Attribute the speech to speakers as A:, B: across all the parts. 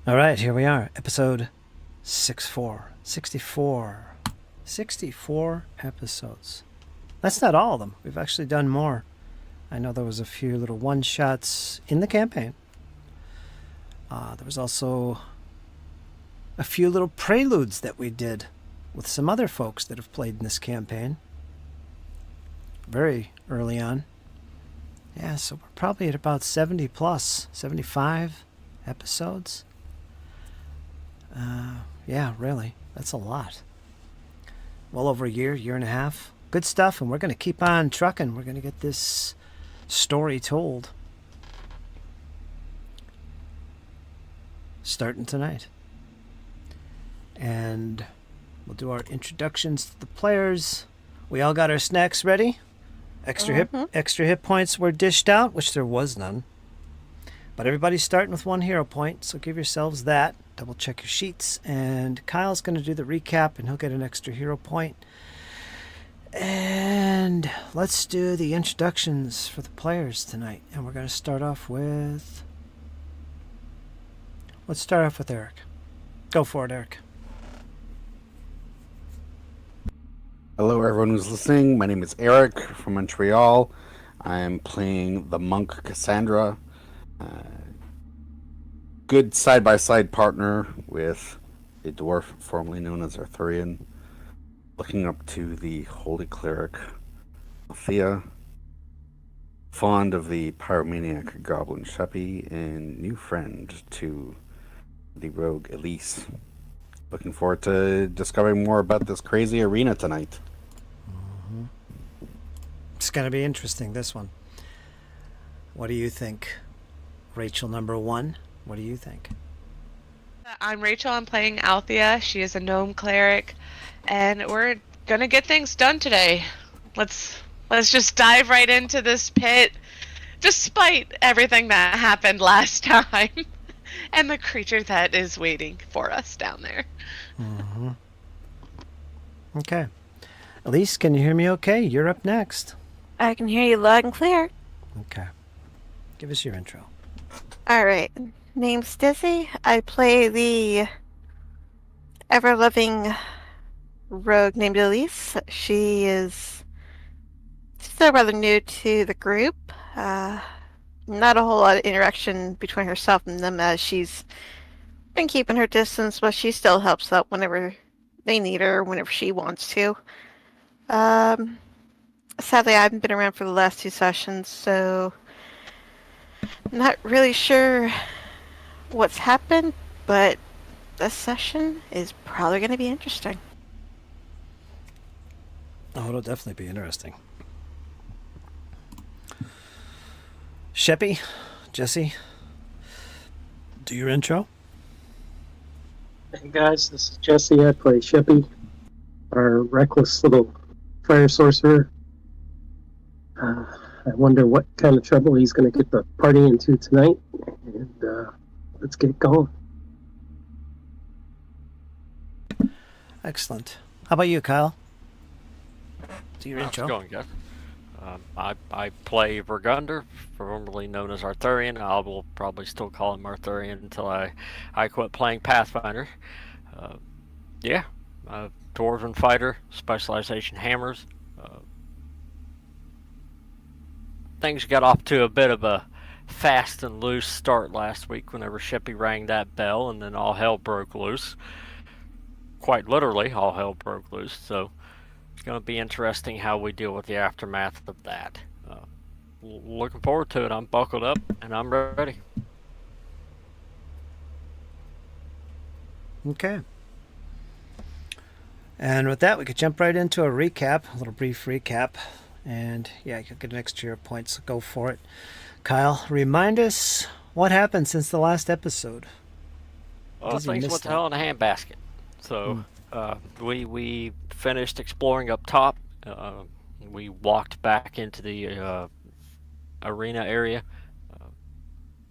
A: All right, here we are. Episode 64. 64. 64 episodes. That's not all of them. We've actually done more. I know there was a few little one-shots in the campaign. There was also a few little preludes that we did with some other folks that have played in this campaign. Very early on. Yeah, so we're probably at about 70 plus, 75 episodes. Yeah, really. That's a lot. Well over a year and a half. Good stuff, and we're going to keep on trucking. We're going to get this story told. Starting tonight. And we'll do our introductions to the players. We all got our snacks ready. Extra hit points were dished out, which there was none. But everybody's starting with 1 hero point, so give yourselves that. Double check your sheets, and Kyle's going to do the recap, and he'll get an extra hero point. And let's do the introductions for the players tonight. And we're going to start off with... Let's start off with Eric. Go for it, Eric.
B: Hello, everyone who's listening. My name is Eric from Montreal. I am playing the monk Cassandra. Good side-by-side partner with a dwarf formerly known as Arthurian, looking up to the holy cleric Althea, fond of the pyromaniac goblin Chapt, and new friend to the rogue Elise. Looking forward to discovering more about this crazy arena tonight.
A: It's going to be interesting, this one. What do you think? Rachel number 1, what do you think?
C: I'm Rachel. I'm playing Althea. She is a gnome cleric, and we're gonna get things done today. Let's just dive right into this pit, despite everything that happened last time, and the creature that is waiting for us down there.
A: Mm-hmm. Okay. Elise, can you hear me okay? You're up next.
D: I can hear you loud and clear.
A: Okay. Give us your intro.
D: Alright. Name's Dizzy. I play the ever-loving rogue named Elise. She is still rather new to the group. Not a whole lot of interaction between herself and them, as she's been keeping her distance, but she still helps out whenever they need her, whenever she wants to. Sadly, I haven't been around for the last 2 sessions, so I'm not really sure what's happened, but this session is probably going to be interesting.
A: Oh, it'll definitely be interesting. Sheppy, Jesse, do your intro.
E: Hey guys, this is Jesse. I play Sheppy, our reckless little fire sorcerer. I wonder what kind of trouble he's going to get the party into tonight, and let's get going.
A: Excellent. How about you, Kyle? Do your intro.
F: How's it going, guys? I play Burgunder, formerly known as Arthurian. I will probably still call him Arthurian until I quit playing Pathfinder. Dwarven fighter, specialization hammers. Things got off to a bit of a fast and loose start last week whenever Shippy rang that bell, and then all hell broke loose. Quite literally, all hell broke loose. So it's going to be interesting how we deal with the aftermath of that. Looking forward to it. I'm buckled up and I'm ready.
A: Okay. And with that, we could jump right into a recap, a little brief recap. And yeah, you'll get an extra hero point, so go for it. Kyle, remind us what happened since the last episode.
F: Things went to hell in a handbasket. So we finished exploring up top. We walked back into the arena area,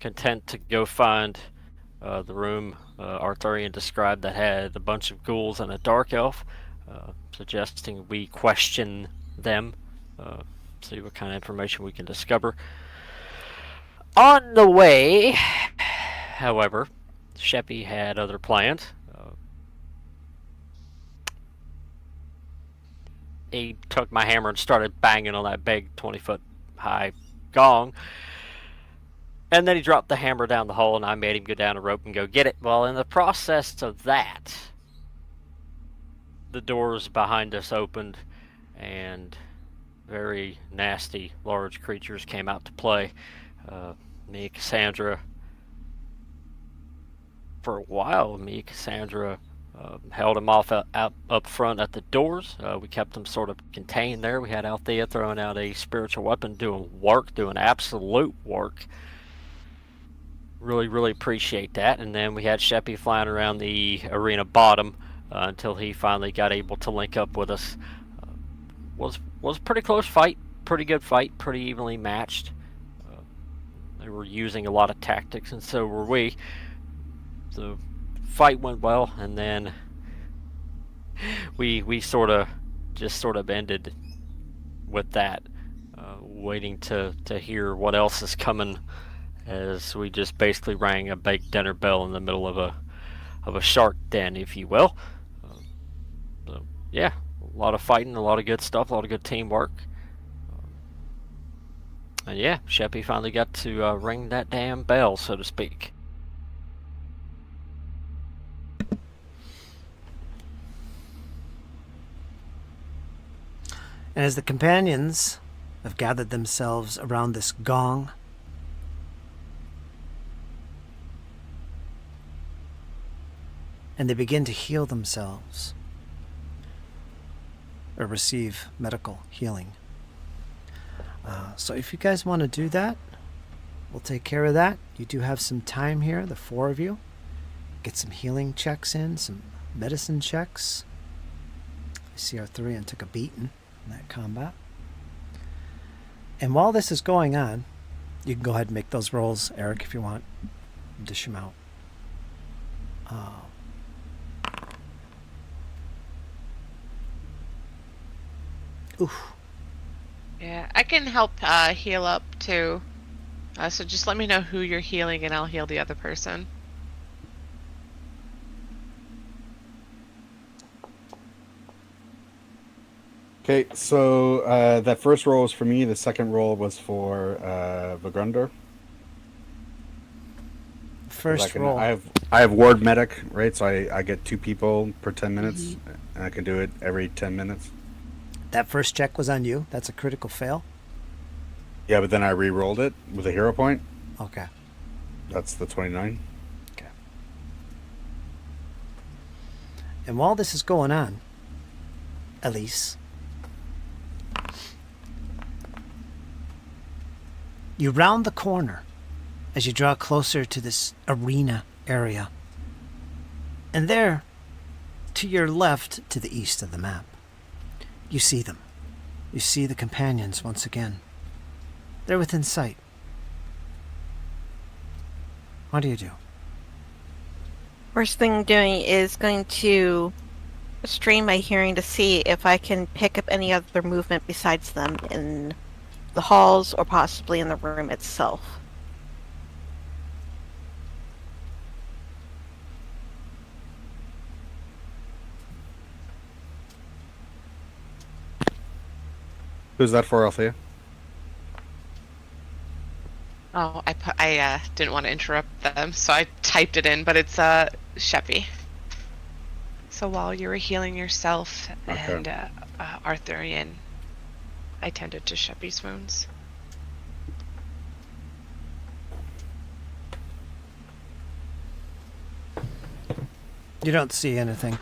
F: content to go find the room Arthurian described that had a bunch of ghouls and a dark elf, suggesting we question them, see what kind of information we can discover. On the way, however, Sheppy had other plans. He took my hammer and started banging on that big 20-foot high gong. And then he dropped the hammer down the hole, and I made him go down a rope and go get it. Well, in the process of that, the doors behind us opened, and very nasty, large creatures came out to play. Me, Cassandra, for a while, Cassandra held them off out up front at the doors. We kept them sort of contained there. We had Althea throwing out a spiritual weapon, doing absolute work. Really, really appreciate that. And then we had Sheppy flying around the arena bottom until he finally got able to link up with us. Was a pretty close fight, pretty good fight, pretty evenly matched. They were using a lot of tactics, and so were we. The fight went well, and then we sort of ended with that, waiting to hear what else is coming, as we just basically rang a big dinner bell in the middle of a shark den, if you will. So yeah, a lot of fighting, a lot of good stuff, a lot of good teamwork. And yeah, Sheppy finally got to ring that damn bell, so to speak.
A: And as the companions have gathered themselves around this gong, and they begin to heal themselves or receive medical healing. So if you guys want to do that, we'll take care of that. You do have some time here, the four of you. Get some healing checks in, some medicine checks. I see Arthurian took a beating in that combat. And while this is going on, you can go ahead and make those rolls, Eric, if you want. Dish them out. Oof.
C: Yeah, I can help heal up too. So just let me know who you're healing and I'll heal the other person.
B: Okay, so that first roll was for me. The second roll was for Vagrunder.
A: First roll.
B: I have ward medic, right? So I get 2 people per 10 minutes, and I can do it every 10 minutes.
A: That first check was on you. That's a critical fail.
B: Yeah, but then I re-rolled it with a hero point.
A: Okay.
B: That's the 29.
A: Okay. And while this is going on, Elise, you round the corner as you draw closer to this arena area. And there, to your left, to the east of the map, you see them. You see the companions once again. They're within sight. What do you do?
D: First thing doing is going to strain my hearing to see if I can pick up any other movement besides them in the halls or possibly in the room itself.
B: Who's that for, Althea?
C: Oh, I didn't want to interrupt them, so I typed it in, but it's Sheppy. So while you were healing yourself and Arthurian, I tended to Sheppy's wounds.
A: You don't see anything.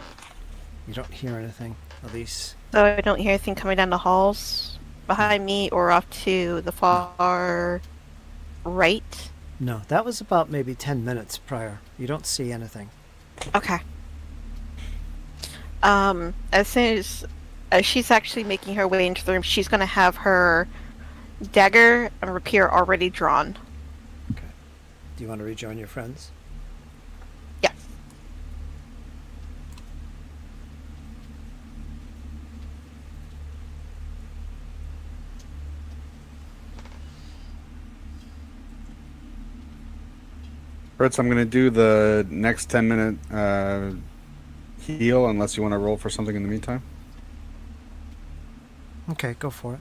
A: You don't hear anything, Elise.
D: So I don't hear anything coming down the halls behind me or off to the far right?
A: No, that was about maybe 10 minutes prior. You don't see anything.
D: Okay. As soon as she's actually making her way into the room, she's going to have her dagger and rapier already drawn.
A: Okay. Do you want to rejoin your friends?
D: Yes.
B: Fritz, I'm going to do the next 10-minute heal unless you want to roll for something in the meantime.
A: Okay, go for it.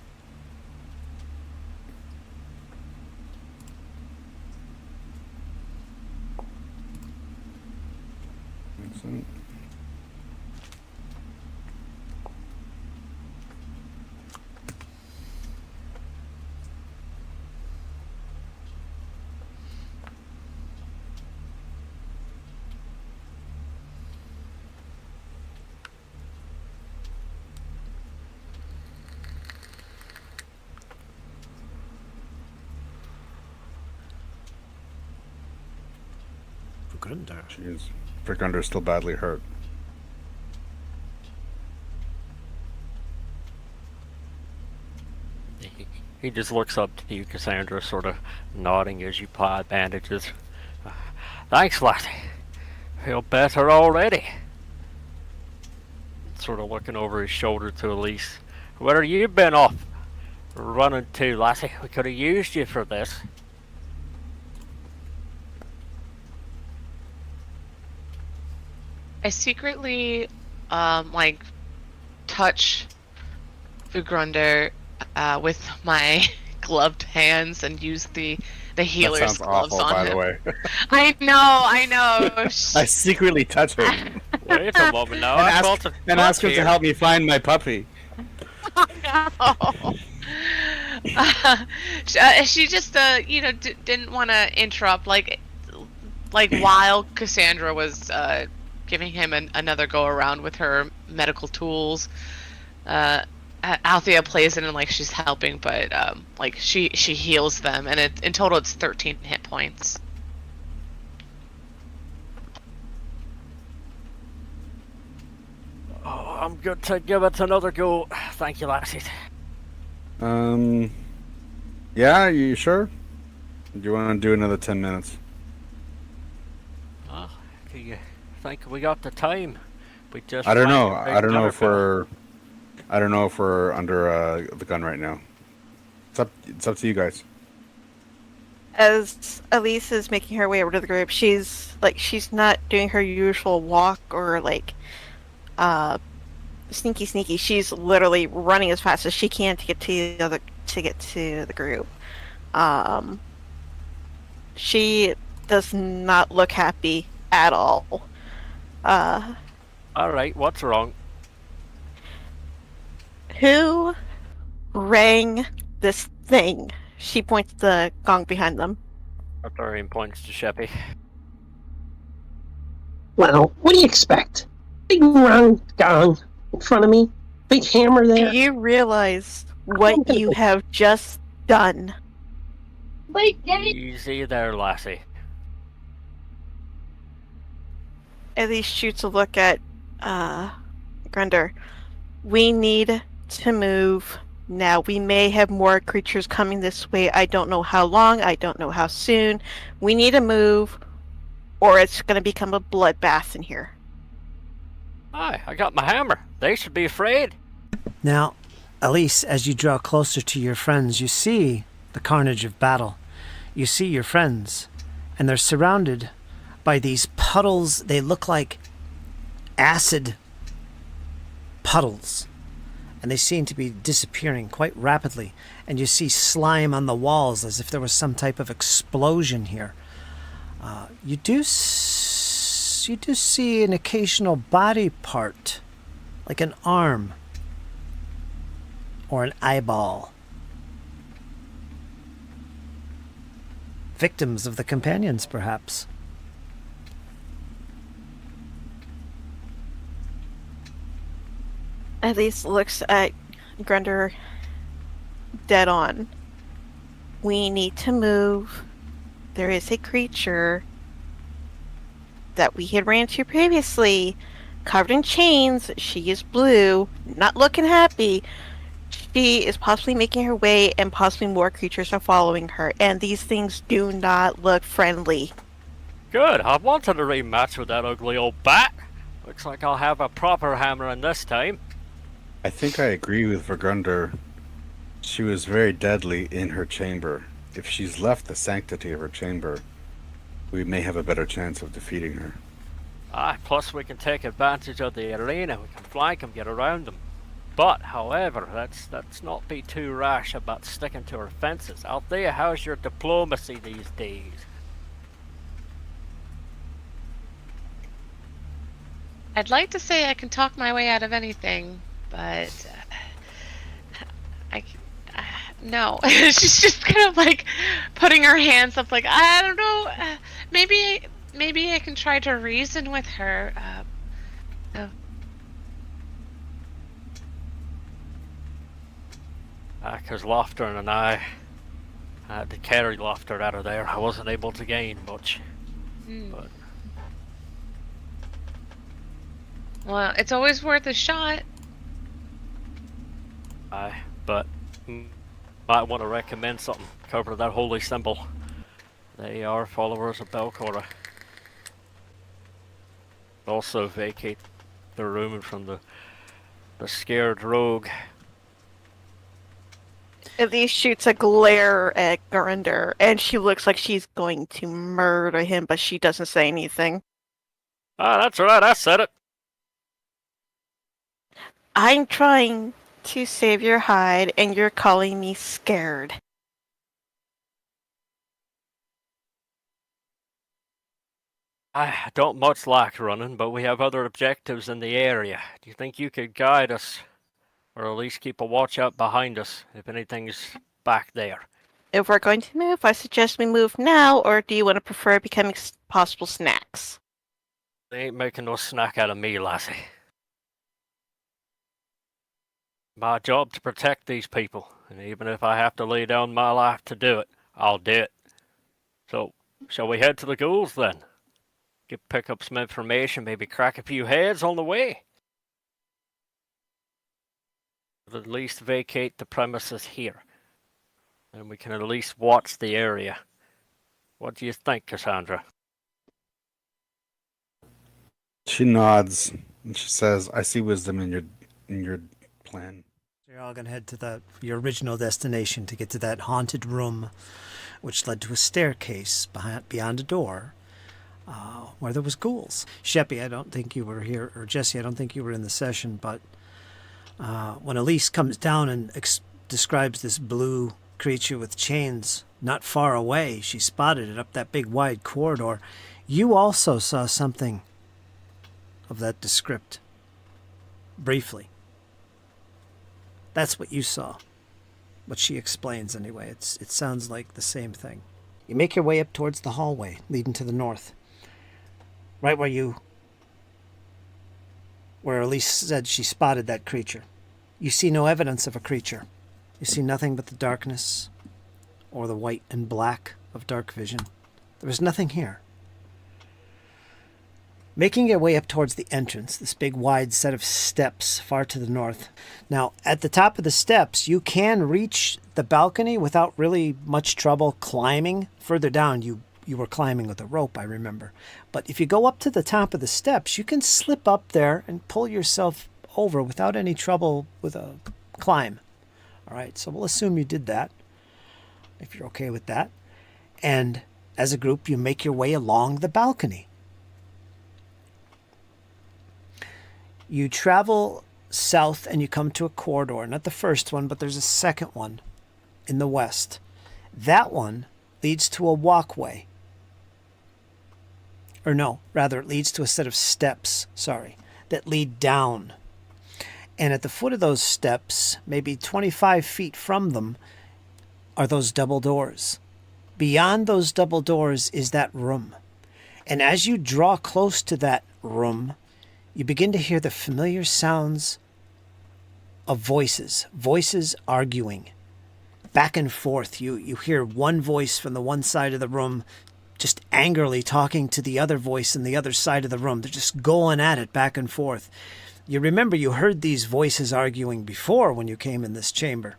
B: Excellent.
A: Grunder.
B: Jeez. Frick is still badly hurt.
F: He just looks up to you, Cassandra, sort of nodding as you apply bandages. Thanks, Lassie. Feel better already. Sort of looking over his shoulder to Elise. Where have you been off? Running to, Lassie. We could have used you for this.
C: I secretly, touch Vugrunder with my gloved hands and use the healer's
B: That sounds
C: gloves
B: awful,
C: on
B: by
C: him.
B: the way.
C: I know.
B: I secretly touch him
F: Wait a moment now.
B: and ask him to help me find my puppy.
C: She just, didn't want to interrupt, like while Cassandra was giving him another go around with her medical tools. Althea plays it in like she's helping, but she heals them, and in total it's 13 hit points.
F: Oh, I'm good to give it another go. Thank you, lassies.
B: Yeah, you sure? Do you want to do another 10 minutes?
F: Do you think we got the time? We just
B: I don't know.
F: find a big
B: I don't know
F: gunner
B: if we're under the gun right now. It's up to you guys.
D: As Elise is making her way over to the group, she's not doing her usual walk or sneaky. She's literally running as fast as she can to get to the group. She does not look happy at all.
F: Alright, what's wrong?
D: Who rang this thing? She points the gong behind them.
F: Arthurian points to Sheppy.
E: Well, what do you expect? Big round gong in front of me, big hammer there.
D: Do you realize what you have just done?
F: Easy there, lassie.
D: Elise shoots a look at Grunder. We need to move now. We may have more creatures coming this way. I don't know how long. I don't know how soon. We need to move, or it's going to become a bloodbath in here.
F: Aye, I got my hammer. They should be afraid.
A: Now, Elise, as you draw closer to your friends, you see the carnage of battle. You see your friends, and they're surrounded by these puddles. They look like acid puddles, and they seem to be disappearing quite rapidly. And you see slime on the walls as if there was some type of explosion here. You do see an occasional body part, like an arm or an eyeball. Victims of the companions, perhaps.
D: Elise looks at Grunder dead on. We need to move. There is a creature that we had ran into previously, covered in chains. She is blue, not looking happy. She is possibly making her way, and possibly more creatures are following her, and these things do not look friendly.
F: Good, I wanted a rematch with that ugly old bat. Looks like I'll have a proper hammering this time.
B: I think I agree with Vergunder. She was very deadly in her chamber. If she's left the sanctity of her chamber, we may have a better chance of defeating her.
F: Plus we can take advantage of the arena. We can flank them, get around them. But, however, let's not be too rash about sticking to our fences. Althea, how's your diplomacy these days?
C: I'd like to say I can talk my way out of anything, but no. She's just kind of like putting her hands up, like I don't know. Maybe I can try to reason with her.
F: Because Lofton and I had to carry Lofton out of there. I wasn't able to gain much. But
C: Well, it's always worth a shot.
F: But might want to recommend something. Cover that holy symbol. They are followers of Belcora. Also vacate the room from the scared rogue.
D: Elise shoots a glare at Gurinder, and she looks like she's going to murder him, but she doesn't say anything.
F: That's right, I said it.
D: I'm trying to save your hide, and you're calling me scared.
F: I don't much like running, but we have other objectives in the area. Do you think you could guide us? Or at least keep a watch out behind us if anything's back there?
D: If we're going to move, I suggest we move now, or do you want to prefer becoming possible snacks?
F: They ain't making no snack out of me, lassie. My job to protect these people, and even if I have to lay down my life to do it, I'll do it. So, shall we head to the ghouls then? Pick up some information, maybe crack a few heads on the way. At least vacate the premises here, and we can at least watch the area. What do you think, Cassandra?
B: She nods and she says, "I see wisdom in your plan."
A: You're all gonna head to your original destination to get to that haunted room, which led to a staircase beyond a door, where there was ghouls. Sheppy, I don't think you were here, or Jesse, I don't think you were in the session, but when Elise comes down and describes this blue creature with chains not far away, she spotted it up that big wide corridor. You also saw something of that descript. Briefly. That's what you saw. What she explains anyway. It sounds like the same thing. You make your way up towards the hallway leading to the north. Right where Elise said she spotted that creature. You see no evidence of a creature. You see nothing but the darkness or the white and black of dark vision. There is nothing here. Making your way up towards the entrance, this big wide set of steps far to the north. Now, at the top of the steps, you can reach the balcony without really much trouble climbing. Further down, you were climbing with a rope, I remember. But if you go up to the top of the steps, you can slip up there and pull yourself over without any trouble with a climb. All right, so we'll assume you did that, if you're okay with that. And as a group, you make your way along the balcony. You travel south and you come to a corridor. Not the first one, but there's a second one in the west. That one leads to a walkway. Or no, rather it leads to a set of steps, that lead down. And at the foot of those steps, maybe 25 feet from them, are those double doors. Beyond those double doors is that room. And as you draw close to that room, you begin to hear the familiar sounds of voices arguing back and forth. You hear one voice from the one side of the room just angrily talking to the other voice in the other side of the room. They're just going at it back and forth. You remember you heard these voices arguing before when you came in this chamber.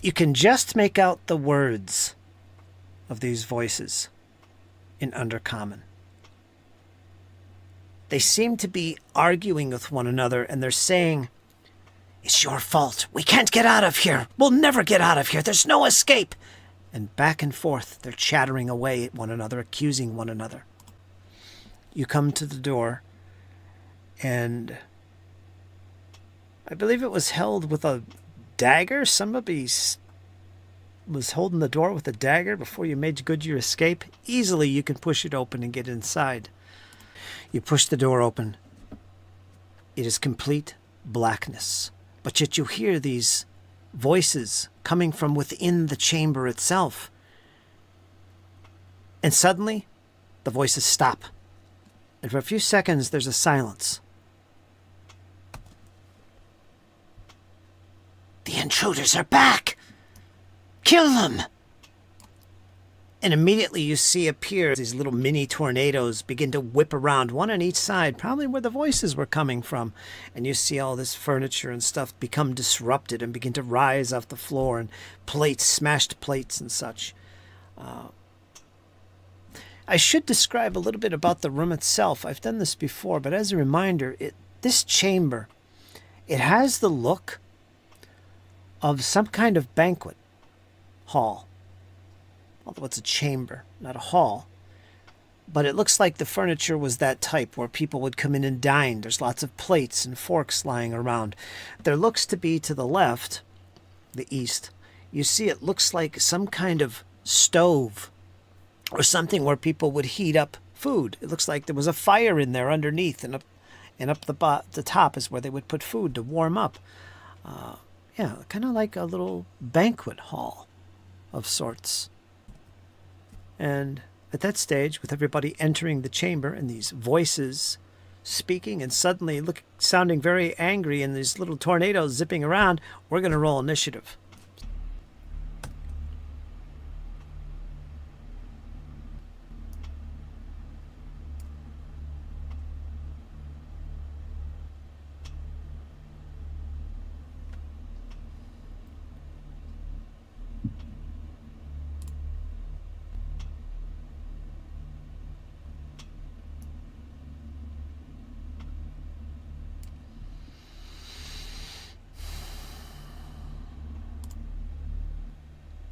A: You can just make out the words of these voices in Undercommon. They seem to be arguing with one another, and they're saying, "It's your fault. We can't get out of here. We'll never get out of here. There's no escape." And back and forth, they're chattering away at one another, accusing one another. You come to the door, and I believe it was held with a dagger. Somebody was holding the door with a dagger before you made good your escape. Easily you can push it open and get inside. You push the door open. It is complete blackness, but yet you hear these voices coming from within the chamber itself. And suddenly, the voices stop. And for a few seconds, there's a silence. The intruders are back! Kill them! And immediately you see appear these little mini tornadoes begin to whip around, one on each side, probably where the voices were coming from. And you see all this furniture and stuff become disrupted and begin to rise off the floor, and plates, smashed plates and such. I should describe a little bit about the room itself. I've done this before, but as a reminder, this chamber, it has the look of some kind of banquet hall. Although it's a chamber, not a hall. But it looks like the furniture was that type where people would come in and dine. There's lots of plates and forks lying around. There looks to be to the left, the east, you see it looks like some kind of stove or something where people would heat up food. It looks like there was a fire in there underneath, and up the top is where they would put food to warm up. Yeah, kind of like a little banquet hall of sorts. And at that stage, with everybody entering the chamber and these voices speaking and suddenly sounding very angry and these little tornadoes zipping around, we're going to roll initiative.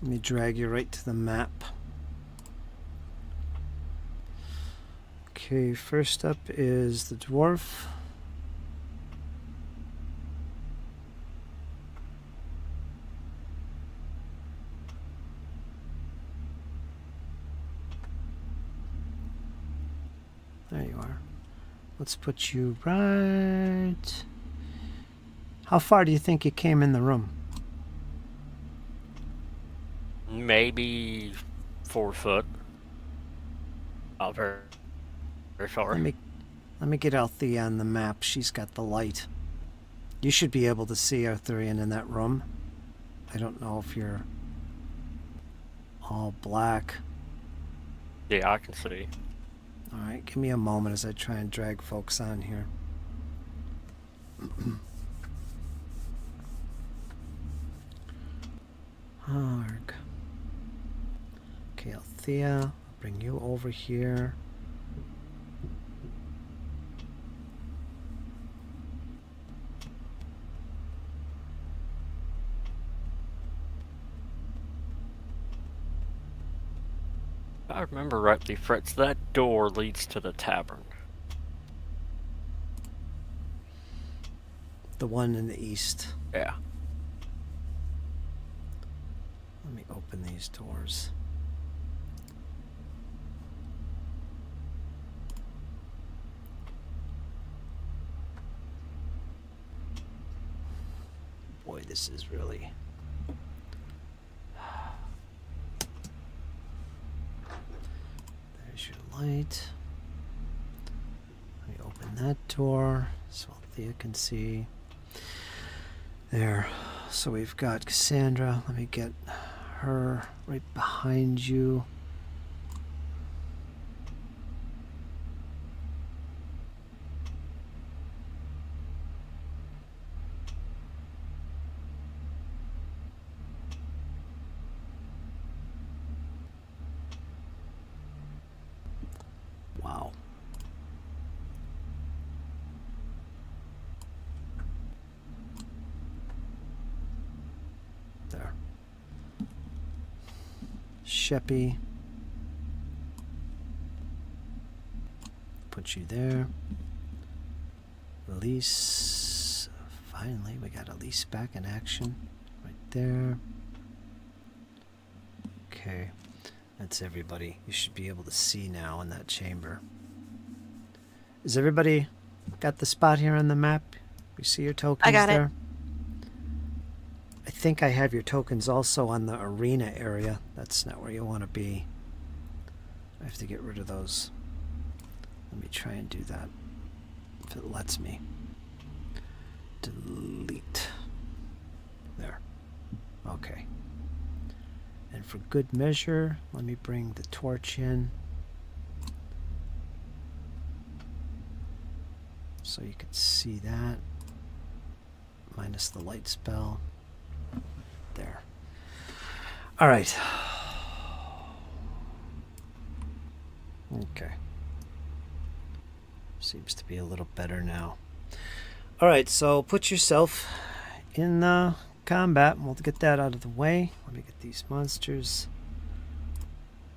A: Let me drag you right to the map. Okay, first up is the dwarf. There you are. Let's put you right... How far do you think you came in the room?
F: Maybe 4 foot. Not very far.
A: Let me get Althea on the map. She's got the light. You should be able to see Arthurian in that room. I don't know if you're all black.
F: Yeah, I can see.
A: Alright, give me a moment as I try and drag folks on here. Arg. Okay, Althea, I'll bring you over here.
F: If I remember rightly, Fritz, that door leads to the tavern.
A: The one in the east.
F: Yeah.
A: Let me open these doors. Boy, this is really... There's your light. Let me open that door so Althea can see. There. So we've got Cassandra. Let me get her right behind you. Wow. There. Sheppy. Put you there. Elise. Finally, we got Elise back in action. Right there. Okay. That's everybody. You should be able to see now in that chamber. Is everybody got the spot here on the map? You see your tokens
D: I got
A: there?
D: it.
A: I think I have your tokens also on the arena area. That's not where you want to be. I have to get rid of those. Let me try and do that. If it lets me. Delete. There. Okay. And for good measure, let me bring the torch in. So you can see that. Minus the light spell. There. All right. Okay. Seems to be a little better now. All right, so put yourself in combat, and we'll get that out of the way. Let me get these monsters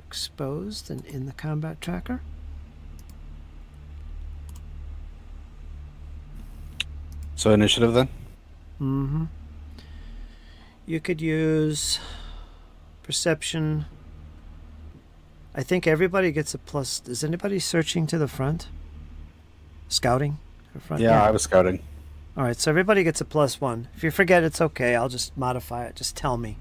A: exposed and in the combat tracker.
B: So initiative then?
A: Mm-hmm. You could use perception. I think everybody gets a plus. Is anybody searching to the front? Scouting to the front?
B: Yeah, I was scouting.
A: All right, so everybody gets a +1. If you forget, it's okay. I'll just modify it. Just tell me.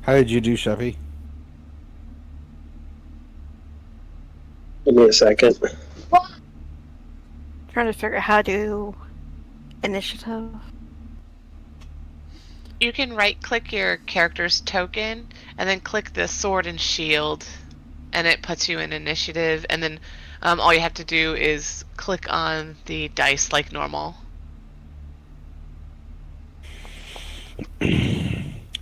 B: How did you do, Sheppy?
E: Give me a second.
D: Trying to figure out how to initiative.
C: You can right-click your character's token, and then click the sword and shield, and it puts you in initiative, and then all you have to do is click on the dice like normal.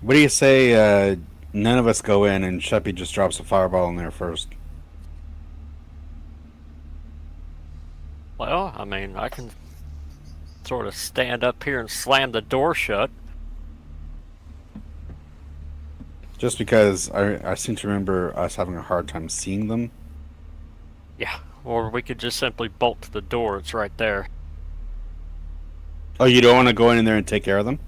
B: What do you say none of us go in and Sheppy just drops a fireball in there first?
F: Well, I mean, I can sort of stand up here and slam the door shut.
B: Just because I seem to remember us having a hard time seeing them.
F: Yeah, or we could just simply bolt the door. It's right there.
B: Oh, you don't want to go in there and take care of them?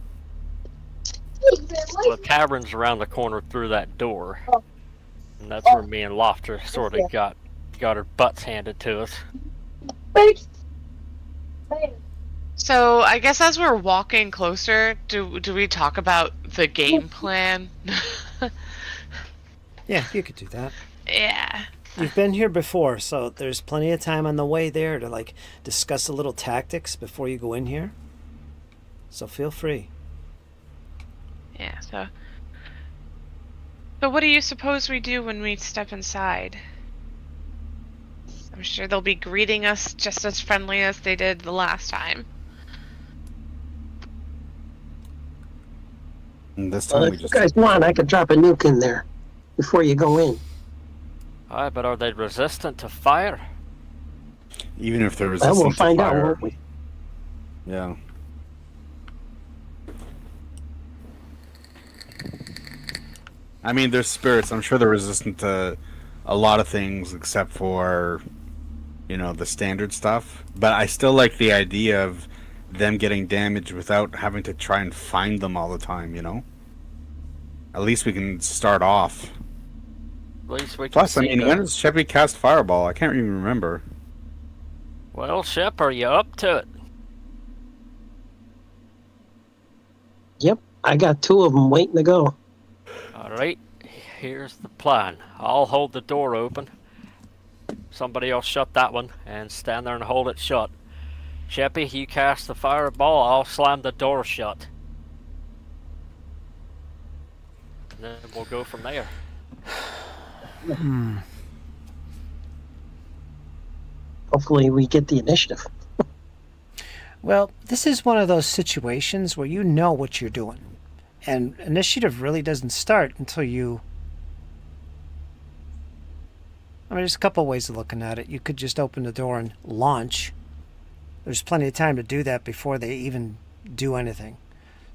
F: Well, the tavern's around the corner through that door. And that's where me and Lofter sort of got our butts handed to us.
C: So I guess as we're walking closer, do we talk about the game plan?
A: Yeah, you could do that.
C: Yeah.
A: You've been here before, so there's plenty of time on the way there to like discuss a little tactics before you go in here. So feel free.
C: Yeah, so what do you suppose we do when we step inside? I'm sure they'll be greeting us just as friendly as they did the last time.
B: And this
E: Well,
B: time
E: if
B: we
E: you
B: just...
E: guys want, I could drop a nuke in there before you go in.
F: Alright, but are they resistant to fire?
B: Even if they're
E: Well,
B: resistant
E: we'll
B: to
E: find out,
B: fire.
E: won't we?
B: Yeah. I mean, they're spirits. I'm sure they're resistant to a lot of things except for, you know, the standard stuff. But I still like the idea of them getting damaged without having to try and find them all the time, you know? At least we can start off.
F: At least we can
B: Plus, I
F: see
B: mean,
F: the-
B: when does Chevy cast Fireball? I can't even remember.
F: Well, Shep, are you up to it?
E: Yep, I got 2 of them waiting to go.
F: All right, here's the plan. I'll hold the door open. Somebody else shut that one and stand there and hold it shut. Sheppy, you cast the fireball, I'll slam the door shut. And then we'll go from there.
E: Hopefully we get the initiative.
A: Well, this is one of those situations where you know what you're doing. And initiative really doesn't start until you... I mean, there's a couple ways of looking at it. You could just open the door and launch. There's plenty of time to do that before they even do anything.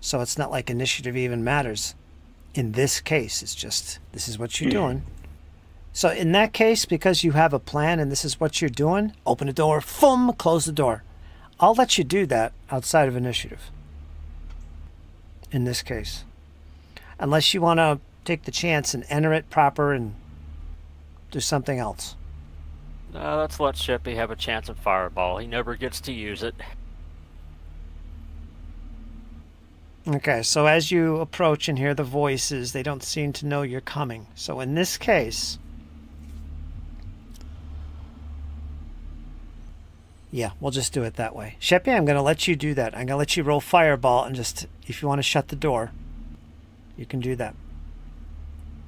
A: So it's not like initiative even matters. In this case, it's just, this is what you're doing. So in that case, because you have a plan and this is what you're doing, open the door, boom, close the door. I'll let you do that outside of initiative. In this case. Unless you want to take the chance and enter it proper and do something else.
F: No, let's let Sheppy have a chance at fireball. He never gets to use it.
A: Okay, so as you approach and hear the voices, they don't seem to know you're coming. So in this case... yeah, we'll just do it that way. Sheppy, I'm going to let you do that. I'm going to let you roll fireball and just, if you want to shut the door, you can do that.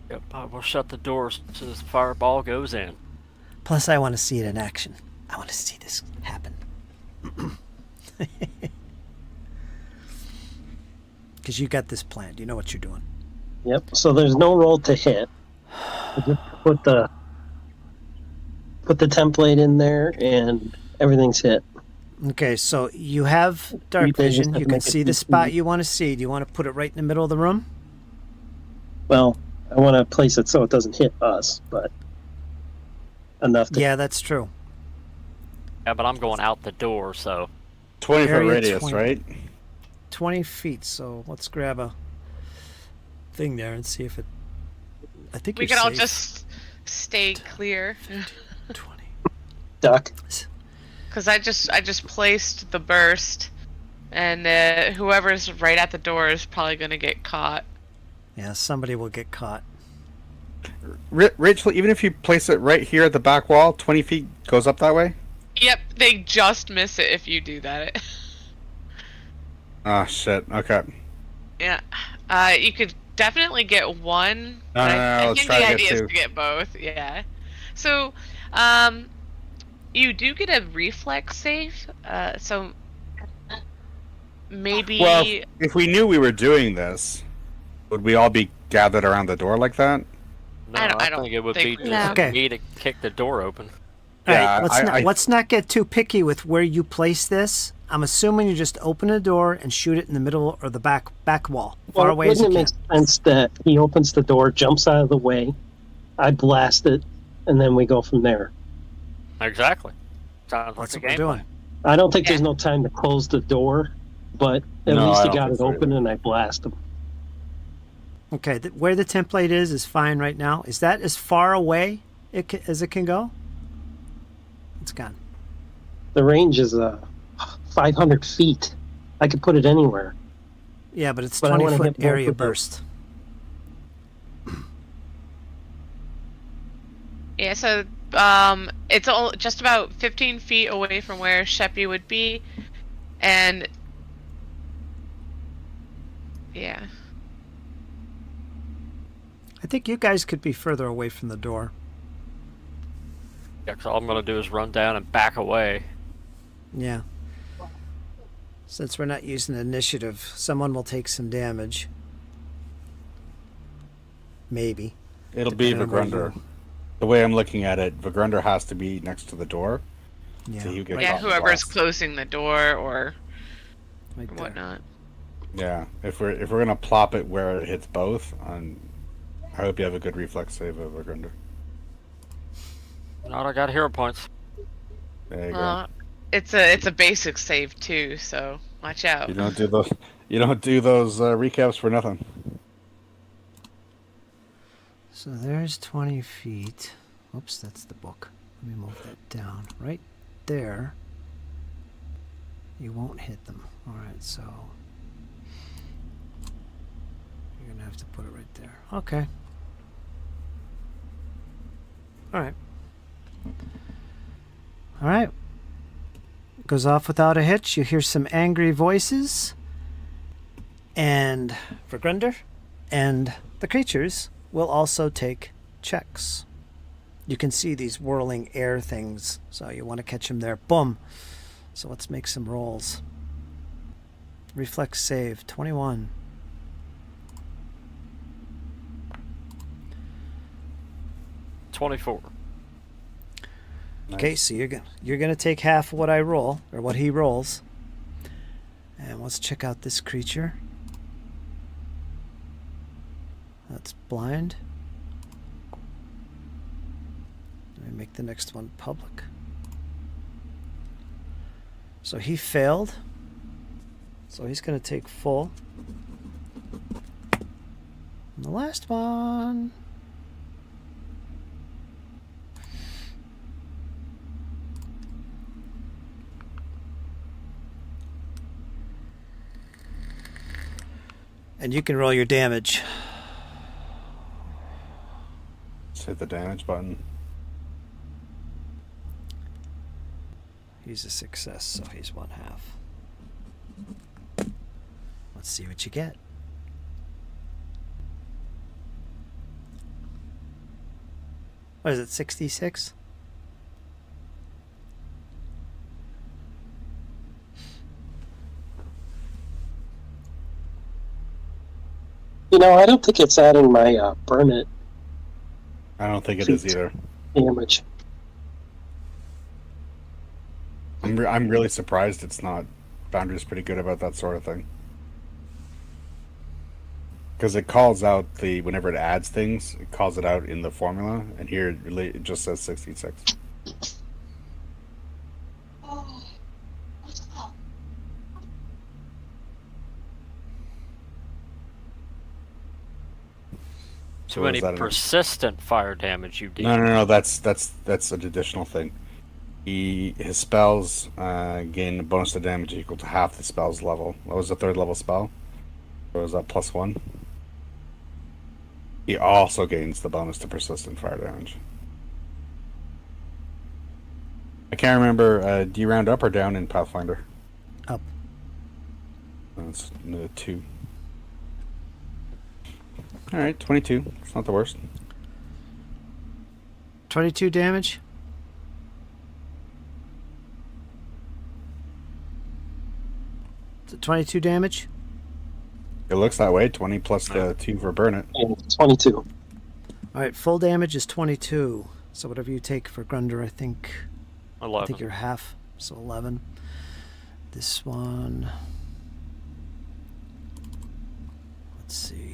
F: Yep, I will shut the doors so the fireball goes in.
A: Plus, I want to see it in action. I want to see this happen. Because you got this planned. You know what you're doing.
E: Yep. So there's no roll to hit. I just put the template in there and everything's hit.
A: Okay, so you have dark vision. You can see the spot you want to see. Do you want to put it right in the middle of the room?
E: Well, I want to place it so it doesn't hit us, but enough to...
A: Yeah, that's true.
F: Yeah, but I'm going out the door, so...
B: 20-foot
A: Area
B: radius,
A: 20.
B: right?
A: 20 feet, so let's grab a thing there and see if it... I think
C: We
A: you're
C: can all
A: safe.
C: just stay clear.
A: 20.
E: Duck.
C: Because I just placed the burst, and whoever's right at the door is probably going to get caught.
A: Yeah, somebody will get caught.
B: Rachel, even if you place it right here at the back wall, 20 feet goes up that way?
C: Yep, they just miss it if you do that.
B: Ah, shit. Okay.
C: Yeah, you could definitely get one.
B: No,
C: but
B: no,
C: I
B: let's
C: think
B: try
C: the
B: to get
C: idea is
B: two.
C: to get both. Yeah. So, you do get a reflex save. So maybe.
B: Well, if we knew we were doing this, would we all be gathered around the door like that?
F: No,
C: I don't
F: think it would
C: think
F: be
C: we
F: just
A: would. Okay.
F: me to kick the door open.
A: All
B: Yeah,
A: right, let's not get too picky with where you place this. I'm assuming you just open a door and shoot it in the middle or the back wall, far away as you
E: Wouldn't it
A: can.
E: make sense that he opens the door, jumps out of the way, I blast it, and then we go from there?
F: Exactly. Sounds like
A: That's
F: the
A: what we're
F: game
A: doing.
F: plan.
E: I don't think there's no time to close the door, but at
B: No,
E: least
B: I
E: he
B: don't
E: got
B: think
E: it
B: so
E: open
B: either.
E: and I blast him.
A: Okay, where the template is fine right now. Is that as far away as it can go? It's gone.
E: The range is 500 feet. I could put it anywhere.
A: Yeah, but it's
E: But I wanna
A: 20-foot
E: hit both
A: area
E: of them.
A: burst.
C: Yeah, so it's just about 15 feet away from where Sheppy would be, and yeah.
A: I think you guys could be further away from the door.
F: Yeah, 'cause all I'm going to do is run down and back away.
A: Yeah. Since we're not using initiative, someone will take some damage. Maybe.
B: It'll be
A: Depending on where
B: Vigrunder. The way I'm looking at it, Vigrunder has to be next to the door.
A: Yeah.
B: So you get
C: Yeah,
B: caught in the
C: whoever's
B: blast.
C: closing the door or
A: Right there.
C: whatnot.
B: Yeah, if we're gonna plop it where it hits both, I hope you have a good reflex save of Vigrunder.
F: Not I got hero points.
B: There you go.
C: It's a basic save too, so watch out.
B: You don't do those. You don't do those recaps for nothing.
A: So there's 20 feet. Oops, that's the book. Let me move that down. Right there. You won't hit them. All right, so have to put it right there. Okay. All right. All right. Goes off without a hitch. You hear some angry voices. And for Grunder, and the creatures will also take checks. You can see these whirling air things, so you want to catch them there. Boom. So let's make some rolls. Reflex save, 21.
F: $24.
A: Okay, so you're gonna take half of what I roll, or what he rolls. And let's check out this creature. That's blind. Let me make the next one public. So he failed. So he's gonna take full. And the last one. And you can roll your damage.
B: Just hit the damage button.
A: He's a success, so he's 1/2. Let's see what you get. What is it, 66?
E: You know, I don't think it's adding my burn it
B: I don't think it is either.
E: damage.
B: I'm really surprised it's not. Boundary's pretty good about that sort of thing. Because it calls out whenever it adds things, it calls it out in the formula, and here it just says 66.
F: So any persistent fire damage you deal.
B: No. That's an additional thing. His spells gain a bonus to damage equal to half the spell's level. That was a 3rd level spell. So was that +1? He also gains the bonus to persistent fire damage. I can't remember. Do you round up or down in Pathfinder?
A: Up.
B: That's 2. All right, 22. It's not the worst.
A: 22 damage. Is it 22 damage?
B: It looks that way. 20 plus the 2 for burn it.
E: And 22.
A: All right, full damage is 22. So whatever you take for Grunder, I think
F: 11.
A: I think you're half, so 11. This one. Let's see.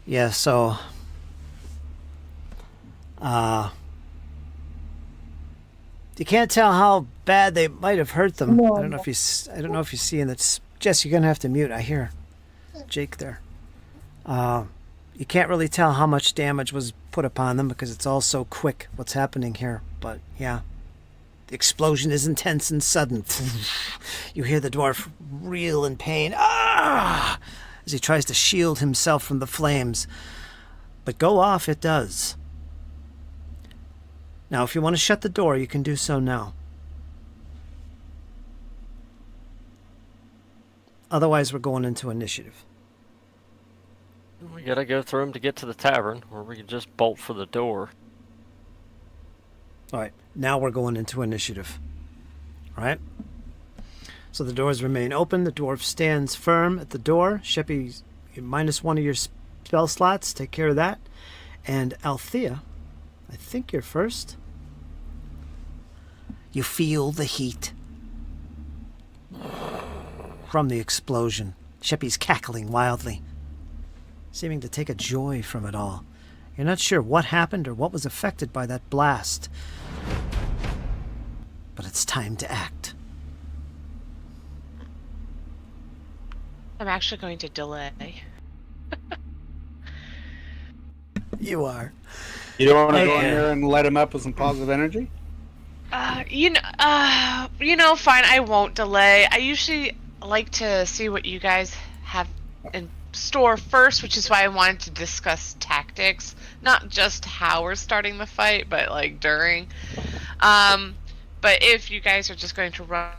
A: Yeah, so you can't tell how bad they might have hurt them. I don't know if you see in that. Jess, you're gonna have to mute. I hear Jake there. You can't really tell how much damage was put upon them because it's all so quick what's happening here. But yeah, the explosion is intense and sudden. You hear the dwarf reel in pain. Ah! As he tries to shield himself from the flames. But go off it does. Now, if you want to shut the door, you can do so now. Otherwise, we're going into initiative.
F: We gotta go through them to get to the tavern, or we can just bolt for the door.
A: All right, now we're going into initiative. All right? So the doors remain open. The dwarf stands firm at the door. Sheppy, -1 of your spell slots. Take care of that. And Althea, I think you're first. You feel the heat from the explosion. Sheppy's cackling wildly, seeming to take a joy from it all. You're not sure what happened or what was affected by that blast. But it's time to act.
C: I'm actually going to delay.
A: You are.
B: You don't want to go in
A: Okay.
B: there and light him up with some positive energy?
C: Fine. I won't delay. I usually like to see what you guys have in store first, which is why I wanted to discuss tactics, not just how we're starting the fight, but like during. But if you guys are just going to run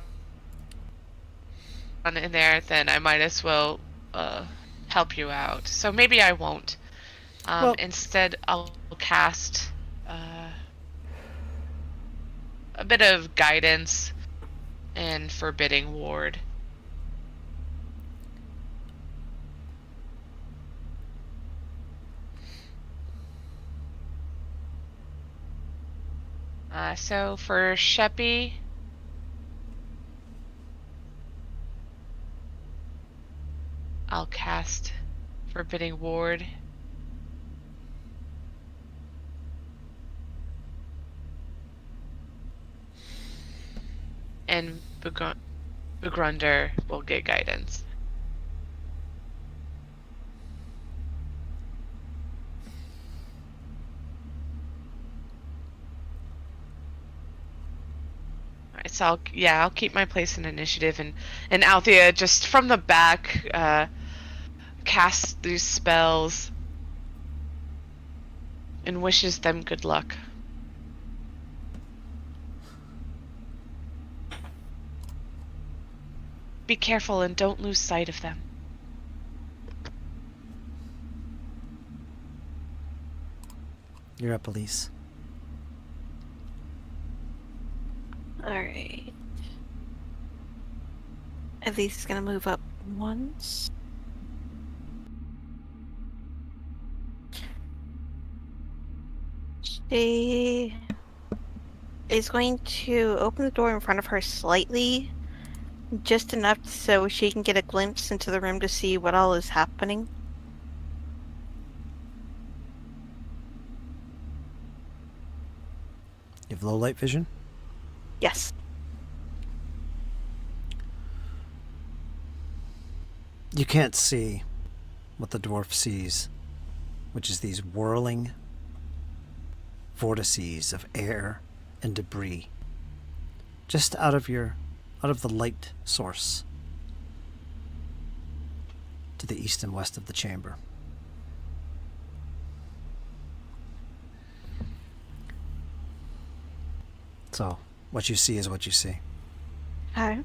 C: in there, then I might as well help you out. So maybe I won't. Instead, I'll cast a bit of guidance and forbidding ward. So for Sheppy, I'll cast forbidding ward. And Begrunder will get guidance. Alright, so I'll keep my place in initiative, and Althea just from the back casts these spells and wishes them good luck. Be careful and don't lose sight of them.
A: You're up, Elise.
D: Alright. Elise is gonna move up once. She is going to open the door in front of her slightly, just enough so she can get a glimpse into the room to see what all is happening.
A: You have low light vision?
D: Yes.
A: You can't see what the dwarf sees, which is these whirling vortices of air and debris just out of the light source to the east and west of the chamber. So what you see is what you see.
D: Okay.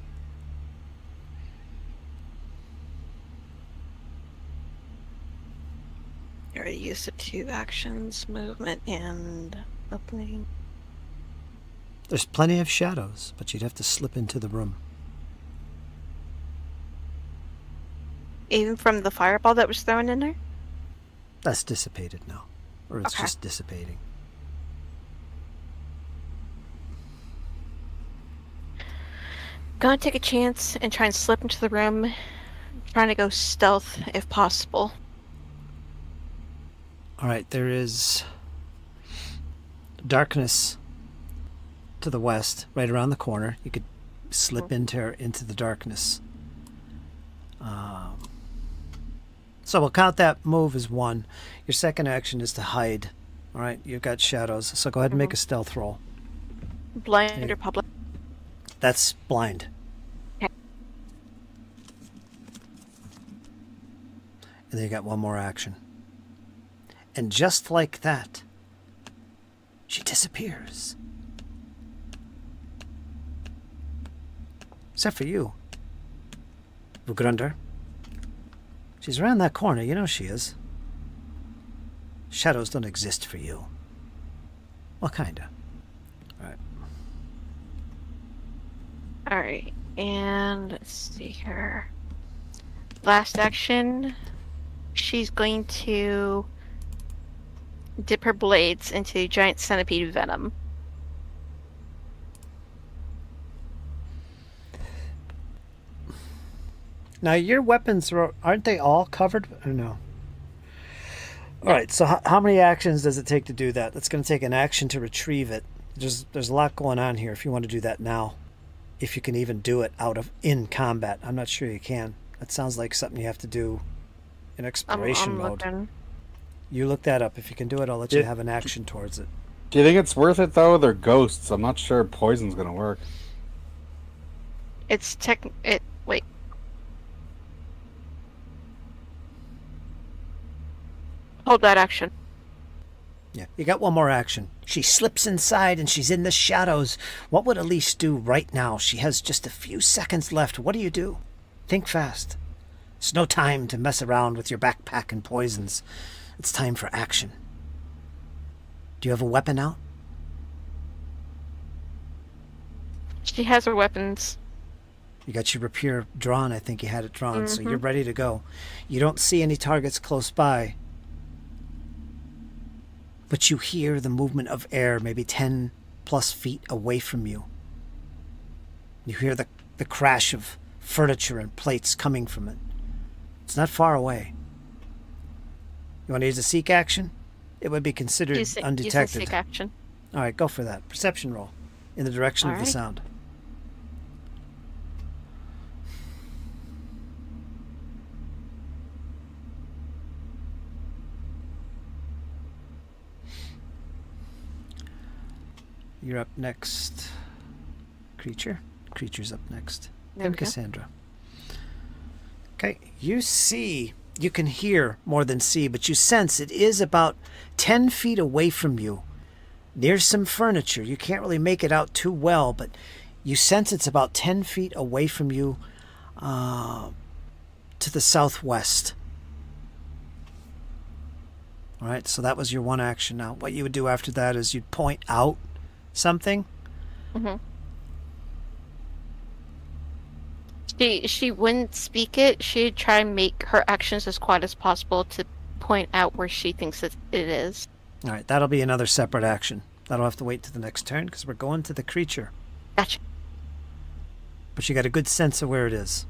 D: You already used the 2 actions, movement and opening.
A: There's plenty of shadows, but you'd have to slip into the room.
D: Even from the fireball that was thrown in there?
A: That's dissipated now. Or it's
D: Okay.
A: just dissipating.
D: Gonna take a chance and try and slip into the room, trying to go stealth if possible.
A: Alright, there is darkness to the west, right around the corner. You could slip into the darkness. So we'll count that move as 1. Your second action is to hide. Alright, you've got shadows, so go ahead and make a stealth roll.
D: Blind
A: Okay.
D: or public?
A: That's blind.
D: Okay.
A: And then you got one more action. And just like that, she disappears. Except for you, Begrunder. She's around that corner, you know she is. Shadows don't exist for you. Well, kinda. Alright.
D: Alright, and let's see here. Last action, she's going to dip her blades into giant centipede venom.
A: Now, your weapons, aren't they all covered? Or no? All right, so how many actions does it take to do that? It's going to take an action to retrieve it. There's a lot going on here if you want to do that now. If you can even do it in combat. I'm not sure you can. That sounds like something you have to do in exploration mode.
D: Looking.
A: You look that up. If you can do it, I'll let you have an action towards it.
B: Do you think it's worth it, though? They're ghosts. I'm not sure poison's going to work.
D: It's wait. Hold that action.
A: Yeah, you got one more action. She slips inside and she's in the shadows. What would Elise do right now? She has just a few seconds left. What do? Think fast. It's no time to mess around with your backpack and poisons. It's time for action. Do you have a weapon out?
D: She has her weapons.
A: You got your rapier drawn. I think you had it drawn, so you're ready to go. You don't see any targets close by, but you hear the movement of air maybe 10 plus feet away from you. You hear the crash of furniture and plates coming from it. It's not far away. You want to use a seek action? It would be considered undetected.
D: Use a seek action.
A: All right, go for that. Perception roll in the direction
D: All
A: of the
D: right.
A: sound. You're up next, creature. Creature's up next.
D: There
A: Then
D: we go.
A: Cassandra. Okay, you can hear more than see, but you sense it is about 10 feet away from you, near some furniture. You can't really make it out too well, but you sense it's about 10 feet away from you to the southwest. All right, so that was your one action. Now, what you would do after that is you'd point out something.
D: She wouldn't speak it. She'd try and make her actions as quiet as possible to point out where she thinks it is.
A: All right, that'll be another separate action. That'll have to wait to the next turn because we're going to the creature.
D: Gotcha.
A: But you got a good sense of where it is.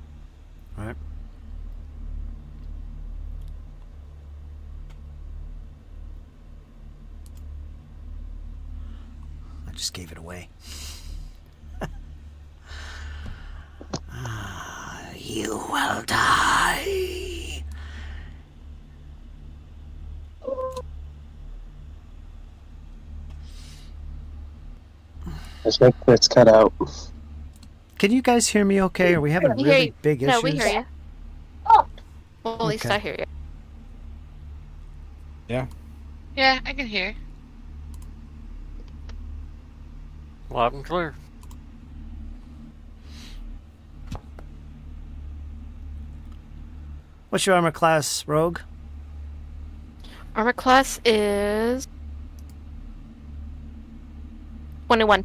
A: All right. I just gave it away. You will die.
E: I think that's cut out.
A: Can you guys hear me okay? Are we having
D: We hear
A: really
D: you.
A: big issues?
D: No, we hear you. Well, at least
A: Okay.
D: I hear you.
B: Yeah.
C: Yeah, I can hear.
F: Loud and clear.
A: What's your armor class, Rogue?
D: Armor class is 21.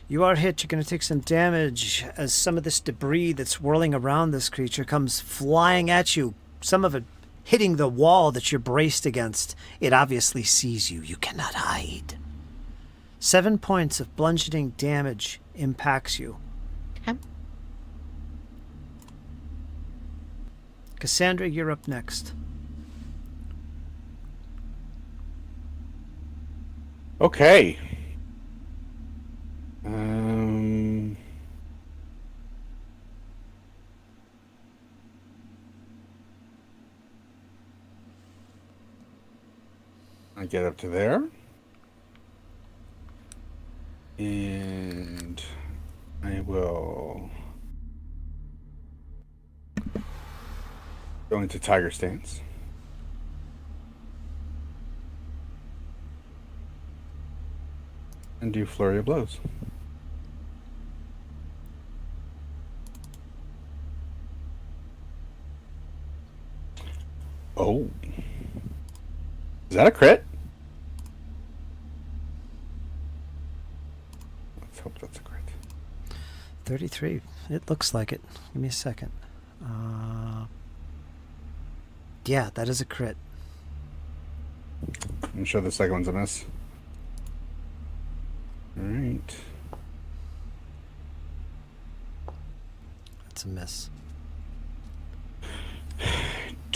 A: You are hit. You're going to take some damage as some of this debris that's whirling around this creature comes flying at you. Some of it hitting the wall that you're braced against. It obviously sees you. You cannot hide. 7 points of bludgeoning damage impacts you.
D: Okay.
A: Cassandra, you're up next.
B: Okay. I get up to there. And I will go into Tiger Stance. And do Flurry of Blows. Oh. Is that a crit? Let's hope that's a crit.
A: 33. It looks like it. Give me a second. Yeah, that is a crit.
B: I'm sure the second one's a miss. Alright.
A: That's a miss.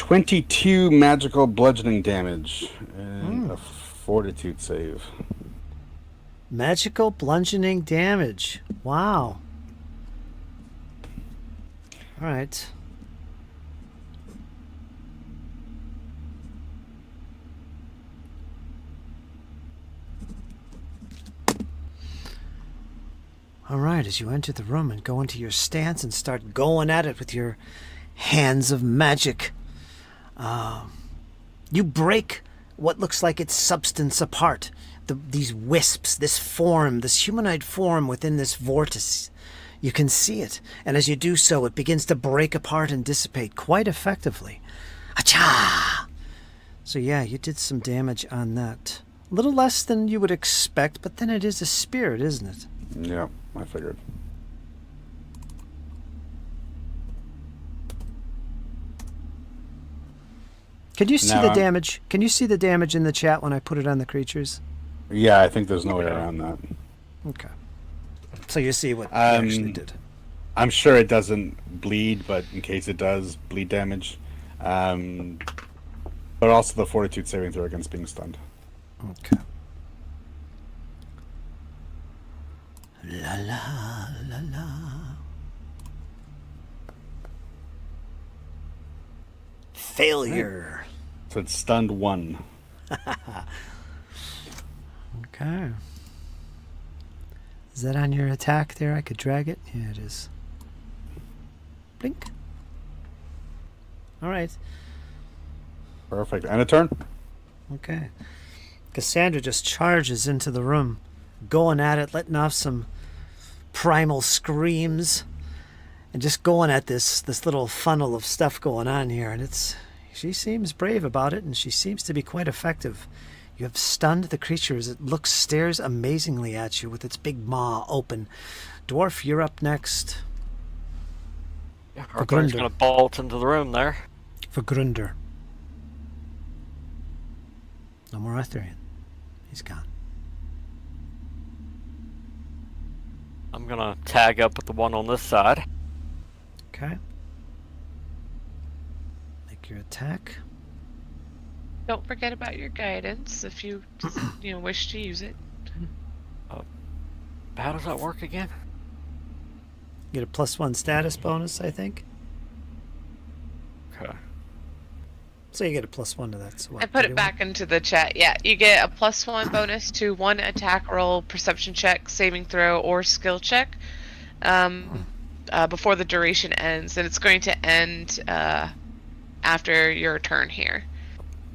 B: 22 magical bludgeoning damage and a fortitude save.
A: Magical bludgeoning damage. Wow. All right. All right, as you enter the room and go into your stance and start going at it with your hands of magic, you break what looks like its substance apart. These wisps, this form, this humanoid form within this vortex. You can see it, and as you do so, it begins to break apart and dissipate quite effectively. Acha! So yeah, you did some damage on that. A little less than you would expect, but then it is a spirit, isn't it?
B: Yeah, I figured.
A: Can you see the damage? Can you see the damage in the chat when I put it on the creatures?
B: Yeah, I think there's no way around that.
A: Okay. So you see what it actually did.
B: I'm sure it doesn't bleed, but in case it does, bleed damage. But also the fortitude saving throw against being stunned.
A: Okay. La la la la. Failure.
B: So it's stunned 1.
A: Okay. Is that on your attack there? I could drag it. Yeah, it is. Blink. All right.
B: Perfect. And a turn.
A: Okay. Cassandra just charges into the room, going at it, letting off some primal screams, and just going at this little funnel of stuff going on here. And she seems brave about it, and she seems to be quite effective. You have stunned the creature as it stares amazingly at you with its big maw open. Dwarf, you're up next.
F: Yeah, Arthur's going to bolt into the room there.
A: For Grunder. No more Arthurian. He's gone.
F: I'm going to tag up with the one on this side.
A: Okay. Make your attack.
C: Don't forget about your guidance if you wish to use it.
F: How does that work again?
A: Get a +1 status bonus, I think.
F: Okay.
A: So you get a +1 to that. So what,
C: I put
A: 31?
C: it back into the chat. Yeah, you get a +1 bonus to 1 attack roll, perception check, saving throw, or skill check before the duration ends, and it's going to end after your turn here.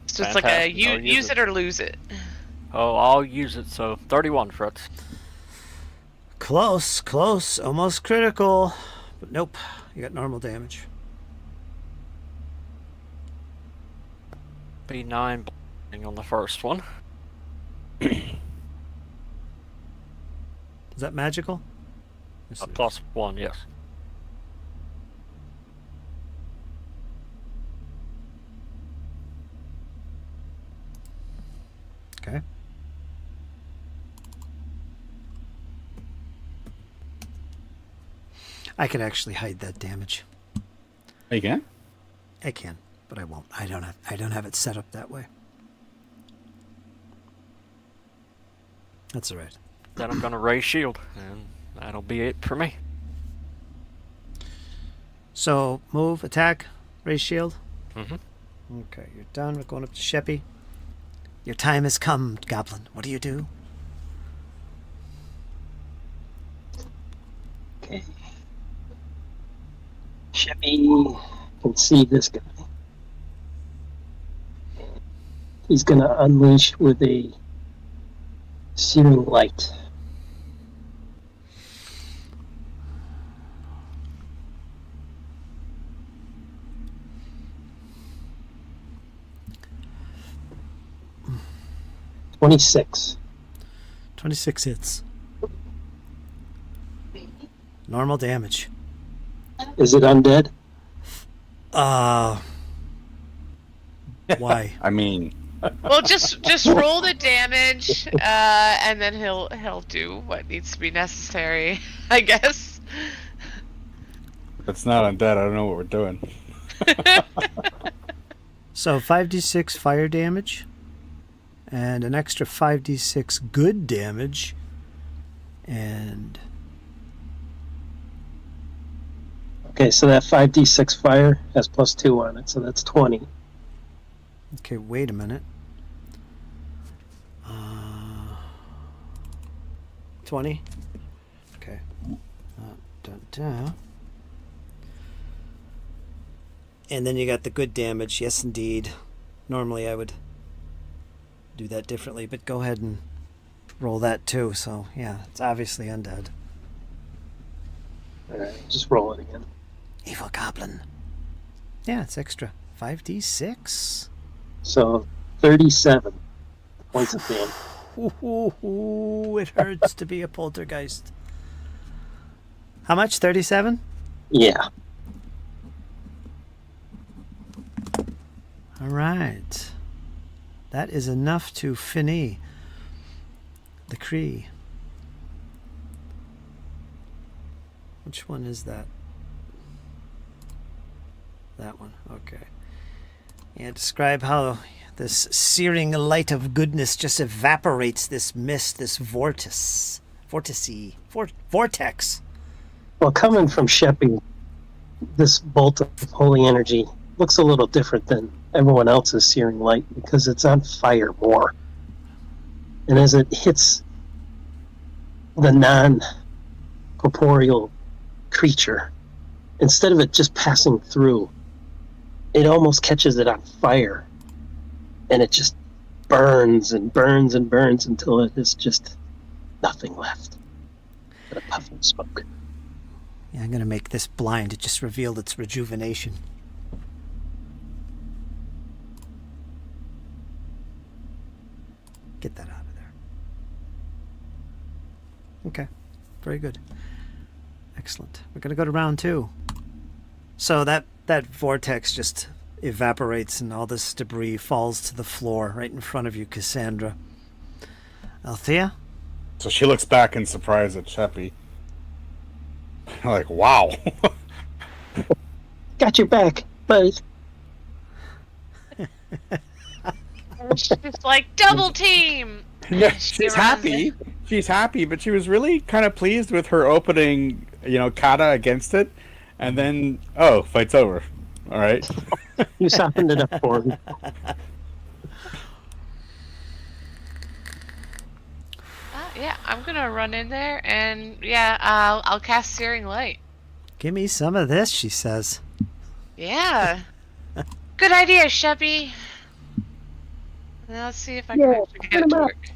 C: So it's like a use it or lose it.
F: Oh, I'll use it. So 31, Fritz.
A: Close, almost critical, but nope. You got normal damage.
F: B9 on the first one.
A: Is that magical?
F: A +1, yes.
A: Okay. I could actually hide that damage.
B: Oh, you can?
A: I can, but I won't. I don't have it set up that way. That's all right.
F: Then I'm going to raise shield, and that'll be it for me.
A: So move, attack, raise shield.
F: Mm-hmm.
A: Okay, you're done. We're going up to Sheppy. Your time has come, Goblin. What do you do?
E: Okay. Sheppy can see this guy. He's going to unleash with a searing light. "26.
A: 26 hits. Normal damage.
E: Is it undead?
A: Why?
B: I mean...
C: Well, just roll the damage, and then he'll do what needs to be necessary, I guess.
B: If it's not undead, I don't know what we're doing.
A: So 5d6 fire damage, and an extra 5d6 good damage, and
E: Okay, so that 5d6 fire has +2 on it, so that's 20.
A: okay, wait a minute. 20. Okay. And then you got the good damage. Yes, indeed. Normally I would do that differently, but go ahead and roll that too. So yeah, it's obviously undead.
E: Alright, just roll it again.
A: Evil goblin. Yeah, it's extra. 5d6.
E: So 37 points of damage.
A: Ooh, it hurts to be a poltergeist. How much? 37?
E: Yeah.
A: All right. That is enough to fini the Cree. Which one is that? That one. Okay. And describe how this searing light of goodness just evaporates this mist, this vortex.
E: Well, coming from Sheppy, this bolt of holy energy looks a little different than everyone else's searing light because it's on fire more. And as it hits the non-corporeal creature, instead of it just passing through, it almost catches it on fire. And it just burns and burns and burns until it is just nothing left but a puff of smoke.
A: Yeah, I'm going to make this blind. It just revealed its rejuvenation. Get that out of there. Okay. Very good. Excellent. We're going to go to round 2. So that vortex just evaporates and all this debris falls to the floor right in front of you, Cassandra. Althea?
B: So she looks back in surprise at Sheppy. Like, wow.
E: Got your back, buddy.
C: She's like, double team!
B: Yeah,
C: She
B: she's
C: runs
B: happy.
C: it.
B: She's happy, but she was really kind of pleased with her opening, kata against it. And then, fight's over. All right.
E: You softened it up for me.
C: Yeah, I'm gonna run in there and I'll cast Searing Light.
A: Give me some of this, she says.
C: Yeah. Good idea, Sheppy. Now let's see if I can actually get it to work.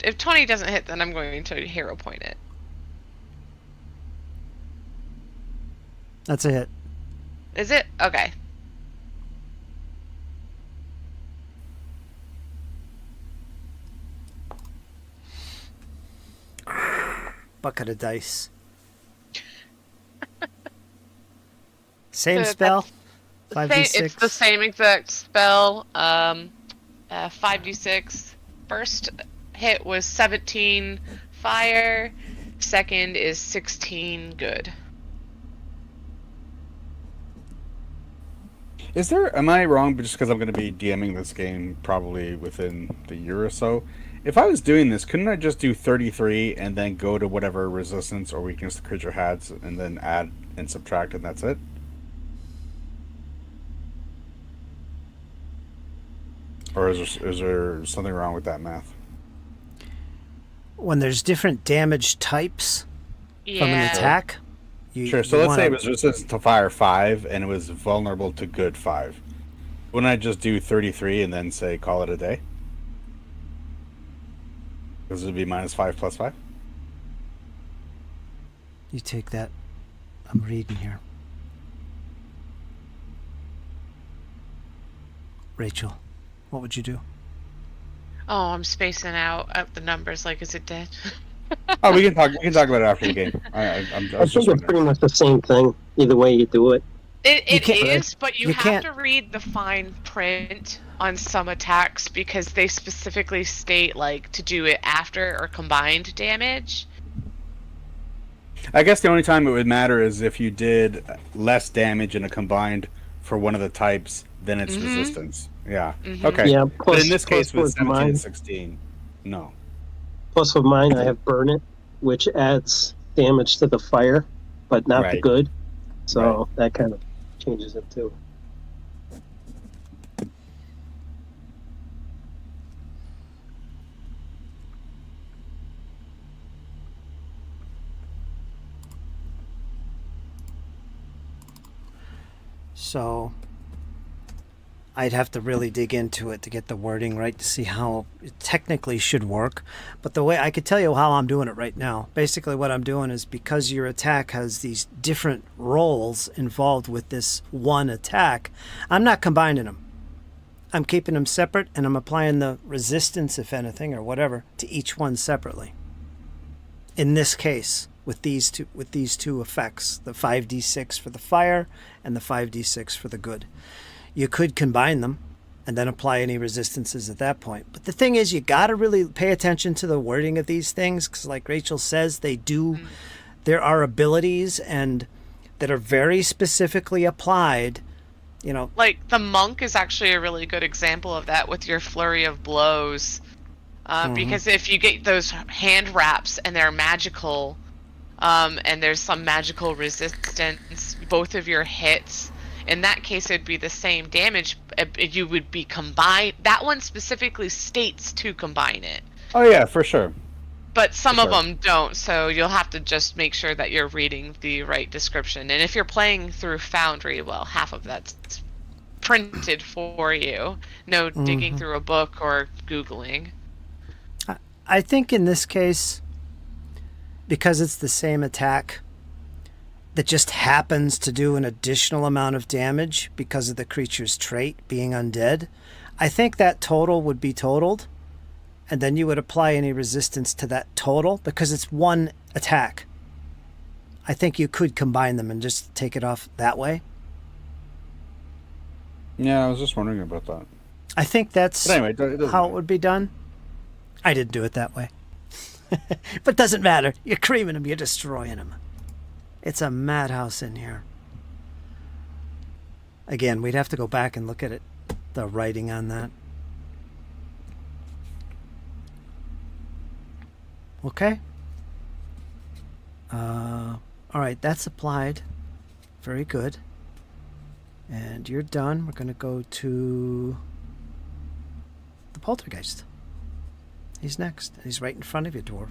C: If 20 doesn't hit, then I'm going to hero point it.
A: That's a hit.
C: Is it? Okay.
A: Bucket of dice. Same spell? 5d6?
C: It's the same exact spell. 5d6. First hit was 17 fire. Second is 16 good.
B: Am I wrong, but just because I'm going to be DMing this game probably within the year or so, if I was doing this, couldn't I just do 33 and then go to whatever resistance or weakness the creature has and then add and subtract and that's it? Or is there something wrong with that math?
A: When there's different damage types from an attack,
B: Sure, so let's say it was resistant to fire 5 and it was vulnerable to good 5. Wouldn't I just do 33 and then say call it a day? Because it would be -5 + 5?
A: You take that. I'm reading here. Rachel, what would you do?
C: Oh, I'm spacing out at the numbers. Like, is it dead?
B: Oh, we can talk about it after the game. I
E: think it's pretty much the same thing. Either way you do it.
C: It is, but you have
A: can't
C: to read the fine print on some attacks because they specifically state like to do it after or combined damage.
B: I guess the only time it would matter is if you did less damage in a combined for one of the types than its resistance. Yeah. Okay.
E: Yeah.
B: But in this case, with
E: with
B: 17 and
E: mine,
B: 16, no.
E: plus with mine, I have burn it, which adds damage to the fire, but not the
B: Right.
E: good. So that kind of changes it too.
A: So I'd have to really dig into it to get the wording right to see how it technically should work. But the way I could tell you how I'm doing it right now, basically what I'm doing is because your attack has these different roles involved with this one attack, I'm not combining them. I'm keeping them separate, and I'm applying the resistance, if anything, or whatever, to each one separately. In this case, with these two effects, the 5d6 for the fire and the 5d6 for the good. You could combine them and then apply any resistances at that point. But the thing is, you got to really pay attention to the wording of these things, because like Rachel says, there are abilities and that are very specifically applied, you know.
C: Like the monk is actually a really good example of that with your flurry of blows. Because if you get those hand wraps and they're magical, and there's some magical resistance, both of your hits, in that case it'd be the same damage. You would be combined. That one specifically states to combine it.
B: Oh, yeah, for sure.
C: But some of them don't, so you'll have to just make sure that you're reading the right description. And if you're playing through Foundry, well, half of that's printed for you. No digging through a book or Googling.
A: I think in this case, because it's the same attack that just happens to do an additional amount of damage because of the creature's trait being undead, I think that total would be totaled, and then you would apply any resistance to that total because it's one attack. I think you could combine them and just take it off that way.
B: Yeah, I was just wondering about that.
A: I think that's
B: But anyway, it doesn't
A: how it
B: matter.
A: would be done. I didn't do it that way. But doesn't matter. You're creaming them. You're destroying them. It's a madhouse in here. Again, we'd have to go back and look at it, the writing on that. Okay. All right, that's applied. Very good. And you're done. We're going to go to the poltergeist. He's next. He's right in front of you, dwarf.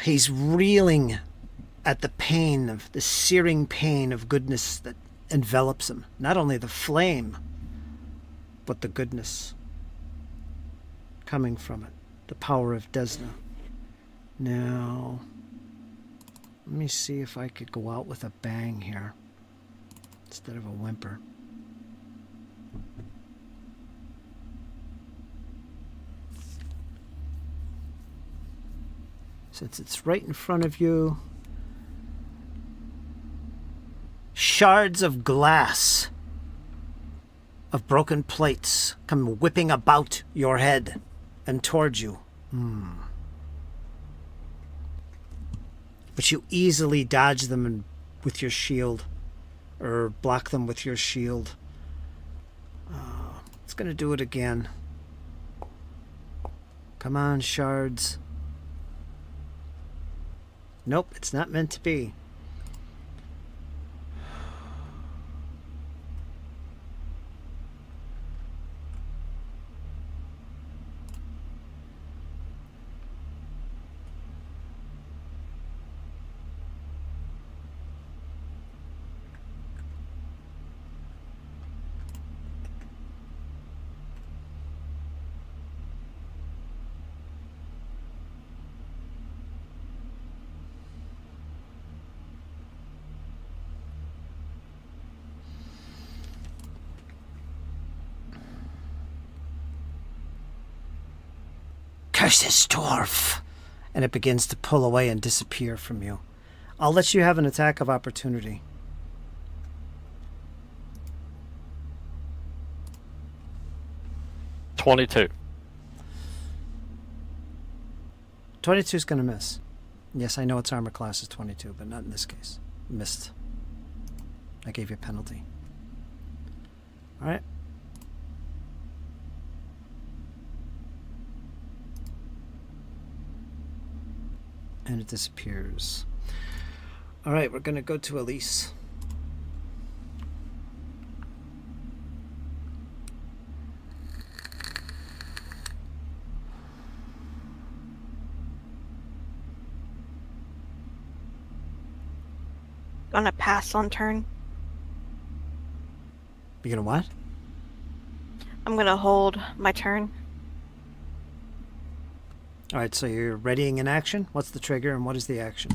A: He's reeling at the pain of the searing pain of goodness that envelops him. Not only the flame, but the goodness coming from it. The power of Desna. Now, let me see if I could go out with a bang here instead of a whimper. Since it's right in front of you, shards of glass, of broken plates, come whipping about your head and towards you. But you easily dodge them with your shield, or block them with your shield. It's going to do it again. Come on, shards. Nope, it's not meant to be. Curse this dwarf! And it begins to pull away and disappear from you. I'll let you have an attack of opportunity.
F: $22.
A: 22's going to miss. Yes, I know its armor class is 22, but not in this case. Missed. I gave you a penalty. All right. And it disappears. All right, we're going to go to Elise.
D: Gonna pass on turn.
A: You gonna what?
D: I'm gonna hold my turn.
A: All right, so you're readying an action. What's the trigger and what is the action?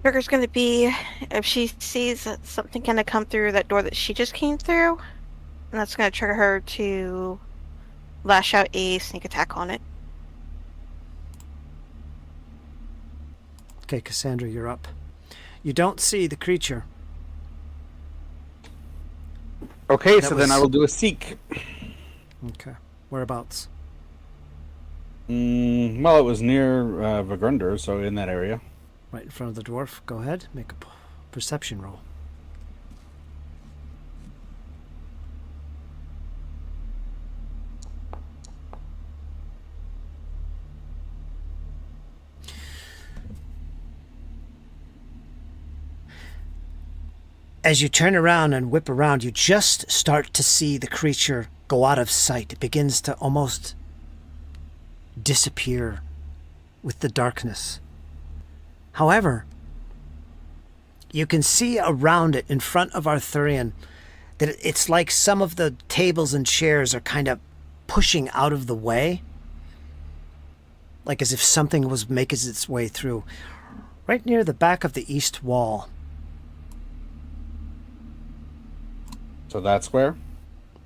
D: Trigger's gonna be if she sees something gonna come through that door that she just came through, and that's gonna trigger her to lash out a sneak attack on it.
A: Okay, Cassandra, you're up. You don't see the creature.
B: Okay,
A: That
B: so then
A: was-
B: I will do a seek.
A: Okay. Whereabouts?
B: Well, it was near Vigrunder, so in that area.
A: Right in front of the dwarf. Go ahead. Make a perception roll. As you turn around and whip around, you just start to see the creature go out of sight. It begins to almost disappear with the darkness. However, you can see around it in front of Arthurian that it's like some of the tables and chairs are kind of pushing out of the way, like as if something was making its way through. Right near the back of the east wall.
B: So that's where?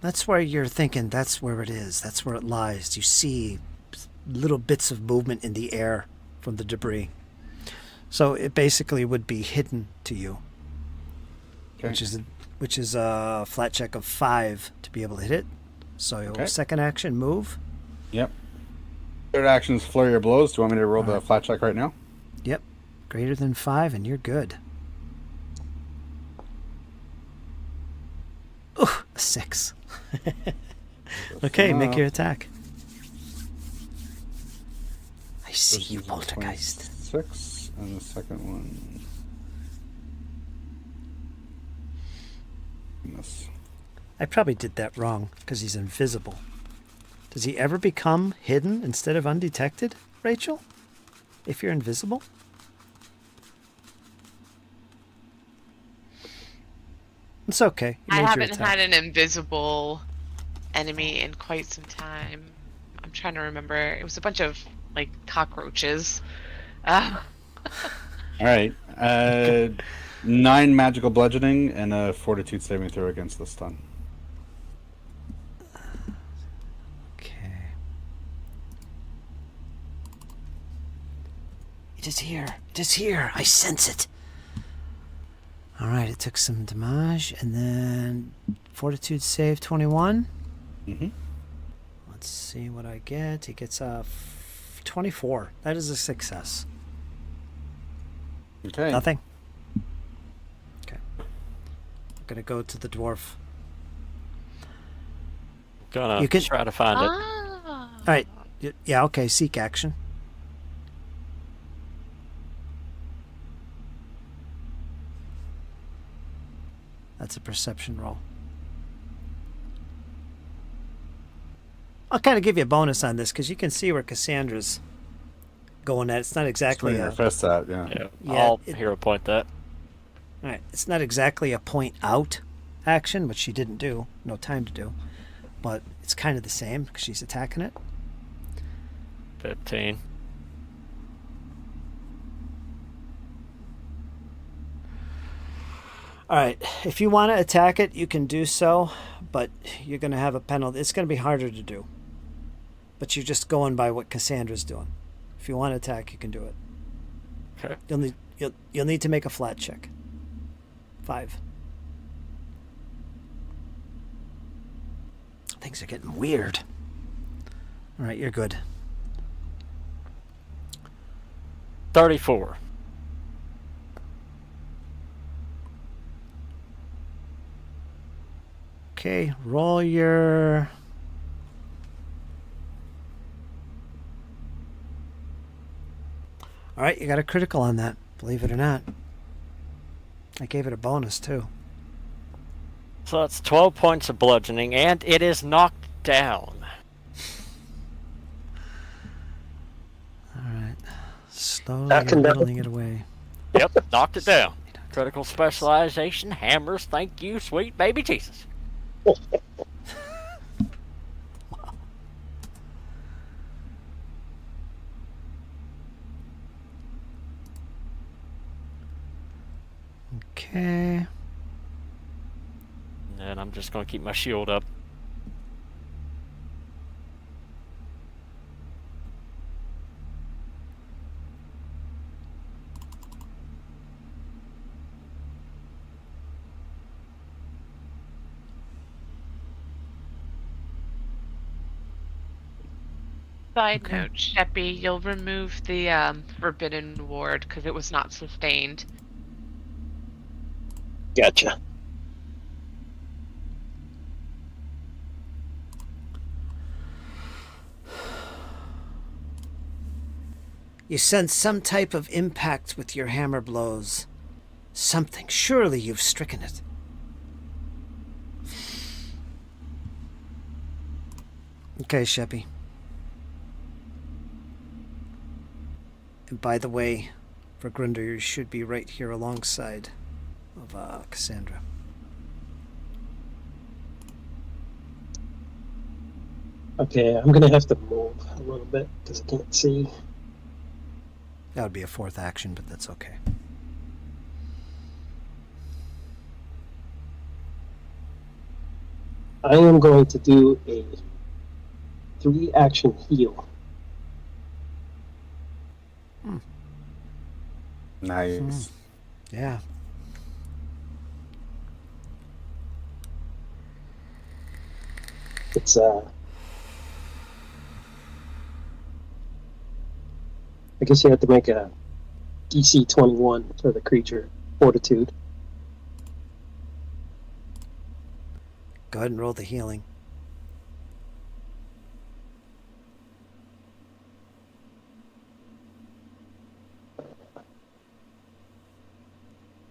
A: That's where you're thinking that's where it is. That's where it lies. You see little bits of movement in the air from the debris. So it basically would be hidden to you.
B: Okay.
A: Which is a flat check of 5 to be able to hit it. So
B: Okay.
A: second action, move.
B: Yep. Third action is flurry of blows. Do you want me to roll
A: All
B: the
A: right.
B: flat check right now?
A: Yep. Greater than 5 and you're good. Ooh, a 6. Okay, make your attack. I see
B: This
A: you,
B: is a
A: poltergeist.
B: 26, and the second one. Miss.
A: I probably did that wrong because he's invisible. Does he ever become hidden instead of undetected, Rachel? If you're invisible? It's okay. You
C: I
A: made your
C: haven't
A: attack.
C: had an invisible enemy in quite some time. I'm trying to remember. It was a bunch of like cockroaches.
B: All right. 9 magical bludgeoning and a fortitude saving throw against the stun.
A: Okay. It is here. It is here. I sense it. All right, it took some damage, and then fortitude save 21.
B: Mm-hmm.
A: Let's see what I get. He gets a 24. That is a success.
B: Okay.
A: Nothing. Okay. I'm gonna go to the dwarf.
F: Gonna
A: You can-
F: try to find it.
C: Ah.
A: All right. Yeah. Okay. Seek action. That's a perception roll. I'll kind of give you a bonus on this because you can see where Cassandra's going at. It's not exactly
B: Swing your
A: a,
B: fist at, yeah.
F: Yeah,
A: Yeah,
F: I'll
A: it-
F: hero point that.
A: all right. It's not exactly a point out action, which she didn't do. No time to do. But it's kind of the same because she's attacking it.
F: 15.
A: All right. If you want to attack it, you can do so, but you're going to have a penalty. It's going to be harder to do. But you're just going by what Cassandra's doing. If you want to attack, you can do it.
F: Okay.
A: You'll need to make a flat check. 5. Things are getting weird. All right, you're good.
F: 34.
A: Okay, roll your... All right, you got a critical on that, believe it or not. I gave it a bonus, too.
F: So that's 12 points of bludgeoning, and it is knocked down.
A: All right. Slowly
E: Knocking down.
A: whittling it away.
F: Yep, knocked it down. Critical specialization, hammers, thank you, sweet baby Jesus.
A: Okay.
F: And I'm just going to keep my shield up.
C: Side
A: Okay.
C: note, Sheppy, you'll remove the forbidden ward because it was not sustained.
E: Gotcha.
A: You sense some type of impact with your hammer blows. Something. Surely you've stricken it. Okay, Sheppy. And by the way, for Grunder, you should be right here alongside of Cassandra.
E: Okay, I'm gonna have to move a little bit because I can't see.
A: That would be a fourth action, but that's okay.
E: I am going to do a 3-action heal.
B: Nice.
A: Yeah.
E: It's I guess you have to make a DC 21 for the creature fortitude.
A: Go ahead and roll the healing.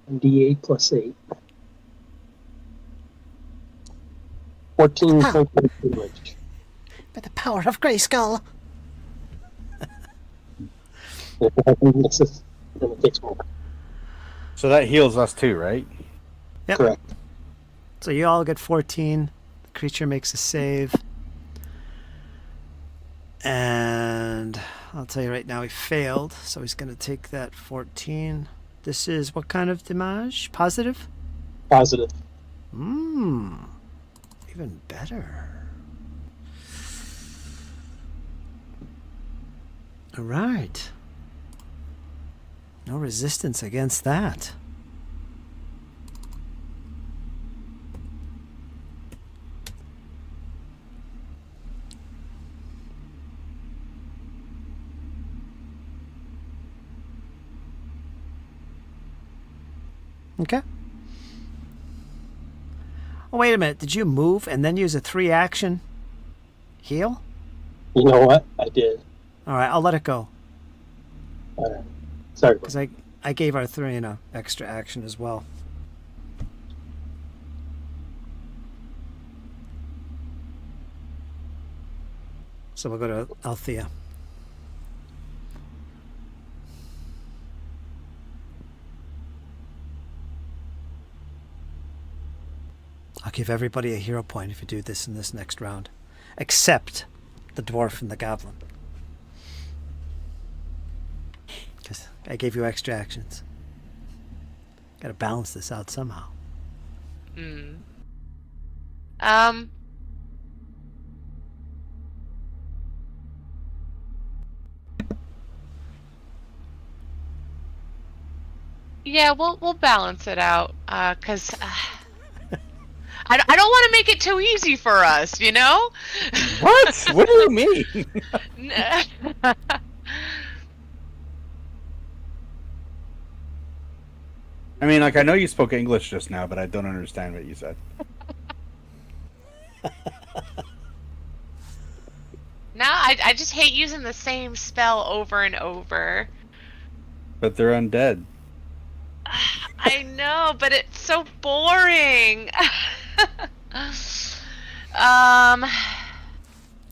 E: And D8 plus 8. 14 points of damage.
A: By the power of Grayskull.
E: If it misses, then it takes more.
B: So that heals us too, right?
A: Yep.
E: Correct.
A: So you all get 14. The creature makes a save. And I'll tell you right now, he failed. So he's going to take that 14. This is what kind of damage? Positive?
E: Positive.
A: Even better. All right. No resistance against that. Okay. Oh, wait a minute. Did you move and then use a 3-action heal?
E: You know what? I did.
A: All right, I'll let it go.
E: Alright. Sorry.
A: Because I gave our 3 an extra action as well. So we'll go to Althea. I'll give everybody a hero point if you do this in this next round. Except the dwarf and the goblin. Because I gave you extra actions. Gotta balance this out somehow.
C: Yeah, we'll balance it out. Cause I don't want to make it too easy for us, you know?
B: What? What do you mean? I mean, like, I know you spoke English just now, but I don't understand what you said.
C: No, I just hate using the same spell over and over.
B: But they're undead.
C: I know, but it's so boring.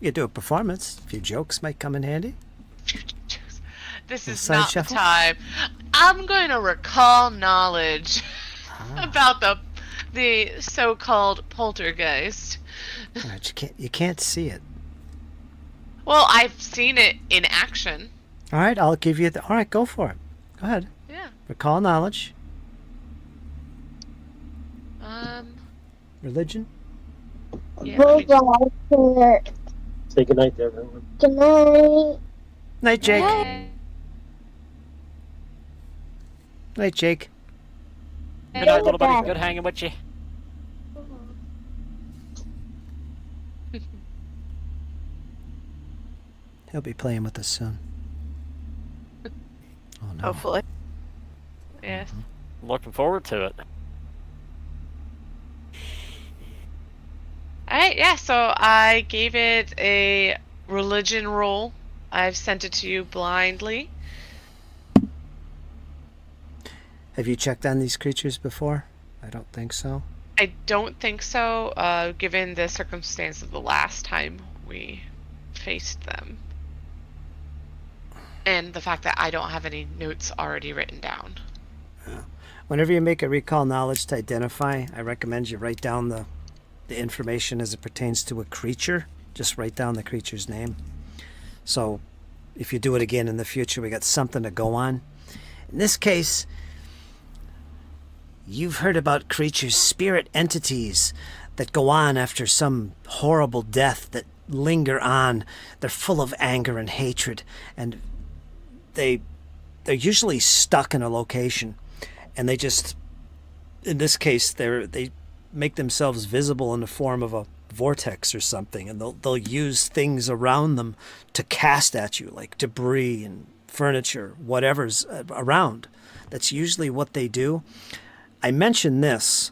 A: You do a performance. A few jokes might come in handy.
C: This is
A: Side
C: not
A: shuffle?
C: the time. I'm going to recall knowledge about the so-called poltergeist.
A: All right, you can't see it.
C: Well, I've seen it in action.
A: All right, I'll give you all right, go for it. Go ahead.
C: Yeah.
A: Recall knowledge. Religion.
C: Yeah. let me just-
E: Say goodnight to everyone.
G: Good night.
A: Night, Jake.
C: Okay.
A: Night, Jake.
F: Good night, little buddy. Good hanging with you.
A: He'll be playing with us soon. Oh no.
D: Hopefully.
C: Yes.
F: Looking forward to it.
C: Alright, yeah, so I gave it a religion roll. I've sent it to you blindly.
A: Have you checked on these creatures before? I don't think so.
C: I don't think so, given the circumstance of the last time we faced them. And the fact that I don't have any notes already written down.
A: Whenever you make a recall knowledge to identify, I recommend you write down the information as it pertains to a creature. Just write down the creature's name. So if you do it again in the future, we got something to go on. In this case, you've heard about creatures, spirit entities that go on after some horrible death, that linger on. They're full of anger and hatred, and they're usually stuck in a location, and they just, in this case, they make themselves visible in the form of a vortex or something, and they'll use things around them to cast at you, like debris and furniture, whatever's around. That's usually what they do. I mention this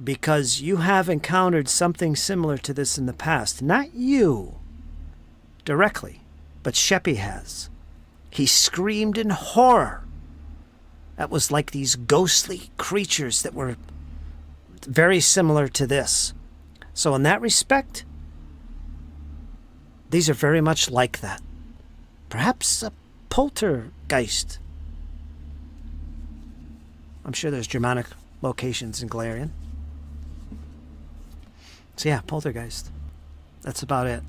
A: because you have encountered something similar to this in the past. Not you directly, but Sheppy has. He screamed in horror. That was like these ghostly creatures that were very similar to this. So in that respect, these are very much like that. Perhaps a poltergeist. I'm sure there's Germanic locations in Galarian. So yeah, poltergeist. That's about it.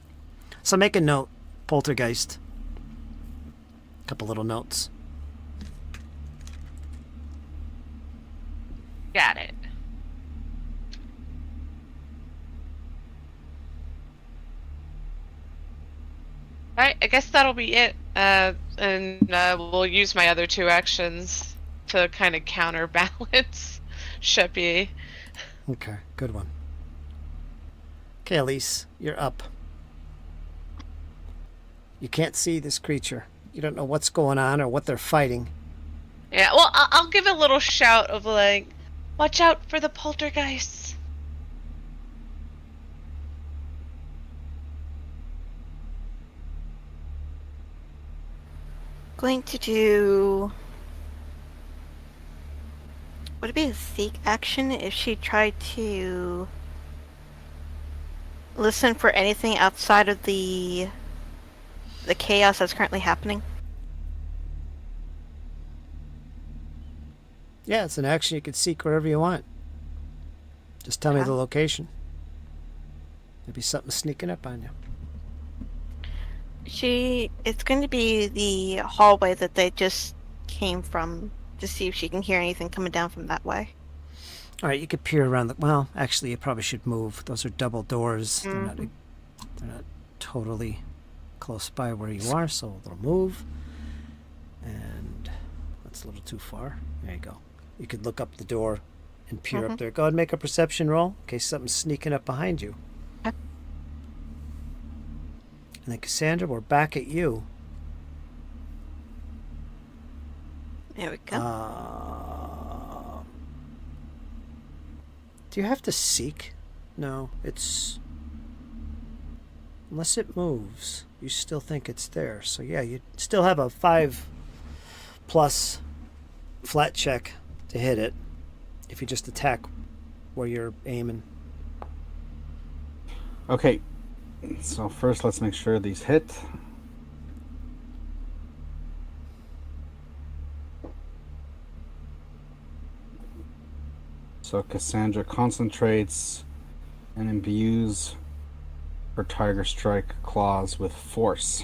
A: So make a note, poltergeist. A couple little notes.
C: Got it. Alright, I guess that'll be it. And we'll use my other two actions to kind of counterbalance Sheppy.
A: Okay, good one. Okay, Elise, you're up. You can't see this creature. You don't know what's going on or what they're fighting.
C: Yeah, well, I'll give a little shout of like, watch out for the poltergeists.
D: Going to do. Would it be a seek action if she tried to listen for anything outside of the chaos that's currently happening?
A: Yeah, it's an action you can seek wherever you want. Just tell me the location. Maybe something sneaking up on you.
D: It's going to be the hallway that they just came from, to see if she can hear anything coming down from that way.
A: All right, you could peer around the. Well, actually, you probably should move. Those are double doors.
D: Mm-hmm.
A: They're not totally close by where you are, so they'll move. And that's a little too far. There you go. You could look up the door and peer up there. Go ahead and make a perception roll in case something's sneaking up behind you.
D: Okay.
A: And then Cassandra, we're back at you.
D: There we go.
A: Do you have to seek? No, it's... Unless it moves, you still think it's there. So yeah, you still have a 5+ flat check to hit it if you just attack where you're aiming.
B: Okay, so first let's make sure these hit. So Cassandra concentrates and imbues her Tiger Strike claws with force.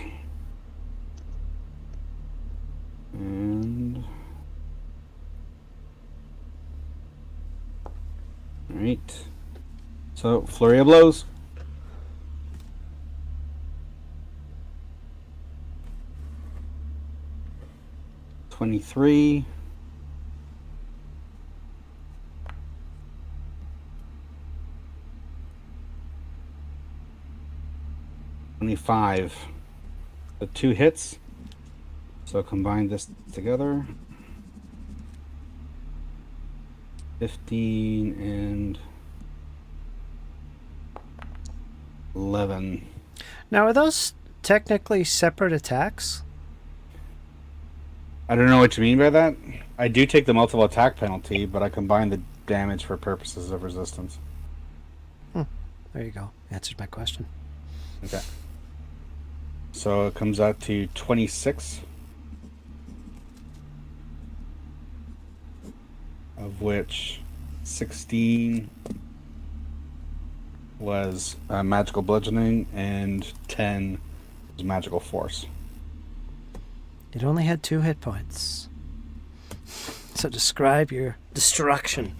B: And... Alright. So, flurry of blows. $23. $25. The 2 hits. So combine this together. 15 and 11.
A: Now, are those technically separate attacks?
B: I don't know what you mean by that. I do take the multiple attack penalty, but I combine the damage for purposes of resistance.
A: There you go. Answered my question.
B: Okay. So it comes out to 26. Of which 16 was magical bludgeoning and 10 was magical force.
A: It only had 2 hit points. So describe your destruction.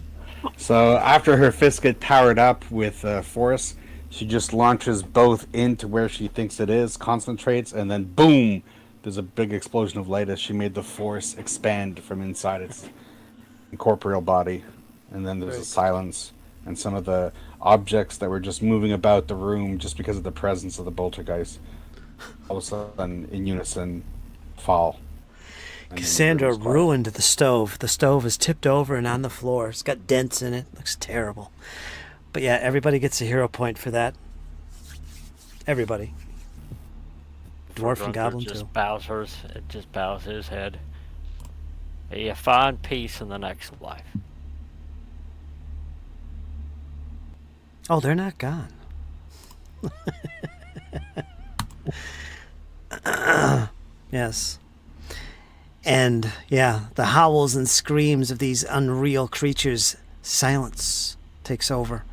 B: So after her fists get powered up with force, she just launches both into where she thinks it is, concentrates, and then boom! There's a big explosion of light as she made the force expand from inside its incorporeal body. And then there's a silence, and some of the objects that were just moving about the room just because of the presence of the poltergeist all of a sudden in unison fall. And
A: Cassandra ruined the stove. The stove is tipped over and on the floor. It's got dents in it. Looks terrible. But yeah, everybody gets a hero point for that. Everybody. Dwarf and goblin too.
F: It just bows his head. May you find peace in the next life.
A: Oh, they're not gone. Yes. And yeah, the howls and screams of these unreal creatures. Silence takes over.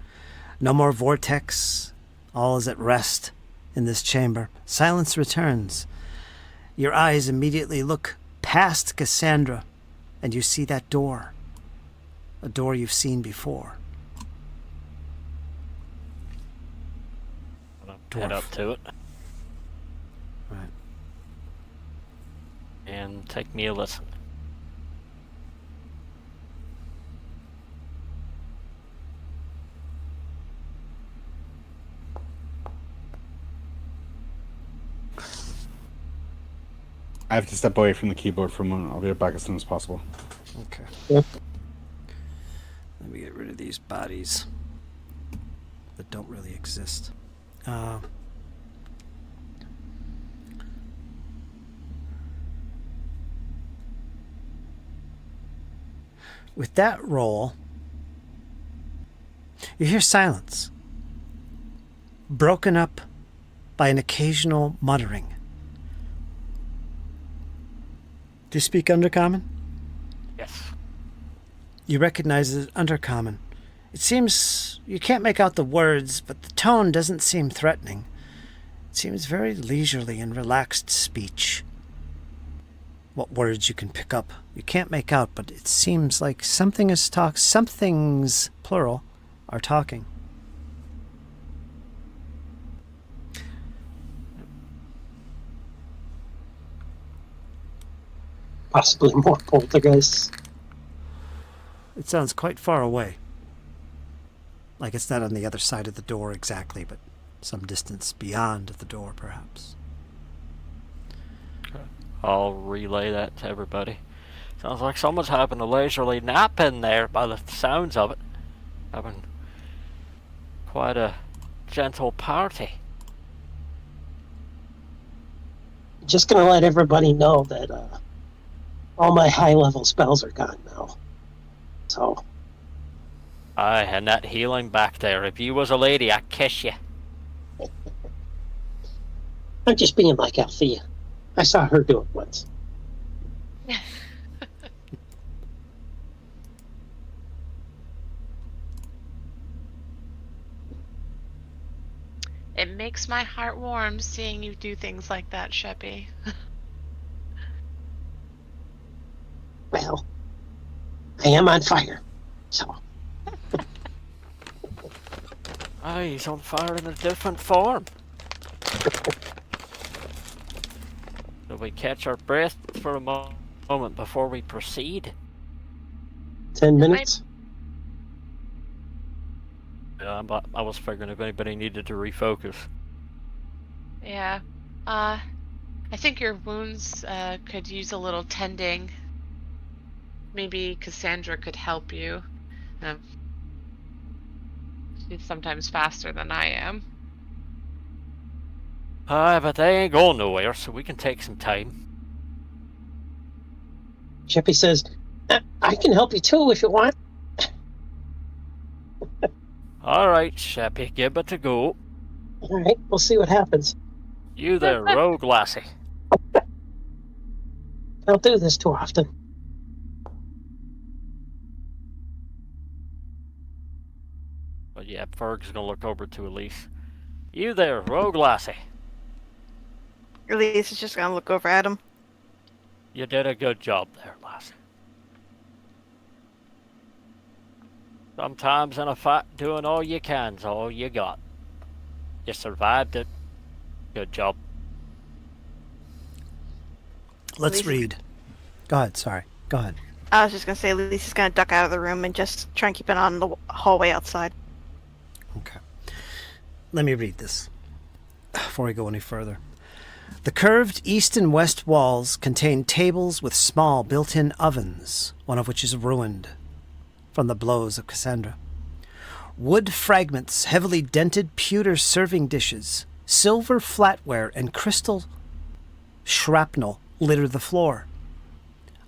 A: No more vortex. All is at rest in this chamber. Silence returns. Your eyes immediately look past Cassandra, and you see that door. A door you've seen before.
F: Head up to it.
A: Right.
F: And take me a listen.
B: I have to step away from the keyboard for a moment. I'll be right back as soon as possible.
A: Okay.
E: Yep.
A: Let me get rid of these bodies that don't really exist. With that roll, you hear silence, broken up by an occasional muttering. Do you speak Undercommon?
F: Yes.
A: You recognize it as Undercommon. It seems you can't make out the words, but the tone doesn't seem threatening. It seems very leisurely and relaxed speech. What words you can pick up, you can't make out, but it seems like something's, plural, are talking.
E: Possibly more poltergeists.
A: It sounds quite far away. Like it's not on the other side of the door exactly, but some distance beyond the door, perhaps.
F: I'll relay that to everybody. Sounds like someone's having a leisurely nap in there by the sounds of it. Having quite a gentle party.
E: Just gonna let everybody know that all my high-level spells are gone now. So.
F: Aye, and that healing back there. If you was a lady, I'd kiss you.
E: I'm just being like Althea. I saw her do it once.
C: It makes my heart warm seeing you do things like that, Sheppy.
E: Well, I am on fire, so.
F: Aye, he's on fire in a different form. Do we catch our breath for a moment before we proceed?
E: 10 minutes?
F: Yeah, but I was figuring if anybody needed to refocus.
C: Yeah. I think your wounds could use a little tending. Maybe Cassandra could help you. She's sometimes faster than I am.
F: Aye, but they ain't going nowhere, so we can take some time.
E: Sheppy says, I can help you too if you want.
F: Alright, Sheppy, give it a go.
E: Alright, we'll see what happens.
F: You there, rogue lassie.
E: I don't do this too often.
F: But yeah, Ferg's gonna look over to Elise. You there, rogue lassie.
D: Elise is just gonna look over at him.
F: You did a good job there, lassie. Sometimes in a fight, doing all you can's all you got. You survived it. Good job.
A: Let's read. Go ahead, sorry. Go ahead.
D: I was just gonna say Elise is gonna duck out of the room and just try and keep it on the hallway outside.
A: Okay. Let me read this before we go any further. The curved east and west walls contain tables with small built-in ovens, one of which is ruined from the blows of Cassandra. Wood fragments, heavily dented pewter serving dishes, silver flatware, and crystal shrapnel litter the floor.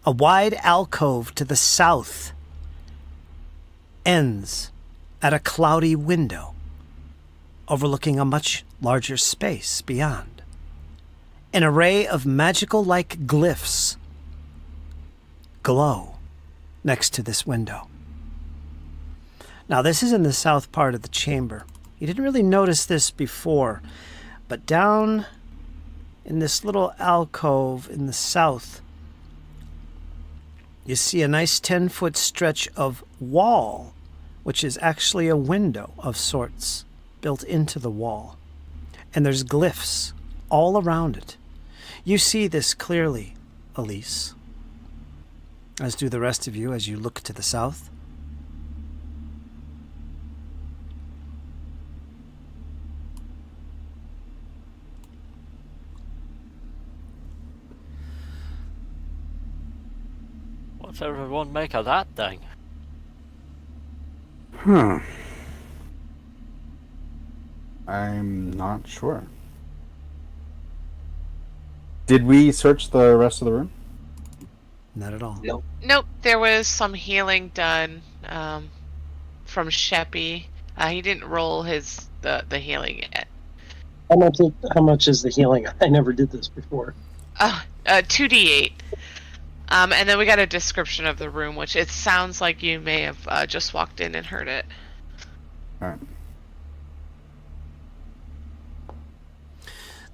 A: A wide alcove to the south ends at a cloudy window overlooking a much larger space beyond. An array of magical-like glyphs glow next to this window. Now, this is in the south part of the chamber. You didn't really notice this before, but down in this little alcove in the south, you see a nice 10-foot stretch of wall, which is actually a window of sorts built into the wall. And there's glyphs all around it. You see this clearly, Elise, as do the rest of you as you look to the south.
F: What's everyone make of that thing?
B: I'm not sure. Did we search the rest of the room?
A: Not at all.
C: Nope, there was some healing done from Sheppy. He didn't roll the healing yet.
E: How much is the healing? I never did this before.
C: 2d8. And then we got a description of the room, which it sounds like you may have just walked in and heard it.
B: Alright.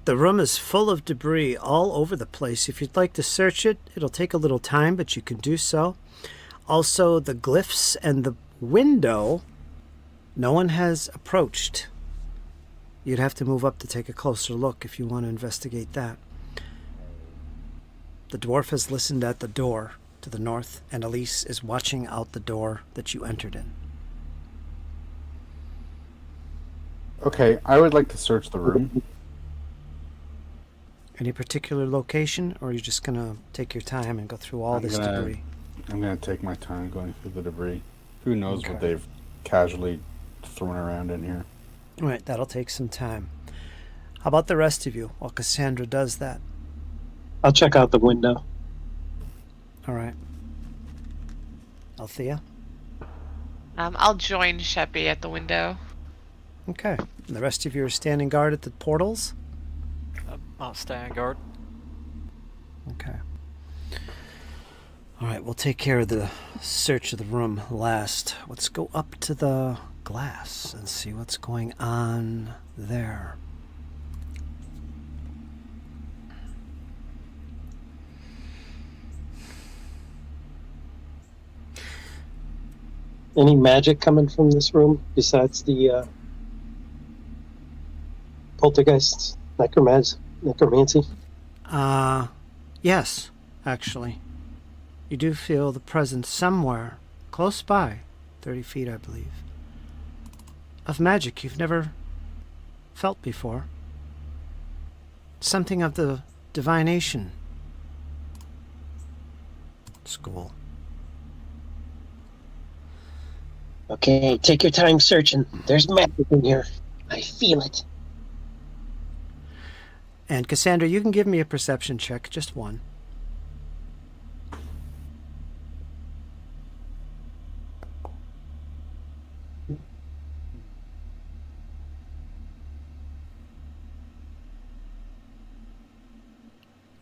A: The room is full of debris all over the place. If you'd like to search it, it'll take a little time, but you can do so. Also, the glyphs and the window, no one has approached. You'd have to move up to take a closer look if you want to investigate that. The dwarf has listened at the door to the north, and Elise is watching out the door that you entered in.
B: Okay, I would like to search the room.
A: Any particular location, or are you just going to take your time and go through all this debris?
B: I'm going to take my time going through the debris. Who knows what
A: Okay.
B: they've casually thrown around in here.
A: All right, that'll take some time. How about the rest of you while Cassandra does that?
E: I'll check out the window.
A: All right. Althea?
C: I'll join Sheppy at the window.
A: Okay. And the rest of you are standing guard at the portals?
F: I'll stand guard.
A: Okay. All right, we'll take care of the search of the room last. Let's go up to the glass and see what's going on there.
E: Any magic coming from this room besides the poltergeist necromancy?
A: Yes, actually. You do feel the presence somewhere close by, 30 feet, I believe, of magic you've never felt before. Something of the divination school.
E: Okay, take your time searching. There's magic in here. I feel it.
A: And Cassandra, you can give me a perception check, just one.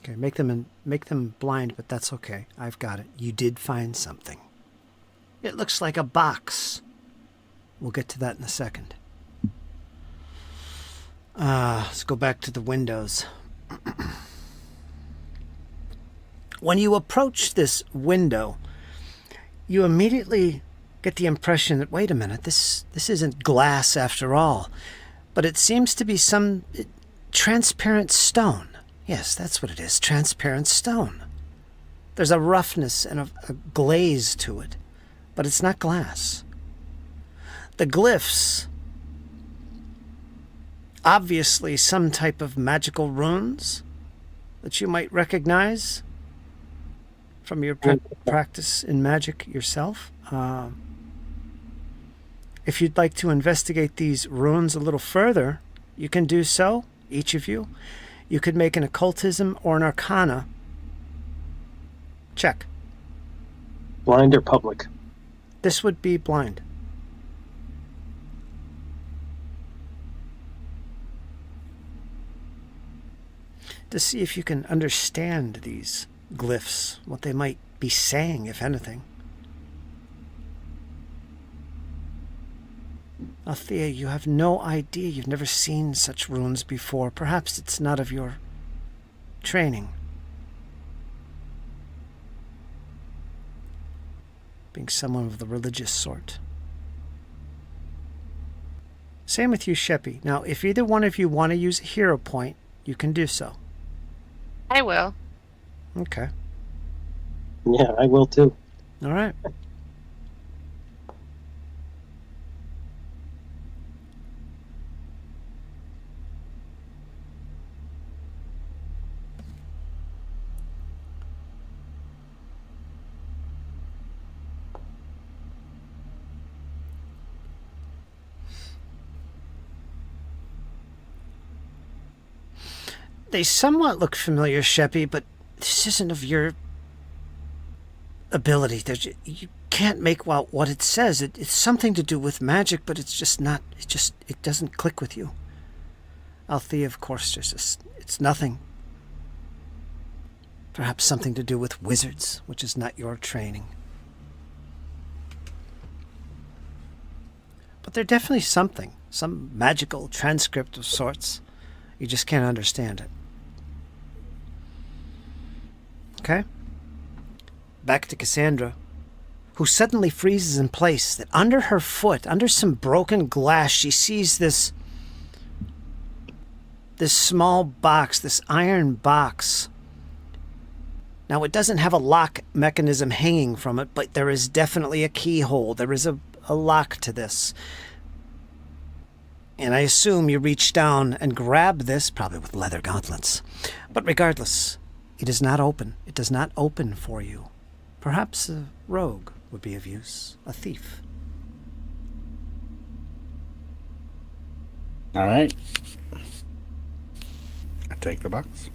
A: Okay, make them blind, but that's okay. I've got it. You did find something. It looks like a box. We'll get to that in a second. Let's go back to the windows. When you approach this window, you immediately get the impression that, wait a minute, this isn't glass after all, but it seems to be some transparent stone. Yes, that's what it is, transparent stone. There's a roughness and a glaze to it, but it's not glass. The glyphs, obviously some type of magical runes that you might recognize from your practice in magic yourself. If you'd like to investigate these runes a little further, you can do so, each of you. You could make an occultism or an arcana check.
E: Blind or public?
A: This would be blind. To see if you can understand these glyphs, what they might be saying, if anything. Althea, you have no idea. You've never seen such runes before. Perhaps it's not of your training. Being someone of the religious sort. Same with you, Sheppy. Now, if either one of you want to use a hero point, you can do so.
C: I will.
A: Okay.
E: Yeah, I will too.
A: All right. They somewhat look familiar, Sheppy, but this isn't of your ability. You can't make out what it says. It's something to do with magic, but it's just not. It doesn't click with you. Althea, of course, it's nothing. Perhaps something to do with wizards, which is not your training. But they're definitely something. Some magical transcript of sorts. You just can't understand it. Okay? Back to Cassandra, who suddenly freezes in place, that under her foot, under some broken glass, she sees this small box, this iron box. Now, it doesn't have a lock mechanism hanging from it, but there is definitely a keyhole. There is a lock to this. And I assume you reach down and grab this, probably with leather gauntlets. But regardless, it is not open. It does not open for you. Perhaps a rogue would be of use. A thief.
B: All right. I take the box.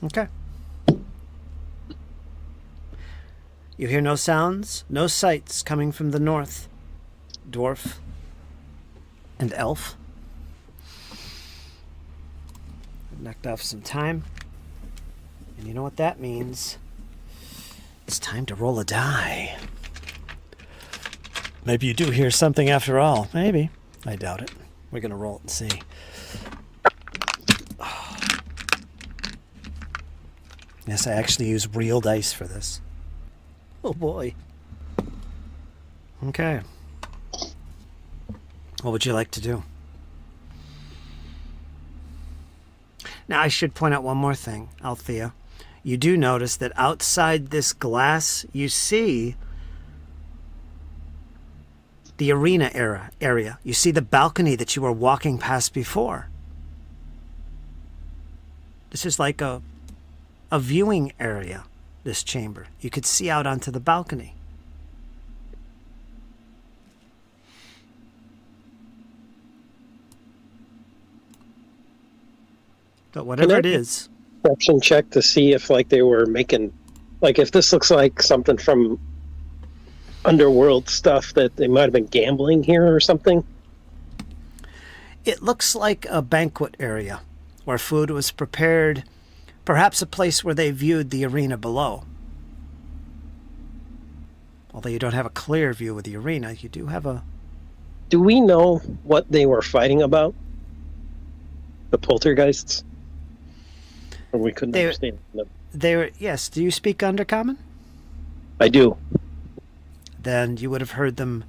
A: Okay. You hear no sounds, no sights coming from the north. Dwarf and elf. I've knocked off some time. And you know what that means? It's time to roll a die. Maybe you do hear something after all. Maybe. I doubt it. We're going to roll it and see. Yes, I actually use real dice for this. Oh boy. Okay. What would you like to do? Now, I should point out one more thing, Althea. You do notice that outside this glass, you see the arena area. You see the balcony that you were walking past before. This is like a viewing area, this chamber. You could see out onto the balcony. But whatever it is...
E: Perception check to see if, like, they were making... Like, if this looks like something from underworld stuff that they might have been gambling here or something.
A: It looks like a banquet area where food was prepared, perhaps a place where they viewed the arena below. Although you don't have a clear view of the arena, you do have a...
E: Do we know what they were fighting about? The poltergeists? Or we couldn't understand them?
A: They were... Yes, do you speak Undercommon?
E: I do.
A: Then you would have heard them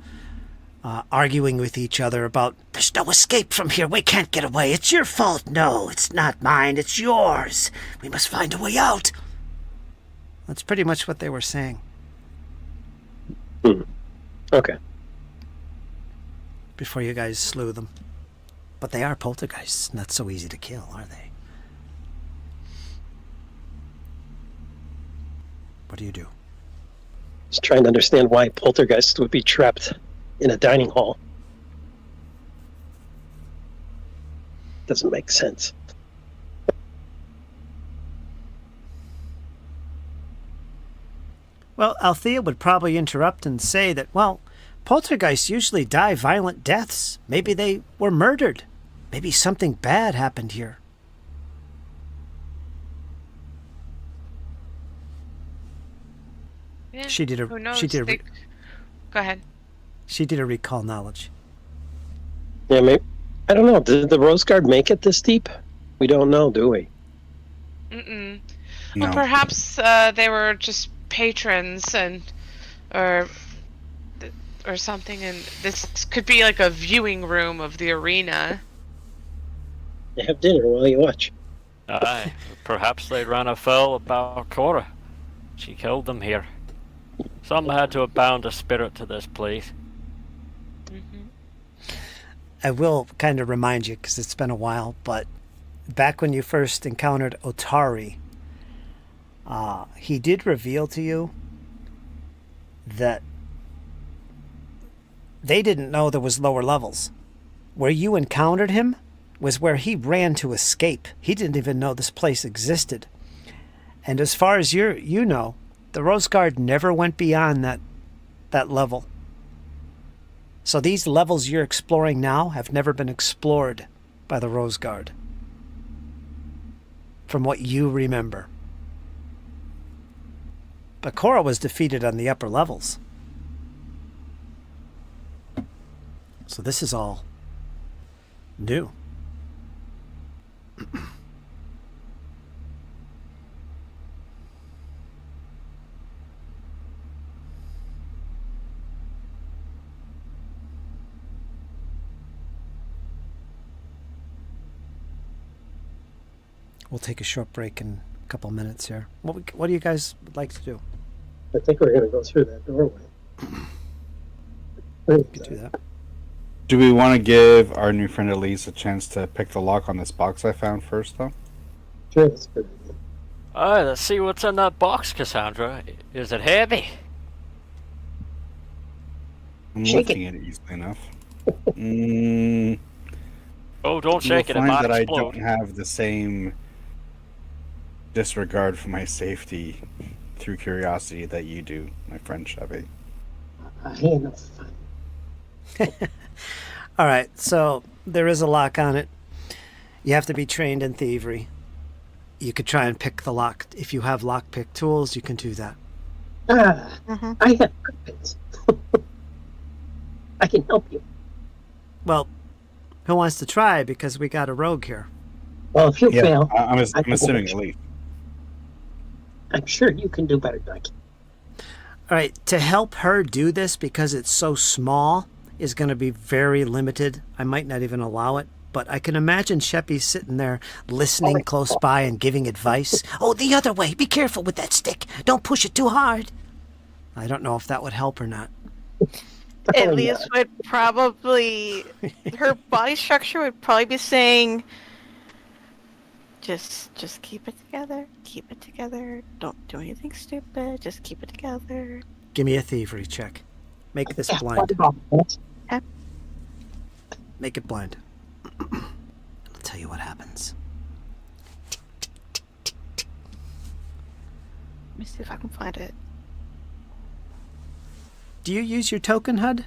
A: arguing with each other about, there's no escape from here, we can't get away, it's your fault. No, it's not mine, it's yours. We must find a way out. That's pretty much what they were saying.
E: Okay.
A: Before you guys slew them. But they are poltergeists, not so easy to kill, are they? What do you do?
E: Just trying to understand why poltergeists would be trapped in a dining hall. Doesn't make sense.
A: Well, Althea would probably interrupt and say that, well, poltergeists usually die violent deaths. Maybe they were murdered. Maybe something bad happened here.
C: Yeah,
A: She did a.
C: who knows?
A: She did.
C: Go ahead.
A: She did a recall knowledge.
E: Yeah, maybe. I don't know. Did the Rose Guard make it this deep? We don't know, do we?
C: Mm-mm.
B: No.
C: Well, perhaps they were just patrons or something, and this could be like a viewing room of the arena.
E: You have dinner while you watch.
F: Aye, perhaps they ran afoul of Balcora. She killed them here. Some had to have bound a spirit to this place.
C: Mm-hmm.
A: I will kind of remind you, because it's been a while, but back when you first encountered Otari, he did reveal to you that they didn't know there was lower levels. Where you encountered him was where he ran to escape. He didn't even know this place existed. And as far as you know, the Rose Guard never went beyond that level. So these levels you're exploring now have never been explored by the Rose Guard, from what you remember. But Cora was defeated on the upper levels. So this is all new. We'll take a short break in a couple minutes here. What do you guys like to do?
E: I think we're going to go through that doorway.
A: We could do that.
B: Do we want to give our new friend Elise a chance to pick the lock on this box I found first, though?
E: Sure, that's a good idea.
F: Alright, let's see what's in that box, Cassandra. Is it heavy?
B: I'm
E: Shake
B: lifting it easily enough.
F: Oh, don't shake it. It
B: You'll
F: might
B: find that I
F: explode.
B: don't have the same disregard for my safety through curiosity that you do, my friend Chevy.
E: I ain't no fun.
A: All right, so there is a lock on it. You have to be trained in thievery. You could try and pick the lock. If you have lockpick tools, you can do that.
E: I have weapons. I can help you.
A: Well, who wants to try? Because we got a rogue here.
E: Well, if you
B: Yeah,
E: fail,
B: I'm
E: I can
B: assuming
E: watch.
B: Elise.
E: I'm sure you can do better than I can.
A: All right, to help her do this, because it's so small, is going to be very limited. I might not even allow it, but I can imagine Sheppy sitting there listening close by and giving advice. Oh, the other way. Be careful with that stick. Don't push it too hard. I don't know if that would help or not.
D: At least would probably her body structure would probably be saying, just keep it together, don't do anything stupid, just keep it together.
A: Give me a thievery check. Make this
E: Yeah,
A: blind.
E: what?
A: Make it blind. I'll tell you what happens.
D: Let me see if I can find it.
A: Do you use your token HUD,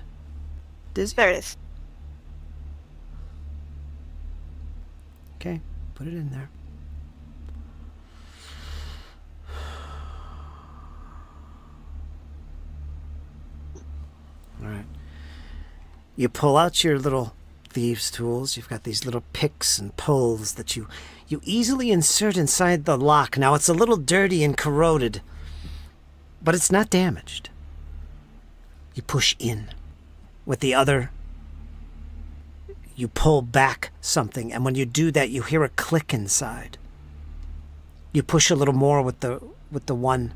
A: Dizzy?
D: There it is.
A: Okay, put it in there. All right. You pull out your little thieves' tools. You've got these little picks and pulls that you easily insert inside the lock. Now, it's a little dirty and corroded, but it's not damaged. You push in. With the other, you pull back something, and when you do that, you hear a click inside. You push a little more with the one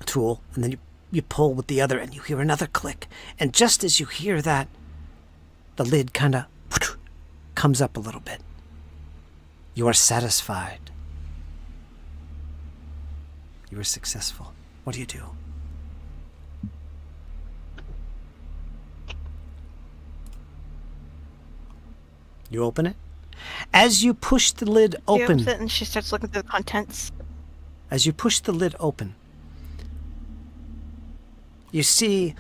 A: tool, and then you pull with the other, and you hear another click. And just as you hear that, the lid kind of comes up a little bit. You are satisfied. You are successful. What do you do? You open it. As you push the lid
D: She
A: open,
D: opens it and she starts looking through the contents.
A: as you push the lid open, you see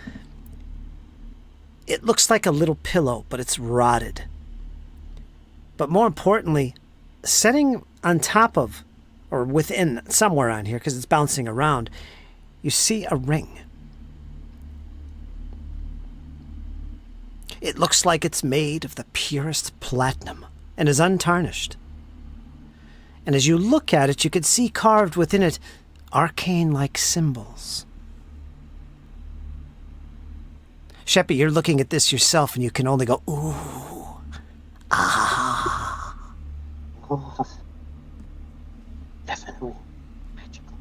A: it looks like a little pillow, but it's rotted. But more importantly, setting on top of, or within, somewhere on here, because it's bouncing around, you see a ring. It looks like it's made of the purest platinum and is untarnished. And as you look at it, you can see carved within it arcane-like symbols. Sheppy, you're looking at this yourself and you can only go, ooh, ah.
E: Oh, definitely magical.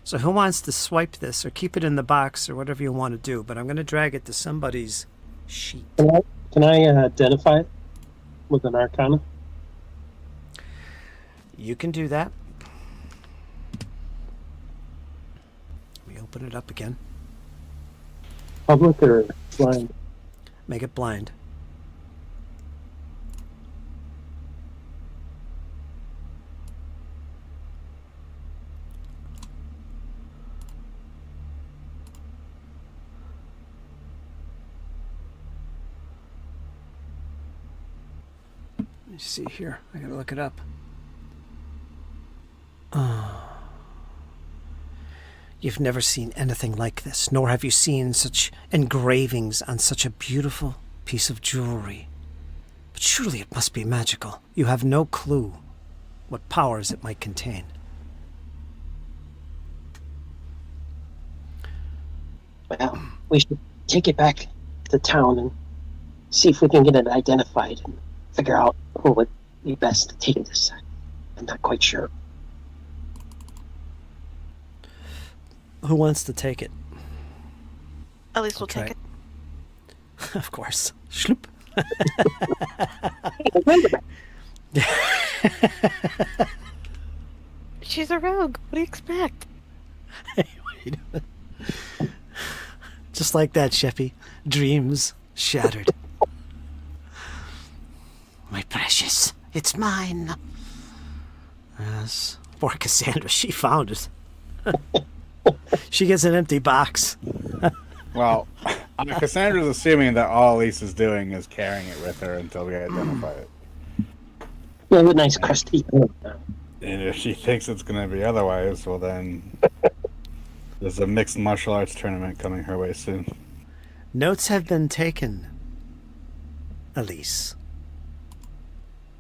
A: So who wants to swipe this or keep it in the box or whatever you want to do? But I'm going to drag it to somebody's sheet.
E: Can I identify it with an arcana?
A: You can do that. Let me open it up again.
E: Public or blind?
A: Make it blind. Let me see here. I gotta look it up. You've never seen anything like this, nor have you seen such engravings on such a beautiful piece of jewelry. But surely it must be magical. You have no clue what powers it might contain.
E: Well, we should take it back to town and see if we can get it identified and figure out who it be best to take this. I'm not quite sure.
A: Who wants to take it?
D: At least we'll
A: Okay.
D: take it.
A: Of course. Schloop.
D: She's a rogue. What do you expect?
A: Wait. Just like that, Sheppy. Dreams shattered. My precious. It's mine. Yes. Poor Cassandra. She found it. She gets an empty box.
G: Well, Cassandra's assuming that all Elise is doing is carrying it with her until we identify it.
E: Well, a nice crusty.
G: And if she thinks it's going to be otherwise, well then, there's a mixed martial arts tournament coming her way soon.
A: Notes have been taken, Elise.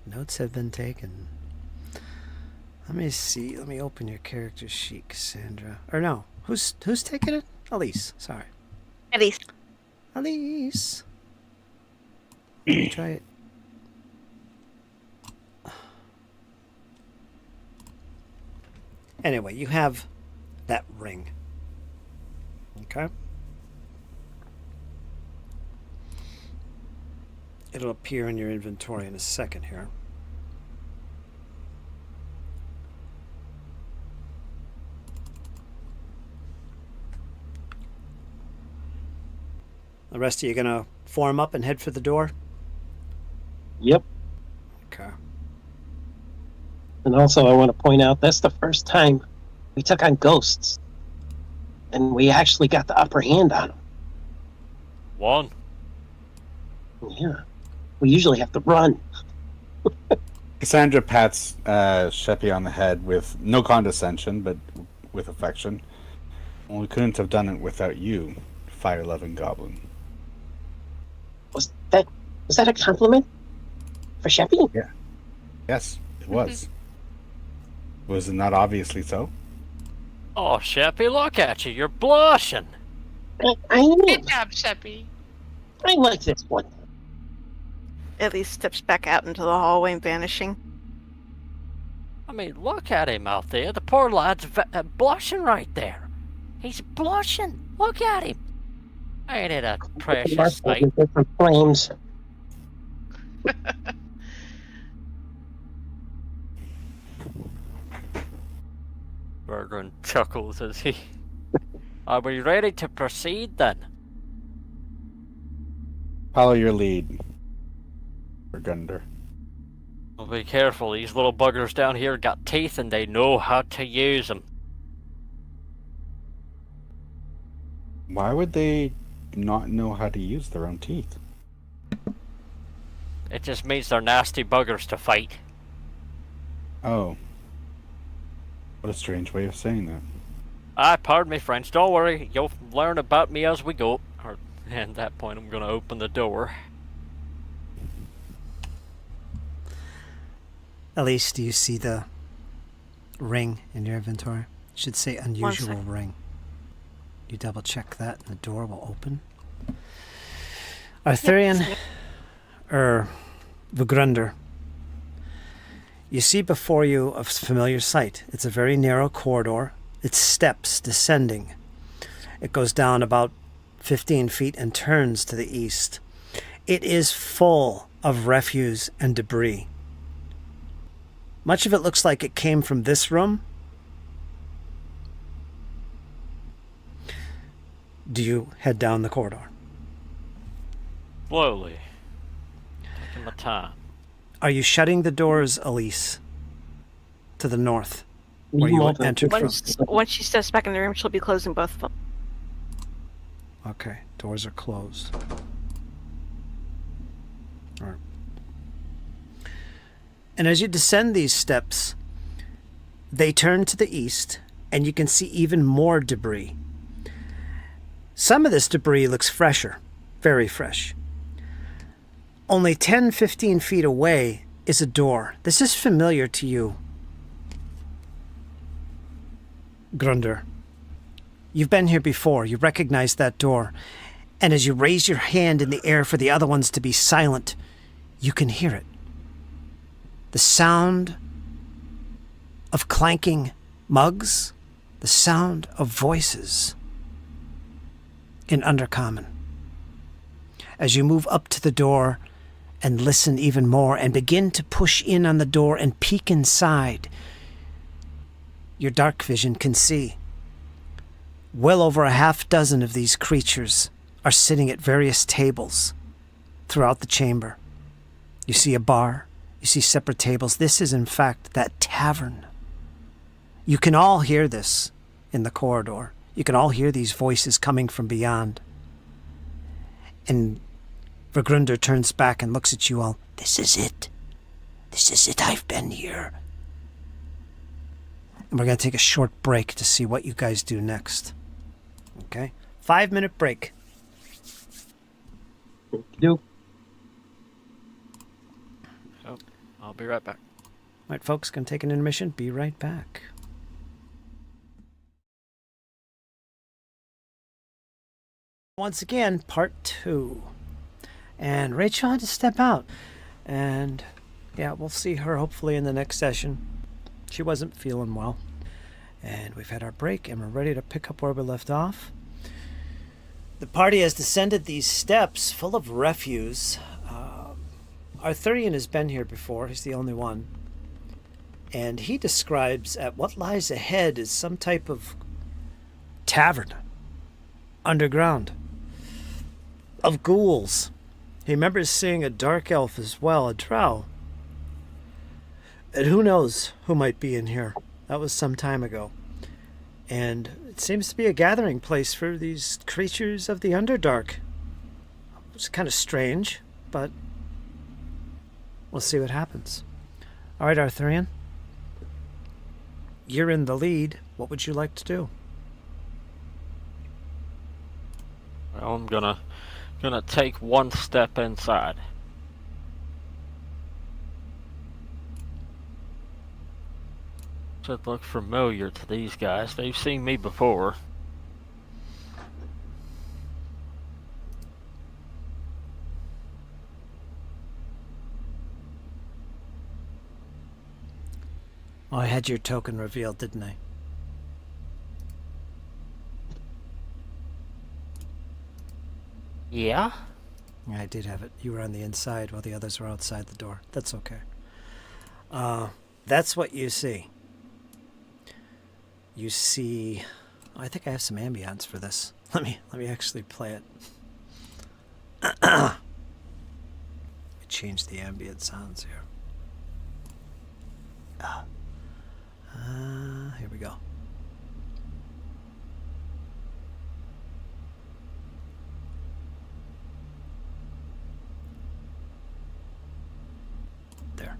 A: Notes have been taken. Let me see. Let me open your character sheet, Cassandra. Or no, who's taking it? Elise. Sorry,
D: At least.
A: Elise. Let me try it. Anyway, you have that ring. Okay. It'll appear in your inventory in a second here. The rest of you gonna form up and head for the door?
E: Yep.
A: Okay.
E: And also, I want to point out that's the first time we took on ghosts, and we actually got the upper hand on them.
F: One.
E: Yeah. We usually have to run.
G: Cassandra pats Sheppy on the head with no condescension, but with affection. Well, we couldn't have done it without you, fire-loving goblin.
E: Was that a compliment for Sheppy?
G: Yeah. Yes, it was. Was it not obviously so?
F: Oh, Sheppy, look at you. You're blushing.
E: I know.
C: Good job, Sheppy.
E: I like this one.
D: At least steps back out into the hallway, vanishing.
F: I mean, look at him out there. The poor lad's blushing right there. He's blushing. Look at him. Ain't it a precious sight?
E: Different flames.
F: Bergren chuckles as he... Are we ready to proceed then?
G: Follow your lead, Burgunder.
F: Well, be careful. These little buggers down here got teeth and they know how to use them.
G: Why would they not know how to use their own teeth?
F: It just means they're nasty buggers to fight.
G: Oh. What a strange way of saying that.
F: Pardon me, French. Don't worry. You'll learn about me as we go. And at that point, I'm going to open the door.
A: Elise, do you see the ring in your inventory? It should say unusual ring. You double check that and the door will open. Arthurian, Vugrunder. You see before you a familiar sight. It's a very narrow corridor. It's steps descending. It goes down about 15 feet and turns to the east. It is full of refuse and debris. Much of it looks like it came from this room. Do you head down the corridor?
F: Slowly. Taking my time.
A: Are you shutting the doors, Elise? To the north, where you entered from?
D: Once she steps back in the room, she'll be closing both of them.
A: Okay, doors are closed. All right. And as you descend these steps, they turn to the east, and you can see even more debris. Some of this debris looks fresher, very fresh. Only 10, 15 feet away is a door. This is familiar to you, Grunder. You've been here before. You recognize that door. And as you raise your hand in the air for the other ones to be silent, you can hear it. the sound of clanking mugs, the sound of voices in Undercommon. As you move up to the door and listen even more and begin to push in on the door and peek inside, your dark vision can see well over a half dozen of these creatures are sitting at various tables throughout the chamber. You see a bar, you see separate tables. This is in fact that tavern. You can all hear this in the corridor. You can all hear these voices coming from beyond. And Vergrunder turns back and looks at you all. This is it. This is it. I've been here. And we're going to take a short break to see what you guys do next. Okay? 5-minute break.
E: Do.
F: Oh, I'll be right back.
A: All right, folks, going to take an intermission. Be right back. Once again, part 2. And Rachel had to step out. And yeah, we'll see her hopefully in the next session. She wasn't feeling well. And we've had our break and we're ready to pick up where we left off. The party has descended these steps full of refuse. Arthurian has been here before. He's the only one. And he describes at what lies ahead as some type of tavern underground of ghouls. He remembers seeing a dark elf as well, a drow. And who knows who might be in here. That was some time ago. And it seems to be a gathering place for these creatures of the Underdark. It's kind of strange, but we'll see what happens. All right, Arthurian. You're in the lead. What would you like to do?
F: Well, I'm gonna take one step inside. Should look familiar to these guys. They've seen me before.
A: Oh, I had your token revealed, didn't I?
F: Yeah?
A: Yeah, I did have it. You were on the inside while the others were outside the door. That's okay. That's what you see. You see... Oh, I think I have some ambience for this. Let me actually play it. Let me change the ambient sounds here. Here we go. There.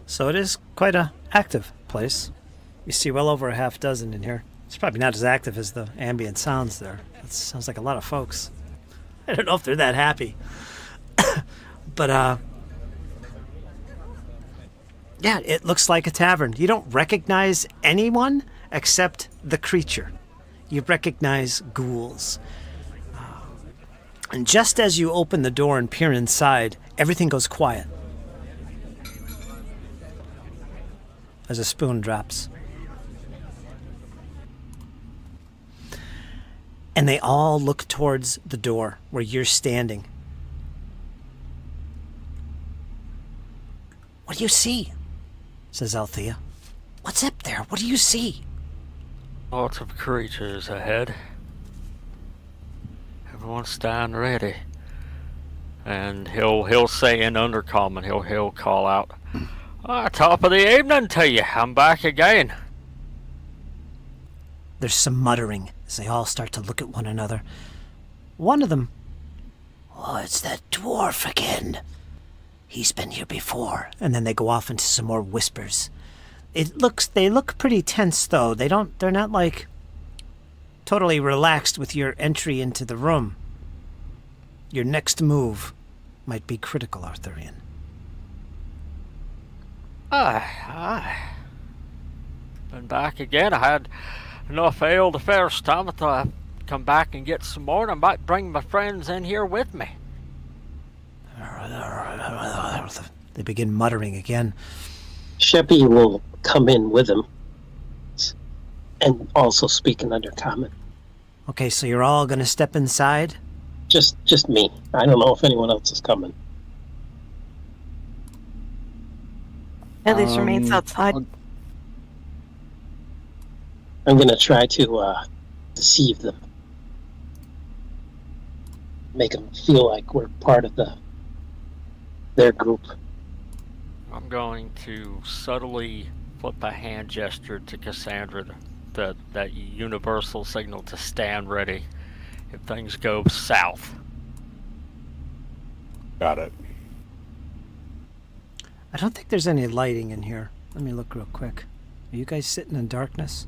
A: So it is quite a active place. You see well over a half dozen in here. It's probably not as active as the ambient sounds there. That sounds like a lot of folks. I don't know if they're that happy. But, yeah, it looks like a tavern. You don't recognize anyone except the creature. You recognize ghouls. And just as you open the door and peer inside, everything goes quiet. As a spoon drops. And they all look towards the door where you're standing. What do you see? Says Althea. What's up there? What do you see?
F: Lots of creatures ahead. Everyone stand ready. And he'll say in Undercommon, he'll call out, top of the evening to you, I'm back again.
A: There's some muttering as they all start to look at one another. One of them, oh, it's that dwarf again. He's been here before. And then they go off into some more whispers. They look pretty tense though. They're not like totally relaxed with your entry into the room. Your next move might be critical, Arthurian.
F: Aye. been back again. I had enough ale the first time. I thought I'd come back and get some more, and I might bring my friends in here with me.
A: They begin muttering again.
E: Sheppy will come in with him, and also speak in Undercommon.
A: Okay, so you're all going to step inside?
E: Just me. I don't know if anyone else is coming.
D: At least remains outside.
E: I'm going to try to deceive them. Make them feel like we're part of their group.
F: I'm going to subtly flip a hand gesture to Cassandra, that universal signal to stand ready if things go south.
G: Got it.
A: I don't think there's any lighting in here. Let me look real quick. Are you guys sitting in darkness?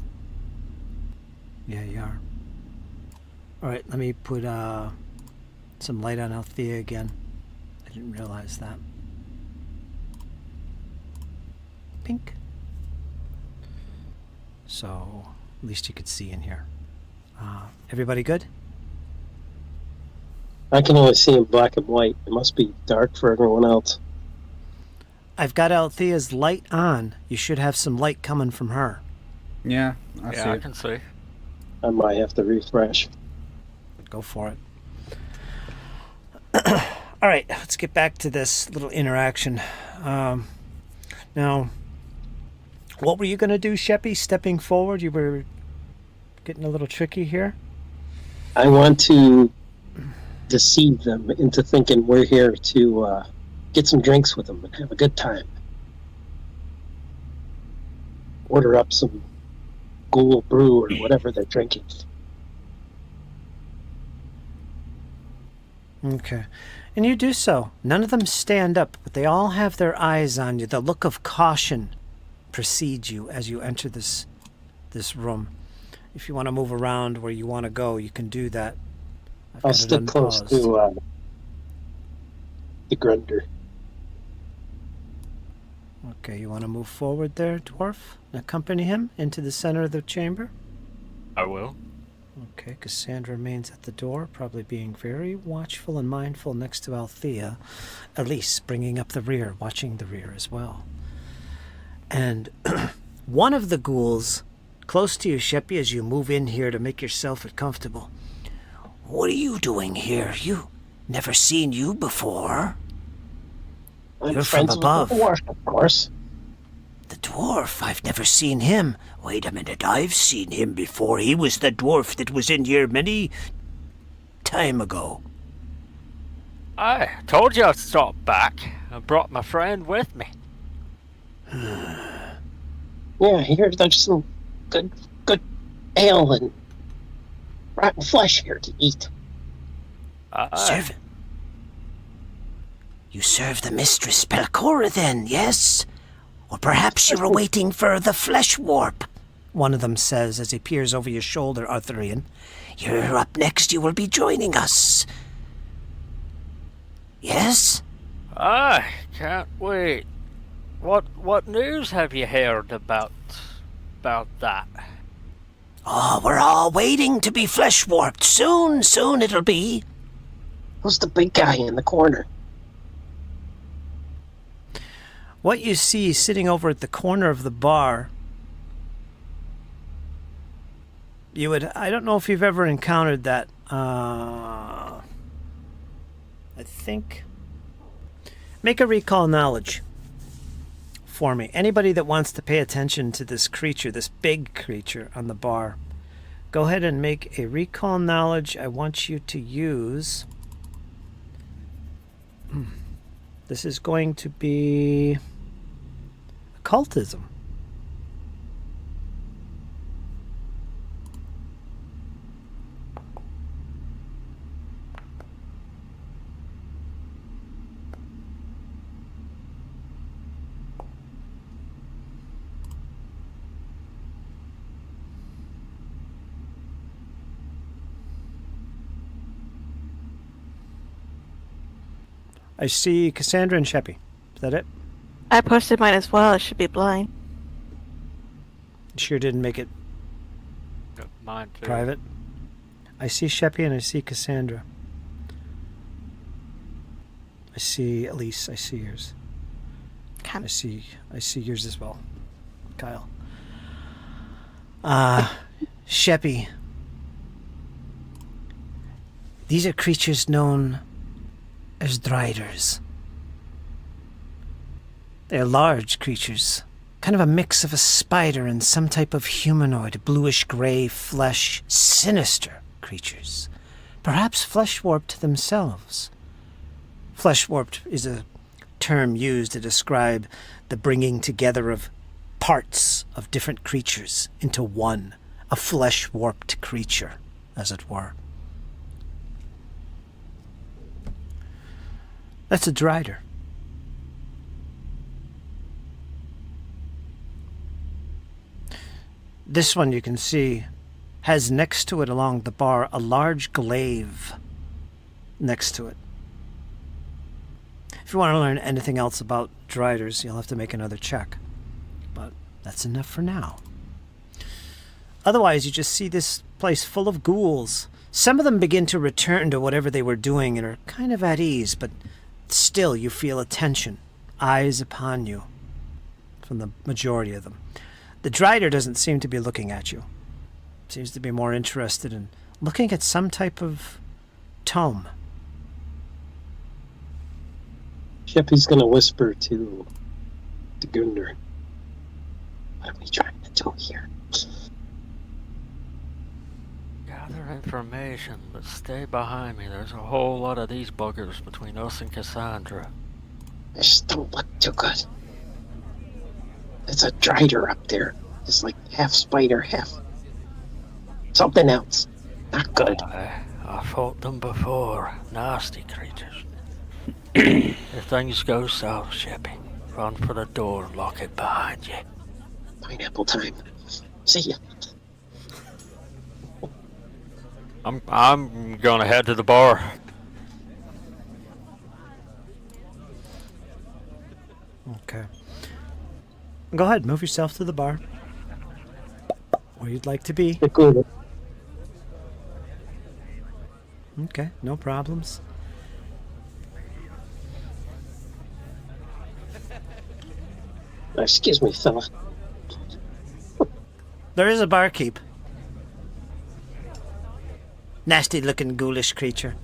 A: Yeah, you are. Alright, let me put some light on Althea again. I didn't realize that. Pink. So, at least you could see in here. Everybody good?
E: I can only see in black and white. It must be dark for everyone else.
A: I've got Althea's light on. You should have some light coming from her.
G: Yeah, I see
F: I
G: it.
F: can see.
E: I might have to refresh.
A: Go for it. All right, let's get back to this little interaction. Now, what were you going to do, Sheppy? Stepping forward? You were getting a little tricky here?
E: I want to deceive them into thinking we're here to get some drinks with them and have a good time. Order up some ghoul brew or whatever they're drinking.
A: Okay. And you do so. None of them stand up, but they all have their eyes on you. The look of caution precedes you as you enter this room. If you want to move around where you want to go, you can do that.
E: I'll stick close to the Grunder.
A: Okay, you want to move forward there, dwarf, and accompany him into the center of the chamber?
F: I will.
A: Okay, Cassandra remains at the door, probably being very watchful and mindful next to Althea. Elise bringing up the rear, watching the rear as well. And one of the ghouls, close to you, Sheppy, as you move in here to make yourself comfortable. What are you doing here? You never seen you before.
E: I'm
A: You're
E: friends
A: from above.
E: with the dwarf, of course.
A: The dwarf? I've never seen him. Wait a minute, I've seen him before. He was the dwarf that was in here many time ago.
F: I told you I'd stop back. I brought my friend with me.
E: Yeah, here there's some good ale and rotten flesh here to eat.
A: Serve. You serve the mistress Belcora then, yes? Or perhaps you were waiting for the flesh warp, one of them says as he peers over your shoulder, Arthurian. You're up next, you will be joining us. Yes?
F: I can't wait. What news have you heard about that?
A: Oh, we're all waiting to be flesh warped. Soon it'll be.
E: Who's the big guy in the corner?
A: What you see sitting over at the corner of the bar, I don't know if you've ever encountered that, I think, make a recall knowledge for me. Anybody that wants to pay attention to this creature, this big creature on the bar, go ahead and make a recall knowledge. I want you to use, this is going to be occultism. I see Cassandra and Sheppy. Is that it?
D: I posted mine as well. It should be blind.
A: You sure didn't make it
F: Mine too.
A: private? I see Sheppy and I see Cassandra. I see Elise. I see yours.
D: Okay.
A: I see yours as well, Kyle. Sheppy. These are creatures known as Driders. They're large creatures, kind of a mix of a spider and some type of humanoid, bluish-gray flesh, sinister creatures. Perhaps flesh-warped themselves. Flesh-warped is a term used to describe the bringing together of parts of different creatures into one, a flesh-warped creature, as it were. That's a Drider. This one you can see has next to it along the bar a large glaive next to it. If you want to learn anything else about Driders, you'll have to make another check. But that's enough for now. Otherwise, you just see this place full of ghouls. Some of them begin to return to whatever they were doing and are kind of at ease, but still you feel attention, eyes upon you, from the majority of them. The Drider doesn't seem to be looking at you. Seems to be more interested in looking at some type of tome.
E: Sheppy's gonna whisper to Gunder. What are we trying to do here?
F: Gather information, but stay behind me. There's a whole lot of these buggers between us and Cassandra.
E: This don't look too good. It's a Drider up there. It's like half spider, half something else. Not good.
F: I fought them before. Nasty creatures. If things go south, Sheppy, run for the door and lock it behind you.
E: Pineapple time. See ya.
F: I'm gonna head to the bar.
A: Okay. Go ahead, move yourself to the bar. Where you'd like to be.
E: Good.
A: Okay, no problems.
E: Excuse me, fella.
A: There is a barkeep. Nasty looking ghoulish creature.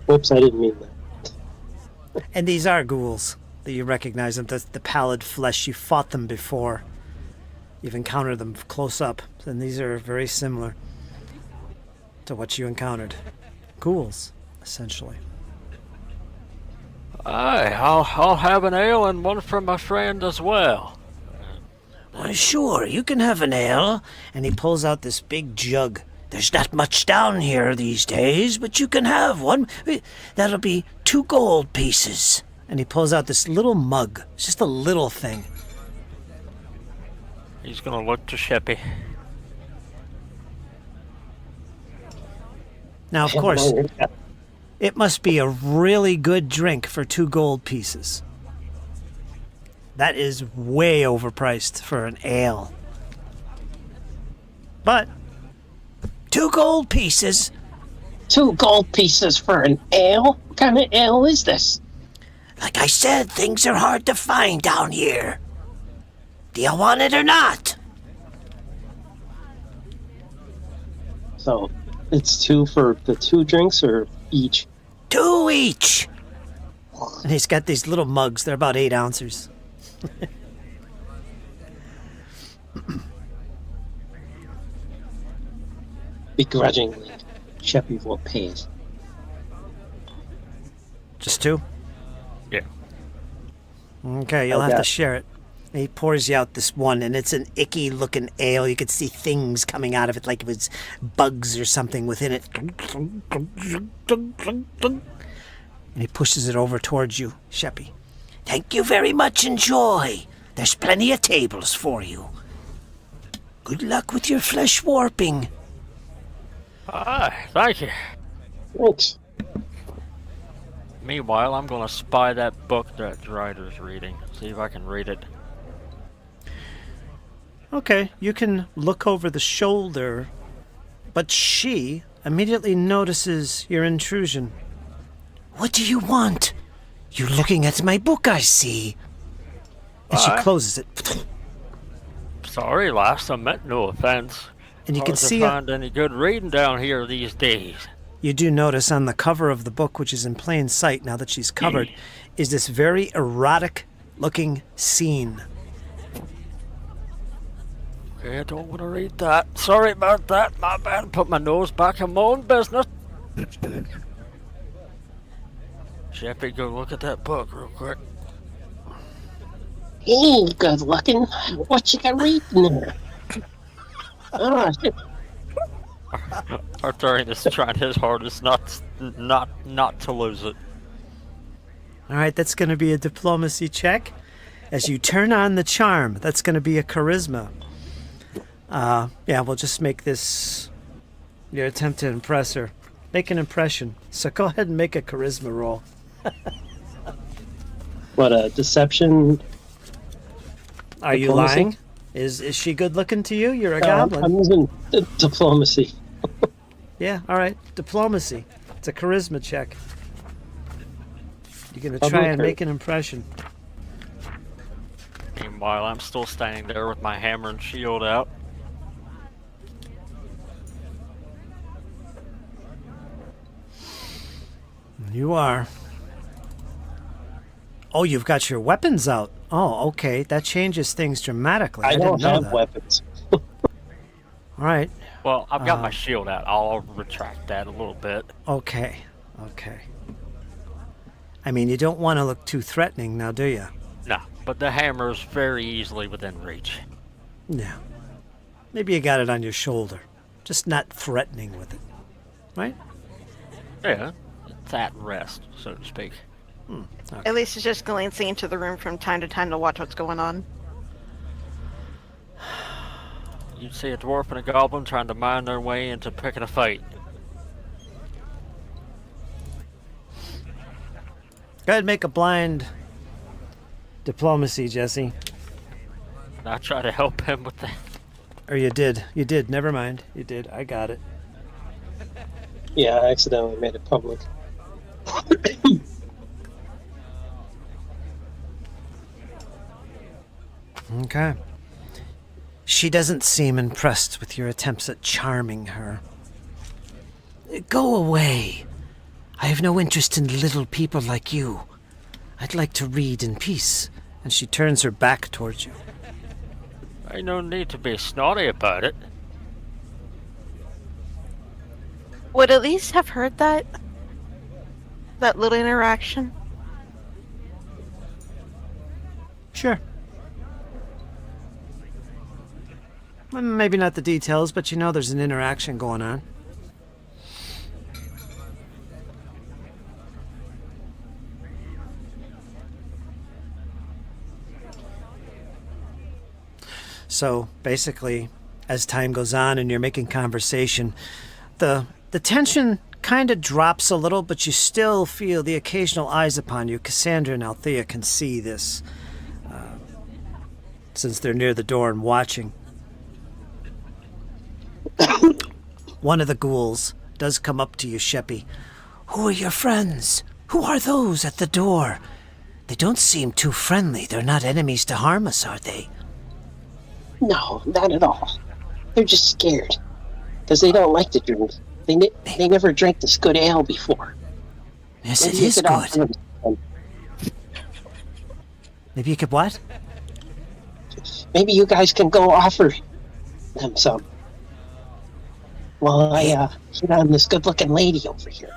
E: Whoops, I didn't mean that.
A: And these are ghouls. That you recognize them. The pallid flesh. You fought them before. You've encountered them close up. And these are very similar to what you encountered. Ghouls, essentially.
F: Aye, I'll have an ale and one for my friend as well.
A: Why, sure, you can have an ale. And he pulls out this big jug. There's not much down here these days, but you can have one. That'll be 2 gold pieces. And he pulls out this little mug. It's just a little thing.
F: He's gonna look to Sheppy.
A: Now, of course, it must be a really good drink for 2 gold pieces. That is way overpriced for an ale. But 2 gold pieces.
E: 2 gold pieces for an ale? What kind of ale is this?
A: Like I said, things are hard to find down here. Do you want it or not?
E: So, it's 2 for the 2 drinks or each?
A: 2 each. And he's got these little mugs. They're about 8 ounces.
E: Begrudgingly, Sheppy will pay it.
A: Just 2?
F: Yeah.
A: Okay, you'll have
E: Okay.
A: to share it. And he pours you out this one, and it's an icky-looking ale. You could see things coming out of it like it was bugs or something within it. And he pushes it over towards you, Sheppy. Thank you very much. Enjoy. There's plenty of tables for you. Good luck with your flesh warping.
F: Aye, thank you.
E: Thanks.
F: Meanwhile, I'm gonna spy that book that Drider's reading. See if I can read it.
A: Okay, you can look over the shoulder, but she immediately notices your intrusion. What do you want? You're looking at my book, I see. And she closes it.
F: Sorry, lass, I meant no offense.
A: And you can
F: Hard to
A: see
F: find any good reading down here these days.
A: you do notice on the cover of the book, which is in plain sight now that she's covered, is this very erotic-looking scene.
F: Okay, I don't want to read that. Sorry about that. My bad. Put my nose back in my own business. Chappy, go look at that book real quick.
E: Hey, good looking. What you got reading there? Oh, shit.
F: Arthurian is trying his hardest not to lose it.
A: All right, that's going to be a diplomacy check. As you turn on the charm, that's going to be a charisma. Yeah, we'll just make this your attempt to impress her. Make an impression. So go ahead and make a charisma roll.
E: What, a deception?
A: Are you
E: Diplomacy?
A: lying? Is she good looking to you? You're a goblin.
E: I'm using diplomacy.
A: Yeah, all right. Diplomacy. It's a charisma check. You're going to try and make an impression.
F: Meanwhile, I'm still standing there with my hammer and shield out.
A: You are. Oh, you've got your weapons out. Oh, okay. That changes things dramatically.
E: I don't
A: didn't know
E: have
A: that.
E: weapons.
A: All right.
F: Well, I've got my shield out. I'll retract that a little bit.
A: Okay. Okay. I mean, you don't want to look too threatening now, do you?
F: No, but the hammer is very easily within reach.
A: No. Maybe you got it on your shoulder. Just not threatening with it. Right?
F: Yeah, it's at rest, so to speak.
A: Okay.
D: At least it's just glancing into the room from time to time to watch what's going on.
F: You'd see a dwarf and a goblin trying to mine their way into picking a fight.
A: Go ahead and make a blind diplomacy, Jesse.
F: And I try to help him with that.
A: Or you did. You did. Never mind. You did. I got it.
E: Yeah, I accidentally made it public.
A: Okay. She doesn't seem impressed with your attempts at charming her. Go away. I have no interest in little people like you. I'd like to read in peace. And she turns her back towards you.
F: Ain't no need to be snotty about it.
D: Would Elise have heard that? That little interaction?
A: Sure. Well, maybe not the details, but you know there's an interaction going on. So basically, as time goes on and you're making conversation, the tension kind of drops a little, but you still feel the occasional eyes upon you. Cassandra and Althea can see this, since they're near the door and watching. One of the ghouls does come up to you, Sheppy. Who are your friends? Who are those at the door? They don't seem too friendly. They're not enemies to harm us, are they?
E: No, not at all. They're just scared. Because they don't like to drink. They never drank this good ale before.
A: Yes,
E: Maybe
A: it
E: you
A: is
E: could offer
A: good.
E: them-
A: Maybe you could what?
E: Maybe you guys can go offer them some. Well, I hit on this good-looking lady over here.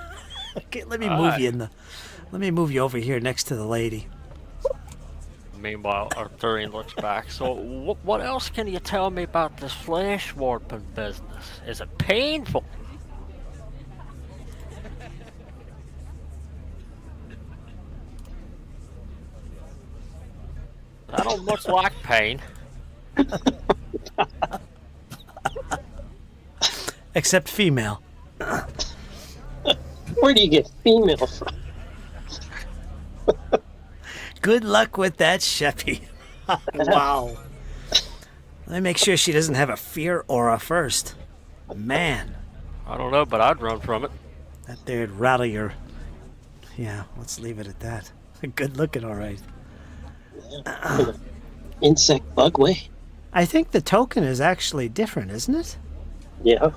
A: Okay, let me move you let me move you over here next to the lady.
F: Meanwhile, Arthurian looks back. So, what else can you tell me about this flesh warping business? Is it painful? I don't much like pain.
A: Except female.
E: Where do you get female from?
A: Good luck with that, Sheppy. Wow. Let me make sure she doesn't have a fear aura first. Man,
F: I don't know, but I'd run from it.
A: that there'd rattle your... Yeah, let's leave it at that. Good looking, all right.
E: Insect bug way.
A: I think the token is actually different, isn't it?
E: Yeah.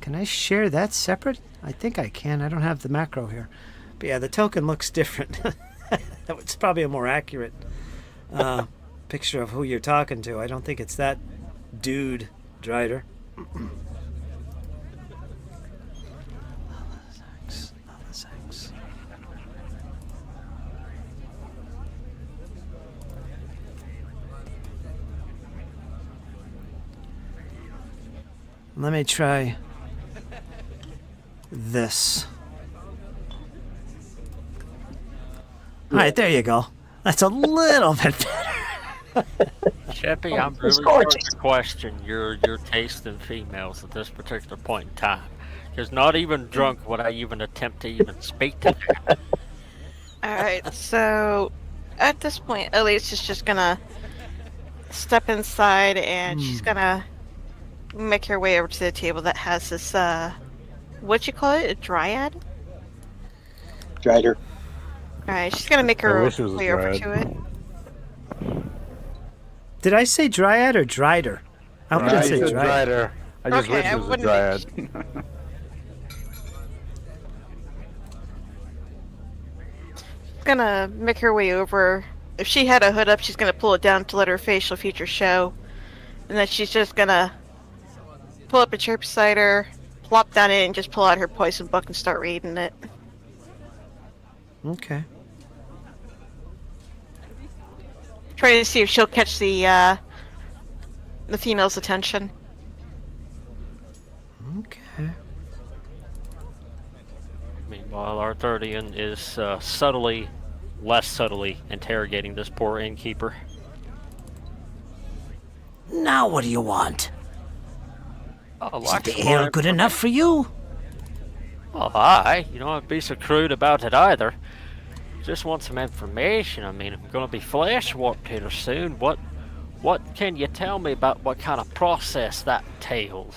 A: Can I share that separate? I think I can. I don't have the macro here. But yeah, the token looks different. It's probably a more accurate picture of who you're talking to. I don't think it's that dude, Drider. Let me try this. All right, there you go. That's a little bit better.
F: Sheppy, I'm really starting to question your taste in females at this particular point in time. Because not even drunk would I even attempt to even speak to her.
D: Alright, so at this point, Elise is just gonna step inside and she's gonna make her way over to the table that has this, what you call it? A dryad?
E: Drider.
D: Alright, she's gonna make her
G: wish it was a
D: way over
G: dryad.
D: to it.
A: Did I say dryad or drider? I hope I didn't say dryad.
G: Drider. I just
D: Okay,
G: wish
D: I
G: it was a
D: wouldn't
G: dryad.
D: Gonna make her way over. If she had a hood up, she's gonna pull it down to let her facial features show. And then she's just gonna pull up a chair beside her, plop down in, and just pull out her poison book and start reading it.
A: Okay.
D: Trying to see if she'll catch the female's attention.
A: Okay.
F: Meanwhile, Arthurian is less subtly interrogating this poor innkeeper.
A: Now what do you want?
F: Oh,
A: Is the ale good enough for you?
F: Oh, aye. You don't have to be so crude about it either. Just want some information. I mean, I'm gonna be flesh warped here soon. What can you tell me about what kind of process that entails?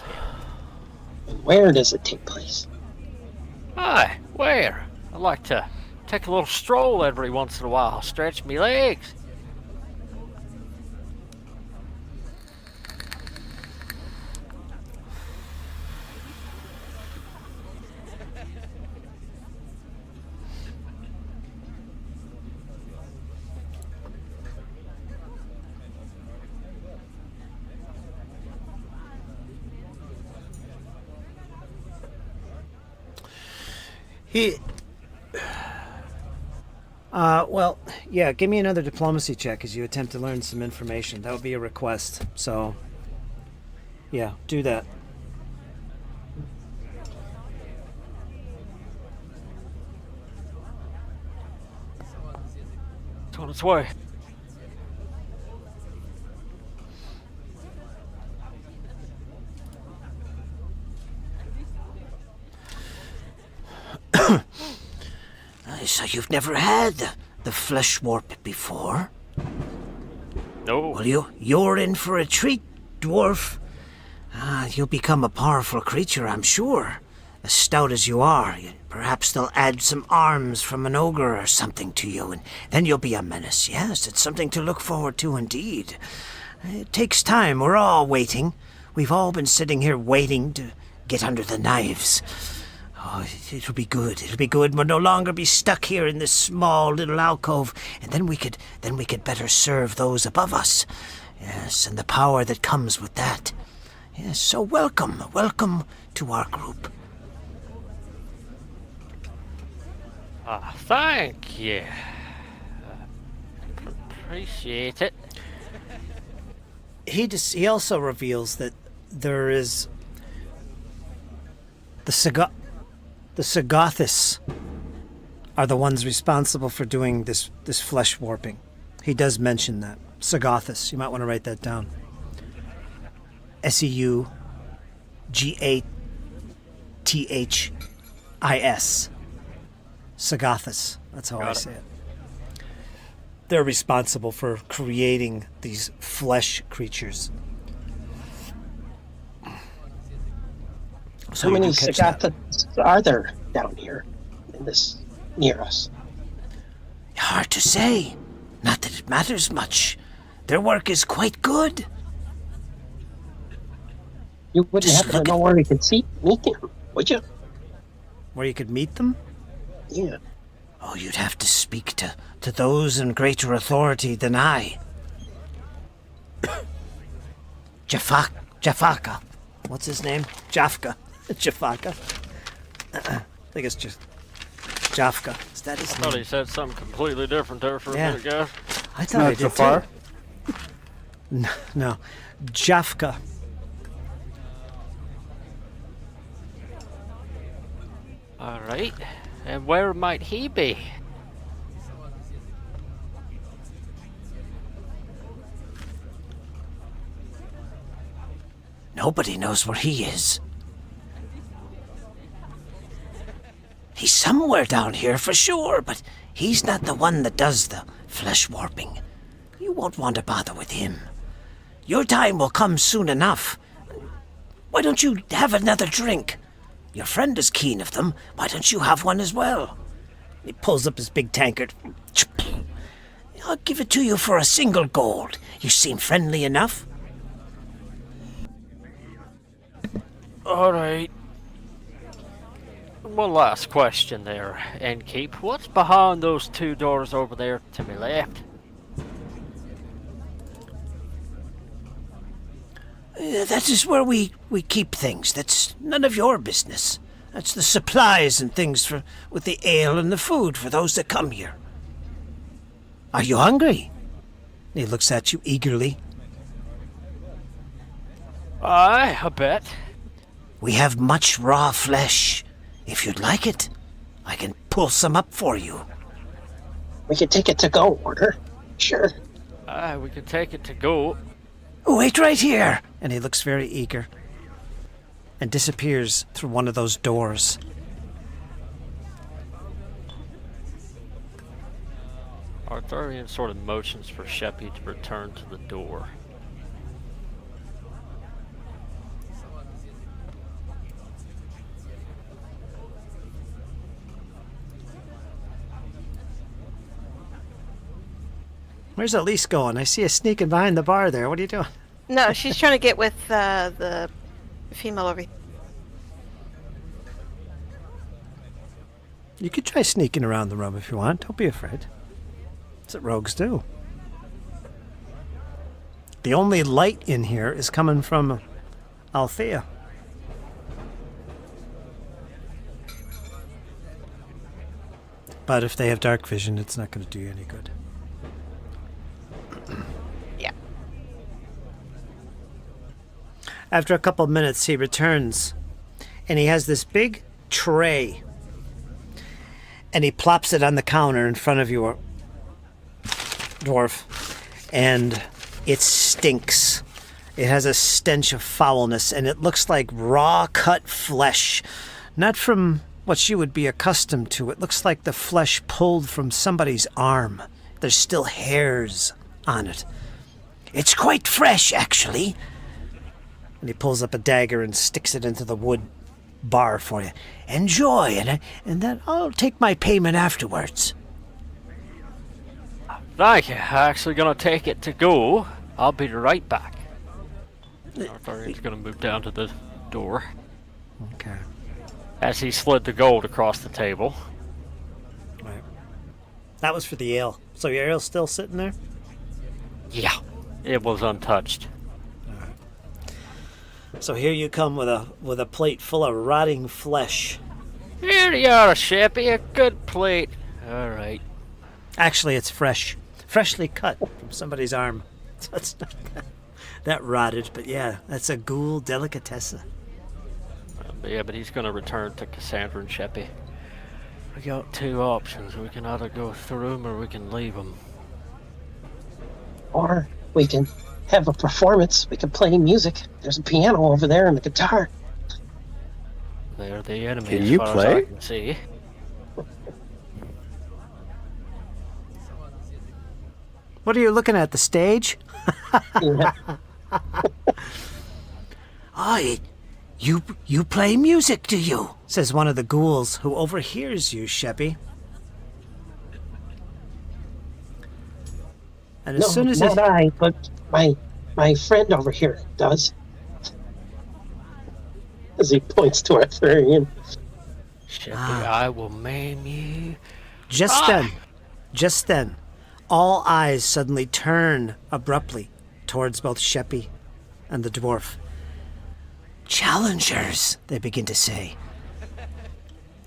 E: Where does it take place?
F: Aye, where? I like to take a little stroll every once in a while, stretch me legs.
A: Well, yeah, give me another diplomacy check as you attempt to learn some information. That would be a request. So, yeah, do that.
F: It's on its way.
A: So you've never had the flesh warp before?
F: No.
A: Well, you're in for a treat, dwarf. You'll become a powerful creature, I'm sure. As stout as you are, perhaps they'll add some arms from an ogre or something to you, and then you'll be a menace. Yes, it's something to look forward to indeed. It takes time. We're all waiting. We've all been sitting here waiting to get under the knives. Oh, it'll be good. It'll be good. We'll no longer be stuck here in this small little alcove, and then we could better serve those above us. Yes, and the power that comes with that. Yes, so welcome to our group.
F: Thank you. Appreciate it.
A: He also reveals that there is the Sagothis are the ones responsible for doing this flesh warping. He does mention that. Sagothis. You might want to write that down. Seugathis. Sagothis. That's how I say it. they're responsible for creating these flesh creatures. So
E: How
A: you
E: many
A: do catch that.
E: Sagathas are there down here in this near us?
H: Hard to say. Not that it matters much. Their work is quite good.
E: You wouldn't
H: Just
E: happen to
H: look
E: know
H: at-
E: where we could meet him, would you?
A: Where you could meet them?
E: Yeah.
H: Oh, you'd have to speak to those in greater authority than I. Jafaka.
A: What's his name? Jafka. Jafaka. I think it's just Jafka. Is that his
F: I thought
A: name?
F: he said something completely different there for
A: Yeah.
F: a minute, guys.
A: I thought I
G: Not
A: did
G: Jafar?
A: too. No. Jafka.
F: All right. And where might he be?
H: Nobody knows where he is. He's somewhere down here for sure, but he's not the one that does the flesh warping. You won't want to bother with him. Your time will come soon enough. Why don't you have another drink? Your friend is keen of them. Why don't you have one as well?
A: He pulls up his big tankard.
H: I'll give it to you for a single gold. You seem friendly enough.
F: All right. One last question there, Innkeep. What's behind those two doors over there to my left?
H: That is where we keep things. That's none of your business. That's the supplies and things with the ale and the food for those that come here. Are you hungry?
A: He looks at you eagerly.
F: Aye, I bet.
H: We have much raw flesh. If you'd like it, I can pull some up for you.
E: We could take it to go order. Sure.
F: Aye, we can take it to go.
H: Wait right here.
A: And he looks very eager. And disappears through one of those doors.
F: Arthurian sort of motions for Sheppy to return to the door.
A: Where's Elise going? I see you sneaking behind the bar there. What are you doing?
D: No, she's trying to get with the female over here.
A: You could try sneaking around the room if you want. Don't be afraid. That's what rogues do. The only light in here is coming from Althea. But if they have dark vision, it's not going to do you any good.
D: Yeah.
A: After a couple of minutes, he returns, and he has this big tray, and he plops it on the counter in front of you, dwarf, and it stinks. It has a stench of foulness, and it looks like raw cut flesh, not from what you would be accustomed to. It looks like the flesh pulled from somebody's arm. There's still hairs on it.
H: It's quite fresh, actually.
A: And he pulls up a dagger and sticks it into the wood bar for you.
H: Enjoy, and then I'll take my payment afterwards.
F: Thank you. Actually gonna take it to go. I'll be right back. Arthurian's gonna move down to the door
A: Okay.
F: as he slid the gold across the table.
A: Right. That was for the ale. So your ale's still sitting there?
F: Yeah, it was untouched.
A: So here you come with a plate full of rotting flesh.
F: Here you are, Sheppy, a good plate. All right.
A: Actually, it's fresh. Freshly cut from somebody's arm. So it's not that rotted, but yeah, that's a ghoul delicatessen.
F: Yeah, but he's gonna return to Cassandra and Sheppy. We got two options. We can either go through them or we can leave them.
E: Or we can have a performance. We can play music. There's a piano over there and a guitar.
F: They're the enemy
G: Can
F: as
G: you
F: far as
G: play?
F: I can see.
A: What are you looking at, the stage?
E: Yeah.
H: Oh, you play music, do you?
A: Says one of the ghouls who overhears you, Sheppy. And as
E: No,
A: soon as
E: not I, but my friend over here does. As he points to Arthurian.
F: Sheppy, I will maim you.
A: just then, all eyes suddenly turn abruptly towards both Sheppy and the dwarf.
H: Challengers,
A: They begin to say.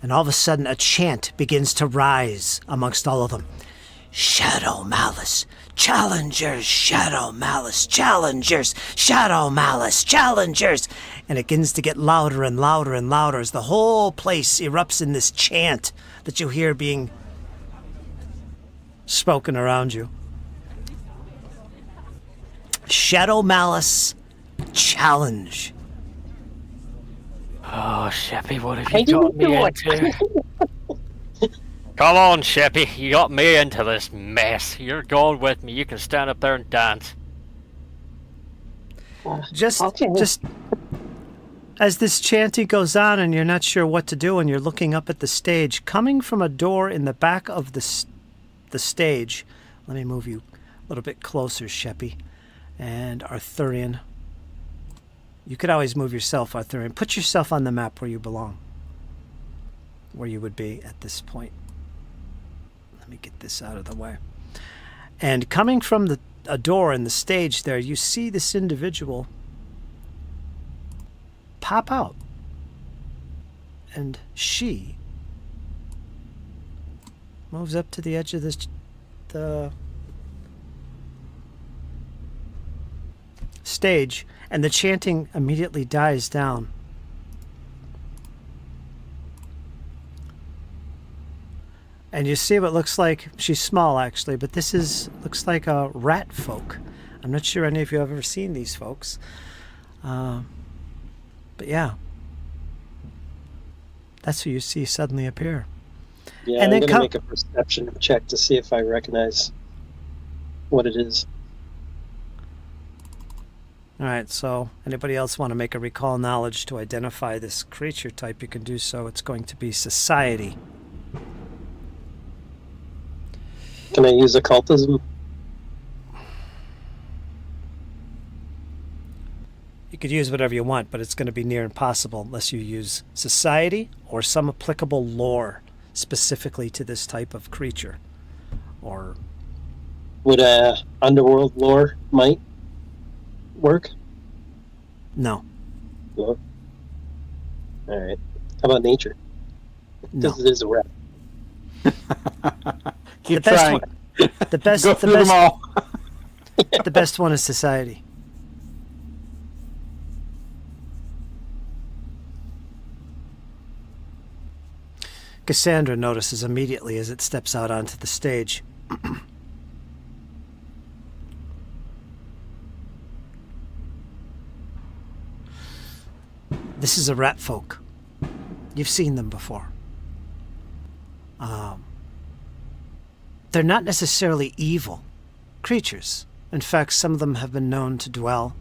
A: And all of a sudden, a chant begins to rise amongst all of them.
H: Shadow Malice, challengers, Shadow Malice, challengers, Shadow Malice, challengers.
A: And it begins to get louder and louder and louder as the whole place erupts in this chant that you hear being spoken around you. Shadow Malice Challenge.
F: Oh, Sheppy, what have
E: I
F: you got
E: didn't
F: me
E: do it.
F: into? Come on, Sheppy, you got me into this mess. You're going with me. You can stand up there and dance.
A: Just
E: Okay.
A: as this chanting goes on and you're not sure what to do and you're looking up at the stage, coming from a door in the back of the stage. Let me move you a little bit closer, Sheppy. And Arthurian. You could always move yourself, Arthurian. Put yourself on the map where you belong. Where you would be at this point. Let me get this out of the way. And coming from a door in the stage there, you see this individual pop out. And she moves up to the edge of the stage, and the chanting immediately dies down. And you see what looks like, she's small actually, but looks like a rat folk. I'm not sure any of you have ever seen these folks. But yeah. That's who you see suddenly appear.
E: Yeah,
A: And
E: I'm
A: then
E: going to make a perception check to see if I recognize what it is.
A: All right, so anybody else want to make a recall knowledge to identify this creature type, you can do so. It's going to be society.
E: Can I use occultism?
A: You could use whatever you want, but it's going to be near impossible unless you use society or some applicable lore specifically to this type of creature. Or
E: Would underworld lore might work?
A: no.
E: No. All right. How about nature?
A: No.
E: Because it is a rat.
G: Keep
A: The best
G: trying.
A: one, the best,
G: Go
A: the
G: through
A: best,
G: them all.
A: the best one is society. Cassandra notices immediately as it steps out onto the stage. This is a rat folk. You've seen them before. They're not necessarily evil creatures. In fact, some of them have been known to dwell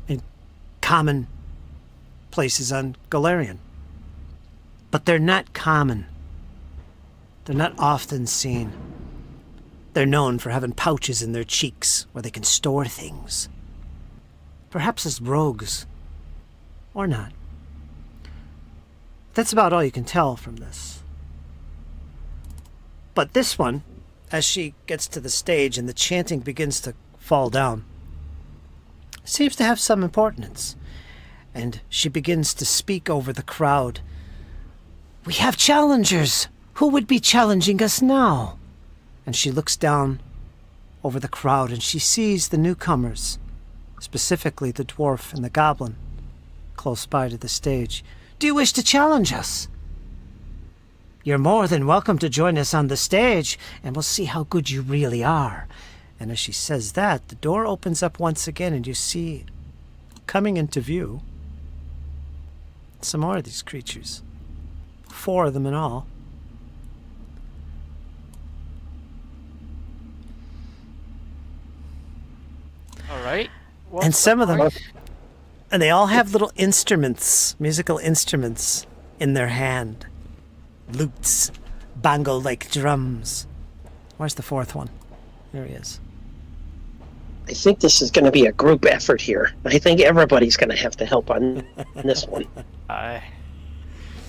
A: in common places on Galarian. But they're not common. They're not often seen. They're known for having pouches in their cheeks where they can store things. Perhaps as rogues. Or not. That's about all you can tell from this. But this one, as she gets to the stage and the chanting begins to fall down, seems to have some importance. And she begins to speak over the crowd. We have challengers. Who would be challenging us now? And she looks down over the crowd and she sees the newcomers, specifically the dwarf and the goblin, close by to the stage. Do you wish to challenge us? You're more than welcome to join us on the stage, and we'll see how good you really are. And as she says that, the door opens up once again, and you see, coming into view, some more of these creatures. 4 of them in all.
F: All right.
A: And some of them,
F: price?
A: and they all have little instruments, musical instruments in their hand. Lutes, bangle-like drums. Where's the fourth one? There he is.
E: I think this is going to be a group effort here. I think everybody's going to have to help on this one.
F: Aye.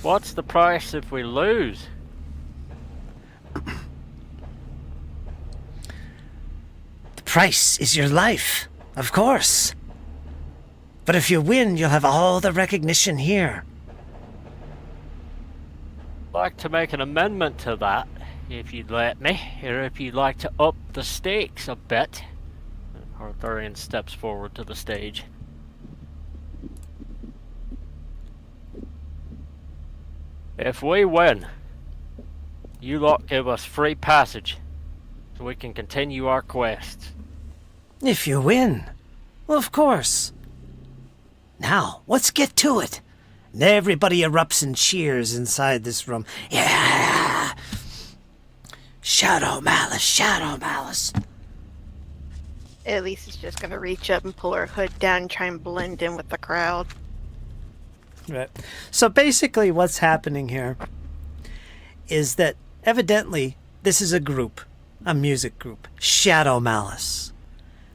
F: What's the price if we lose?
H: The price is your life, of course. But if you win, you'll have all the recognition here.
F: I'd like to make an amendment to that, if you'd let me, or if you'd like to up the stakes a bit. Arthurian steps forward to the stage. If we win, you lot give us free passage, so we can continue our quest.
H: If you win, well, of course. Now, let's get to it. And everybody erupts and cheers inside this room. Yeah! Shadow Malice, Shadow Malice.
D: Elise is just going to reach up and pull her hood down and try and blend in with the crowd.
A: Right. So basically what's happening here is that evidently this is a group, a music group, Shadow Malice.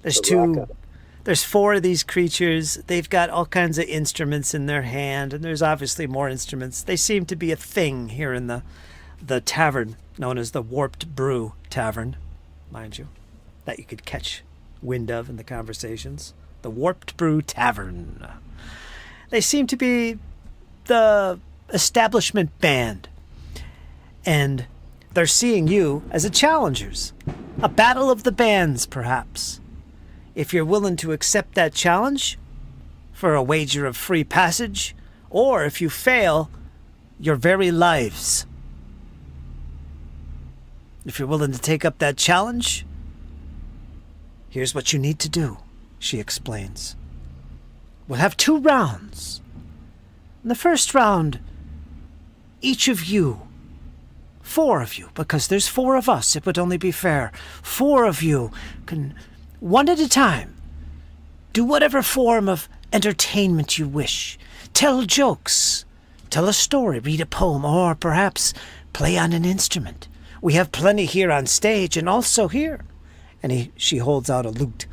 A: There's four of these creatures. They've got all kinds of instruments in their hand, and there's obviously more instruments. They seem to be a thing here in the tavern known as the Warped Brew Tavern, mind you, that you could catch wind of in the conversations. The Warped Brew Tavern. They seem to be the establishment band, and they're seeing you as a challengers. A battle of the bands, perhaps. If you're willing to accept that challenge for a wager of free passage, or if you fail, your very lives. If you're willing to take up that challenge, here's what you need to do, she explains. We'll have 2 rounds. In the first round, each of you, 4 of you, because there's 4 of us, it would only be fair. 4 of you can, one at a time, do whatever form of entertainment you wish. Tell jokes, tell a story, read a poem, or perhaps play on an instrument. We have plenty here on stage and also here. And she holds out a lute.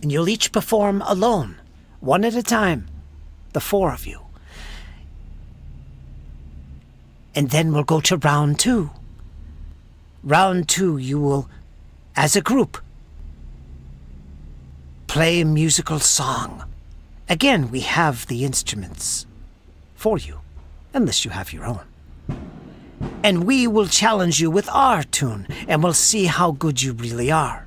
A: And you'll each perform alone, one at a time, the 4 of you. And then we'll go to round 2. Round 2, you will, as a group, play a musical song. Again, we have the instruments for you, unless you have your own. And we will challenge you with our tune, and we'll see how good you really are.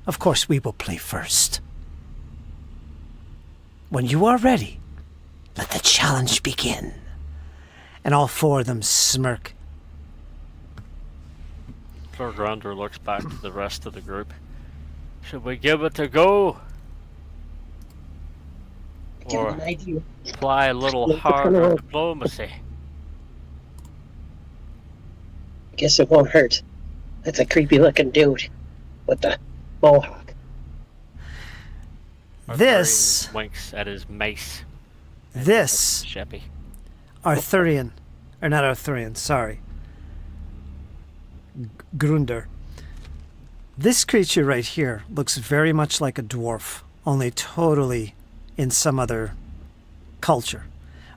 A: Of course, we will play first. When you are ready, let the challenge begin. And all 4 of them smirk.
F: Thorgrunder looks back to the rest of the group. Should we give it a go? Or
E: An idea.
F: apply a little harder diplomacy?
E: I guess it won't hurt. That's a creepy looking dude with the mohawk.
A: This,
F: Winks at his mace.
A: this
F: Sheppy.
A: Arthurian, or not Arthurian, sorry. Grunder. This creature right here looks very much like a dwarf, only totally in some other culture.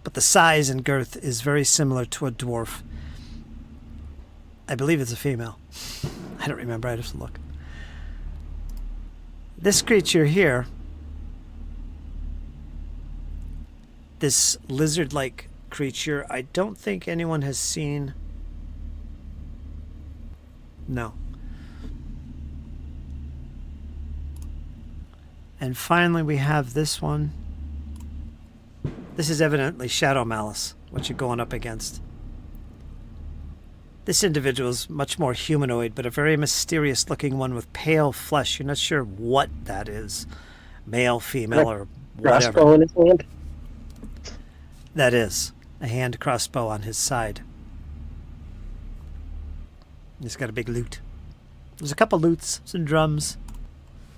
A: But the size and girth is very similar to a dwarf. I believe it's a female. I don't remember, I'd have to look. This creature here, this lizard-like creature, I don't think anyone has seen. No. And finally we have this one. This is evidently Shadow Malice, what you're going up against. This individual is much more humanoid, but a very mysterious looking one with pale flesh. You're not sure what that is. Male, female, or whatever.
E: Crossbow in his hand.
A: That is. A hand crossbow on his side. He's got a big lute. There's a couple lutes, some drums,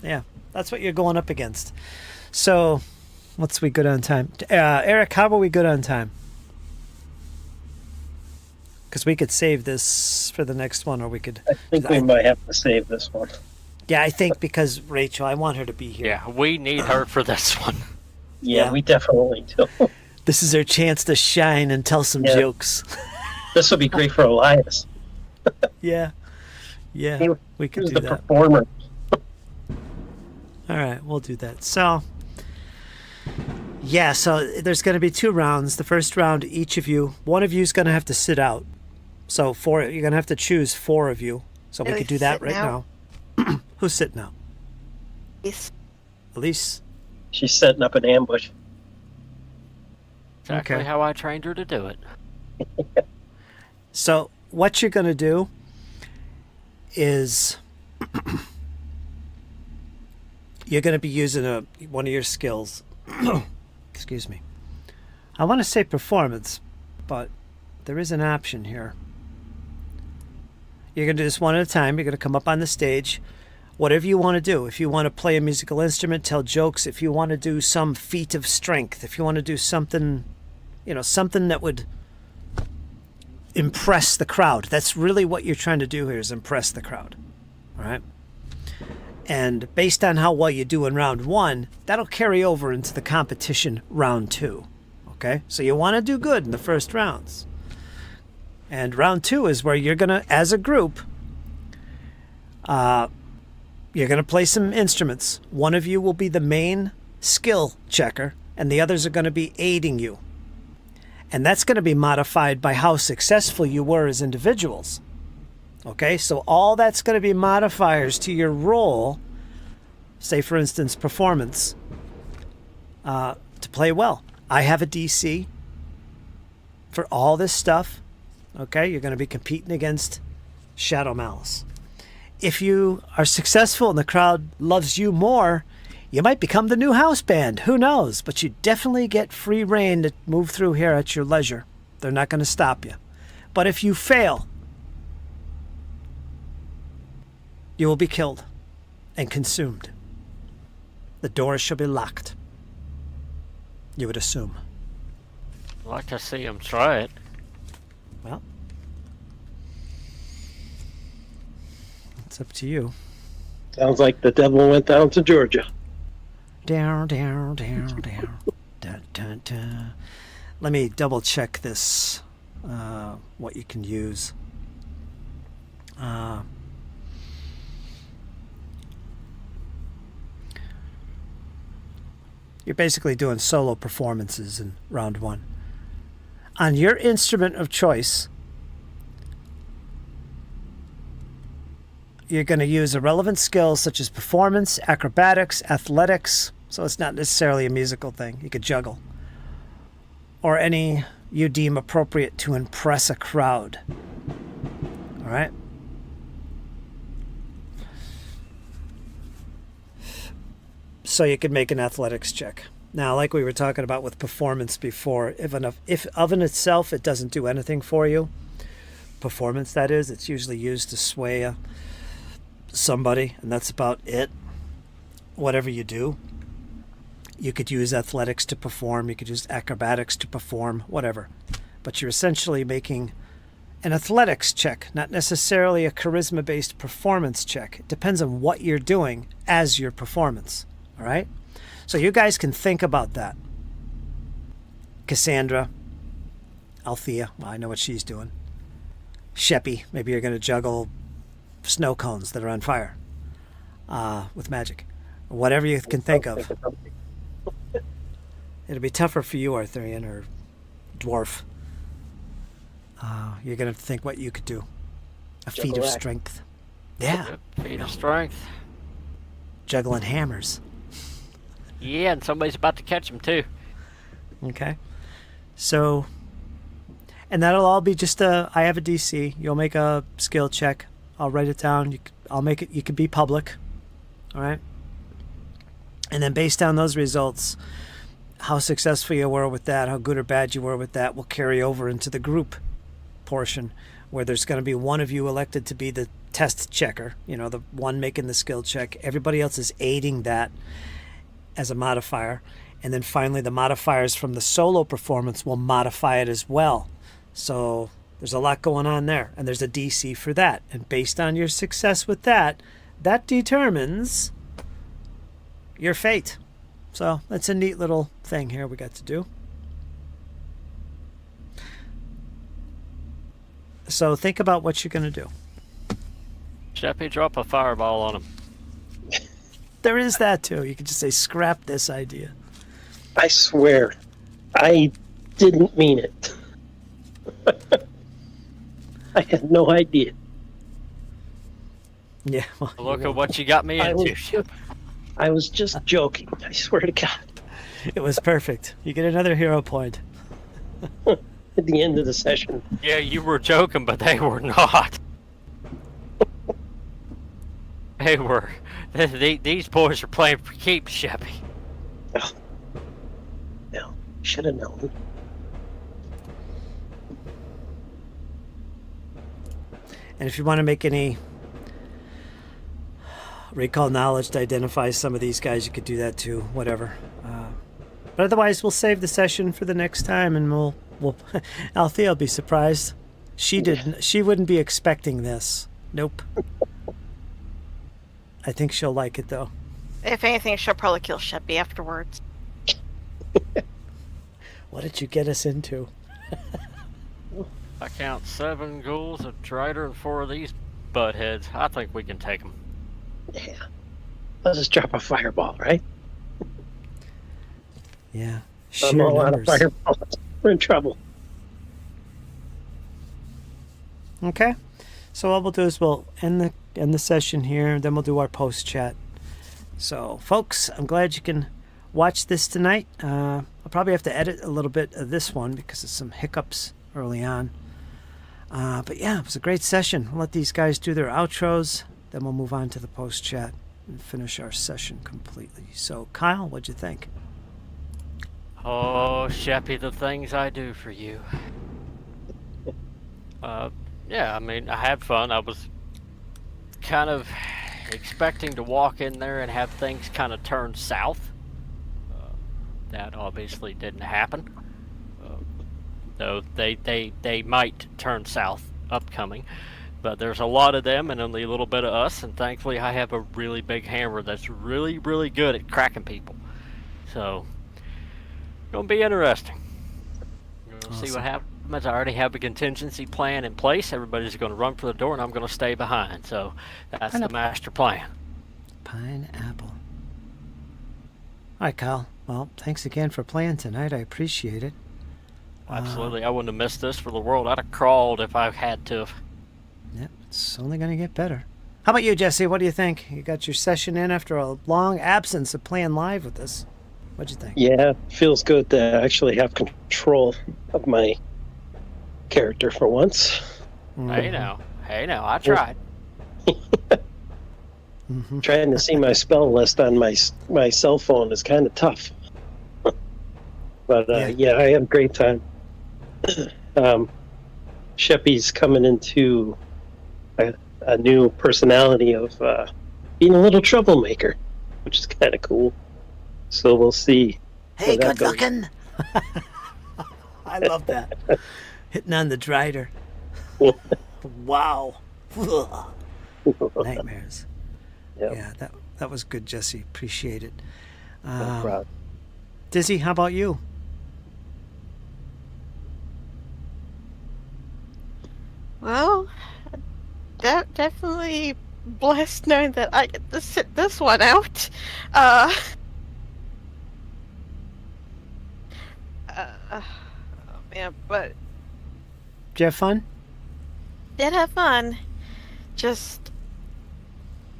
A: Yeah, that's what you're going up against. So, what's we good on time? Eric, how are we good on time? Because we could save this for the next one, or we could...
E: I think we might have to save this one.
A: Yeah, I think because Rachel, I want her to be here.
F: Yeah, we need her for this one.
E: Yeah, we definitely do.
A: This is her chance to shine and tell some jokes.
E: This would be great for Elias.
A: Yeah, we could do
E: the
A: that.
E: Performer.
A: All right, we'll do that. So, yeah, so there's going to be 2 rounds. The first round, each of you, one of you is going to have to sit out. So you're going to have to choose 4 of you. So we could do that right now. Who's sitting out? Elise.
E: She's setting up an ambush.
F: Exactly how I trained her to do it.
A: So what you're going to do is you're going to be using one of your skills. Excuse me. I want to say performance, but there is an option here. You're going to do this one at a time. You're going to come up on the stage. Whatever you want to do. If you want to play a musical instrument, tell jokes. If you want to do some feat of strength. If you want to do something, something that would impress the crowd. That's really what you're trying to do here, is impress the crowd. All right? And based on how well you do in round 1, that'll carry over into the competition round 2. Okay? So you want to do good in the first rounds. And round 2 is where you're going to, as a group, you're going to play some instruments. One of you will be the main skill checker, and the others are going to be aiding you. And that's going to be modified by how successful you were as individuals. Okay, so all that's going to be modifiers to your role, say for instance performance, to play well. I have a DC for all this stuff. Okay, you're going to be competing against Shadow Malice. If you are successful and the crowd loves you more, you might become the new house band. Who knows? But you definitely get free reign to move through here at your leisure. They're not going to stop you. But if you fail, you will be killed and consumed. The doors shall be locked. You would assume.
F: I'd like to see him try it.
A: Well, it's up to you.
E: Sounds like the devil went down to Georgia.
A: Down. Dun, dun, dun. Let me double check this, what you can use. You're basically doing solo performances in round 1. On your instrument of choice, you're going to use irrelevant skills such as performance, acrobatics, athletics. So it's not necessarily a musical thing. You could juggle. Or any you deem appropriate to impress a crowd. All right? So you could make an athletics check. Now, like we were talking about with performance before, if of in itself it doesn't do anything for you, performance that is, it's usually used to sway somebody, and that's about it. Whatever you do, you could use athletics to perform, you could use acrobatics to perform, whatever. But you're essentially making an athletics check, not necessarily a charisma-based performance check. It depends on what you're doing as your performance, all right? So you guys can think about that. Cassandra, Althea, well, I know what she's doing. Sheppy, maybe you're going to juggle snow cones that are on fire with magic. Whatever you can think of. It'll be tougher for you, Arthurian, or dwarf. You're going to have to think what you could do. A feat of strength. Yeah.
F: A feat of strength.
A: Juggling hammers.
F: Yeah, and somebody's about to catch him, too.
A: Okay. So, and that'll all be just I have a DC. You'll make a skill check. I'll write it down. I'll make it, you can be public. All right. And then based on those results, how successful you were with that, how good or bad you were with that, will carry over into the group portion where there's going to be one of you elected to be the test checker, the one making the skill check. Everybody else is aiding that as a modifier. And then finally, the modifiers from the solo performance will modify it as well. So there's a lot going on there. And there's a DC for that. And based on your success with that, that determines your fate. So that's a neat little thing here we got to do. So think about what you're going to do.
F: Sheppy, drop a fireball on him.
A: There is that too. You could just say, scrap this idea.
E: I swear, I didn't mean it. I had no idea.
A: Yeah. Well,
F: Look at what you got me into.
E: I was just joking. I swear to God.
A: It was perfect. You get another hero point.
E: At the end of the session.
F: Yeah, you were joking, but they were not. They were. These boys are playing for keeps, Sheppy.
E: Oh. No, should have known.
A: And if you want to make any recall knowledge to identify some of these guys, you could do that too. Whatever. But otherwise, we'll save the session for the next time, and we'll Althea will be surprised. She wouldn't be expecting this. Nope. I think she'll like it though.
D: If anything, she'll probably kill Sheppy afterwards.
A: What did you get us into?
F: I count 7 ghouls, a drider, and 4 of these buttheads. I think we can take them.
E: Yeah. Let's just drop a fireball, right?
A: Yeah.
E: I'm all out of fireballs. We're in trouble.
A: Okay. So what we'll do is we'll end the session here, then we'll do our post chat. So, folks, I'm glad you can watch this tonight. I'll probably have to edit a little bit of this one because of some hiccups early on. But yeah, it was a great session. We'll let these guys do their outros, then we'll move on to the post chat and finish our session completely. So, Kyle, what'd you think?
F: Oh, Sheppy, the things I do for you. Yeah, I mean, I had fun. I was kind of expecting to walk in there and have things kind of turn south. That obviously didn't happen. Though they might turn south upcoming. But there's a lot of them and only a little bit of us, and thankfully I have a really big hammer that's really, really good at cracking people. So, gonna be interesting. We'll see what happens. I already have a contingency plan in place. Everybody's going to run for the door, and I'm going to stay behind. So that's the master plan.
A: Pineapple. All right, Kyle. Well, thanks again for playing tonight. I appreciate it.
F: Absolutely. I wouldn't have missed this for the world. I'd have crawled if I had to.
A: Yep, it's only going to get better. How about you, Jesse? What do you think? You got your session in after a long absence of playing live with us. What'd you think?
E: Yeah, feels good to actually have control of my character for once.
F: Mm-hmm. Hey now, I tried.
E: Trying to see my spell list on my cell phone is kind of tough. But yeah, I had a great time. Sheppy's coming into a new personality of being a little troublemaker, which is kind of cool. So we'll see.
H: Hey, good looking.
A: I love that. Hitting on the drider. Wow. Nightmares.
E: Yep.
A: Yeah, that was good, Jesse. Appreciate it.
E: No problem.
A: Dizzy, how about you?
D: Well, definitely blessed knowing that I get to sit this one out. Yeah, but
A: Did you have fun?
D: did have fun. Just,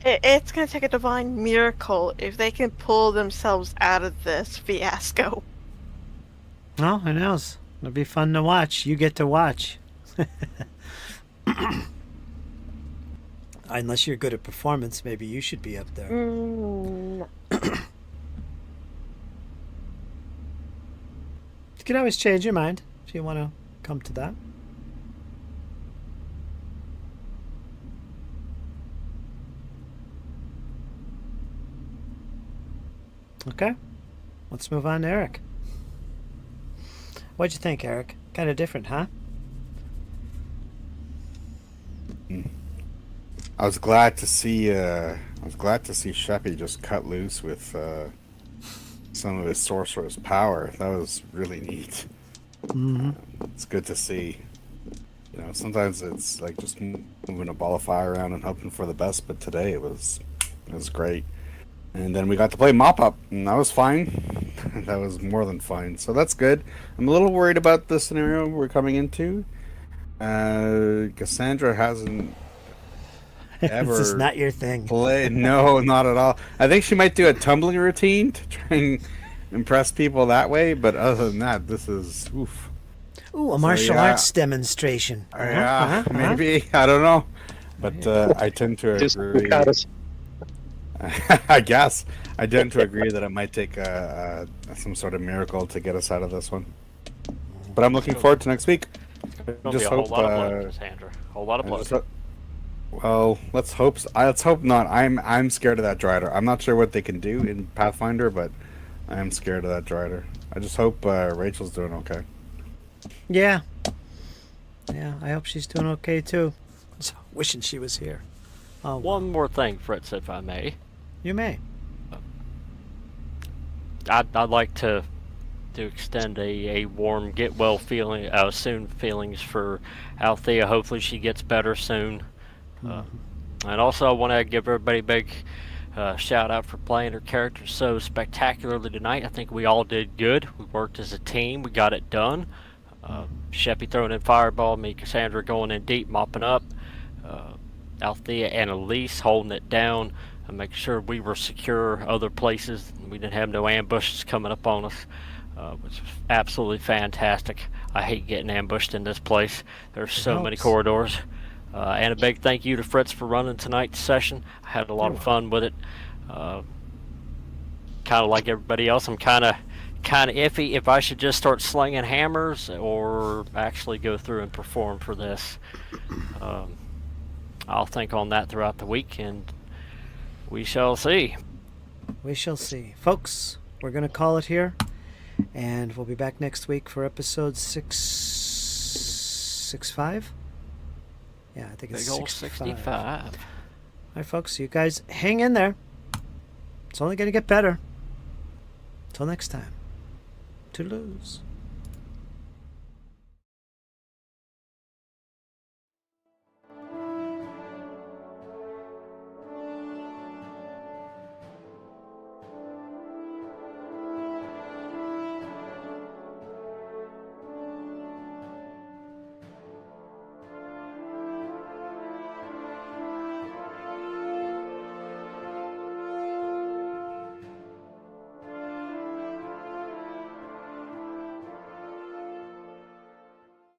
D: it's gonna take a divine miracle if they can pull themselves out of this fiasco.
A: Oh, who knows? It'll be fun to watch. You get to watch. Unless you're good at performance, maybe you should be up there.
D: No.
A: You can always change your mind if you want to come to that. Okay. Let's move on to Eric. What'd you think, Eric? Kind of different, huh?
G: I was glad to see Sheppy just cut loose with some of his sorcerer's power. That was really neat.
A: Mm-hmm.
G: It's good to see. You know, sometimes it's like just moving a ball of fire around and hoping for the best, but today it was great. And then we got to play mop up, and that was fine. That was more than fine. So that's good. I'm a little worried about the scenario we're coming into. Cassandra hasn't ever.
A: This is not your thing.
G: No, not at all. I think she might do a tumbling routine to try and impress people that way, but other than that, this is oof.
A: Ooh, a martial arts demonstration.
G: Maybe. I don't know. But I tend to agree. I guess. I tend to agree that it might take some sort of miracle to get us out of this one. But I'm looking forward to next week.
F: Just hope, a whole lot of blood, Sandra. A whole lot of blood.
G: Well, let's hope not. I'm scared of that Drider. I'm not sure what they can do in Pathfinder, but I am scared of that Drider. I just hope Rachel's doing okay.
A: Yeah. Yeah, I hope she's doing okay too. So, wishing she was here. Oh,
F: one more thing, Fritz, if I may.
A: You may.
F: I'd like to extend a warm get well feeling soon feelings for Althea. Hopefully she gets better soon. And also I want to give everybody a big shout out for playing her character so spectacularly tonight. I think we all did good. We worked as a team. We got it done. Sheppy throwing in fireball, me, Cassandra going in deep, mopping up. Althea and Elise holding it down and making sure we were secure other places. We didn't have no ambushes coming up on us, which was absolutely fantastic. I hate getting ambushed in this place. There's so many corridors. And a big thank you to Fritz for running tonight's session. I had a lot of fun with it. Kind of like everybody else, I'm kind of iffy if I should just start slinging hammers or actually go through and perform for this. I'll think on that throughout the week, and we shall see.
A: We shall see. Folks, we're going to call it here, and we'll be back next week for episode 665. Yeah, I think it's
F: Big old 65. All
A: right, folks, you guys hang in there. It's only going to get better. Until next time. Toodaloo.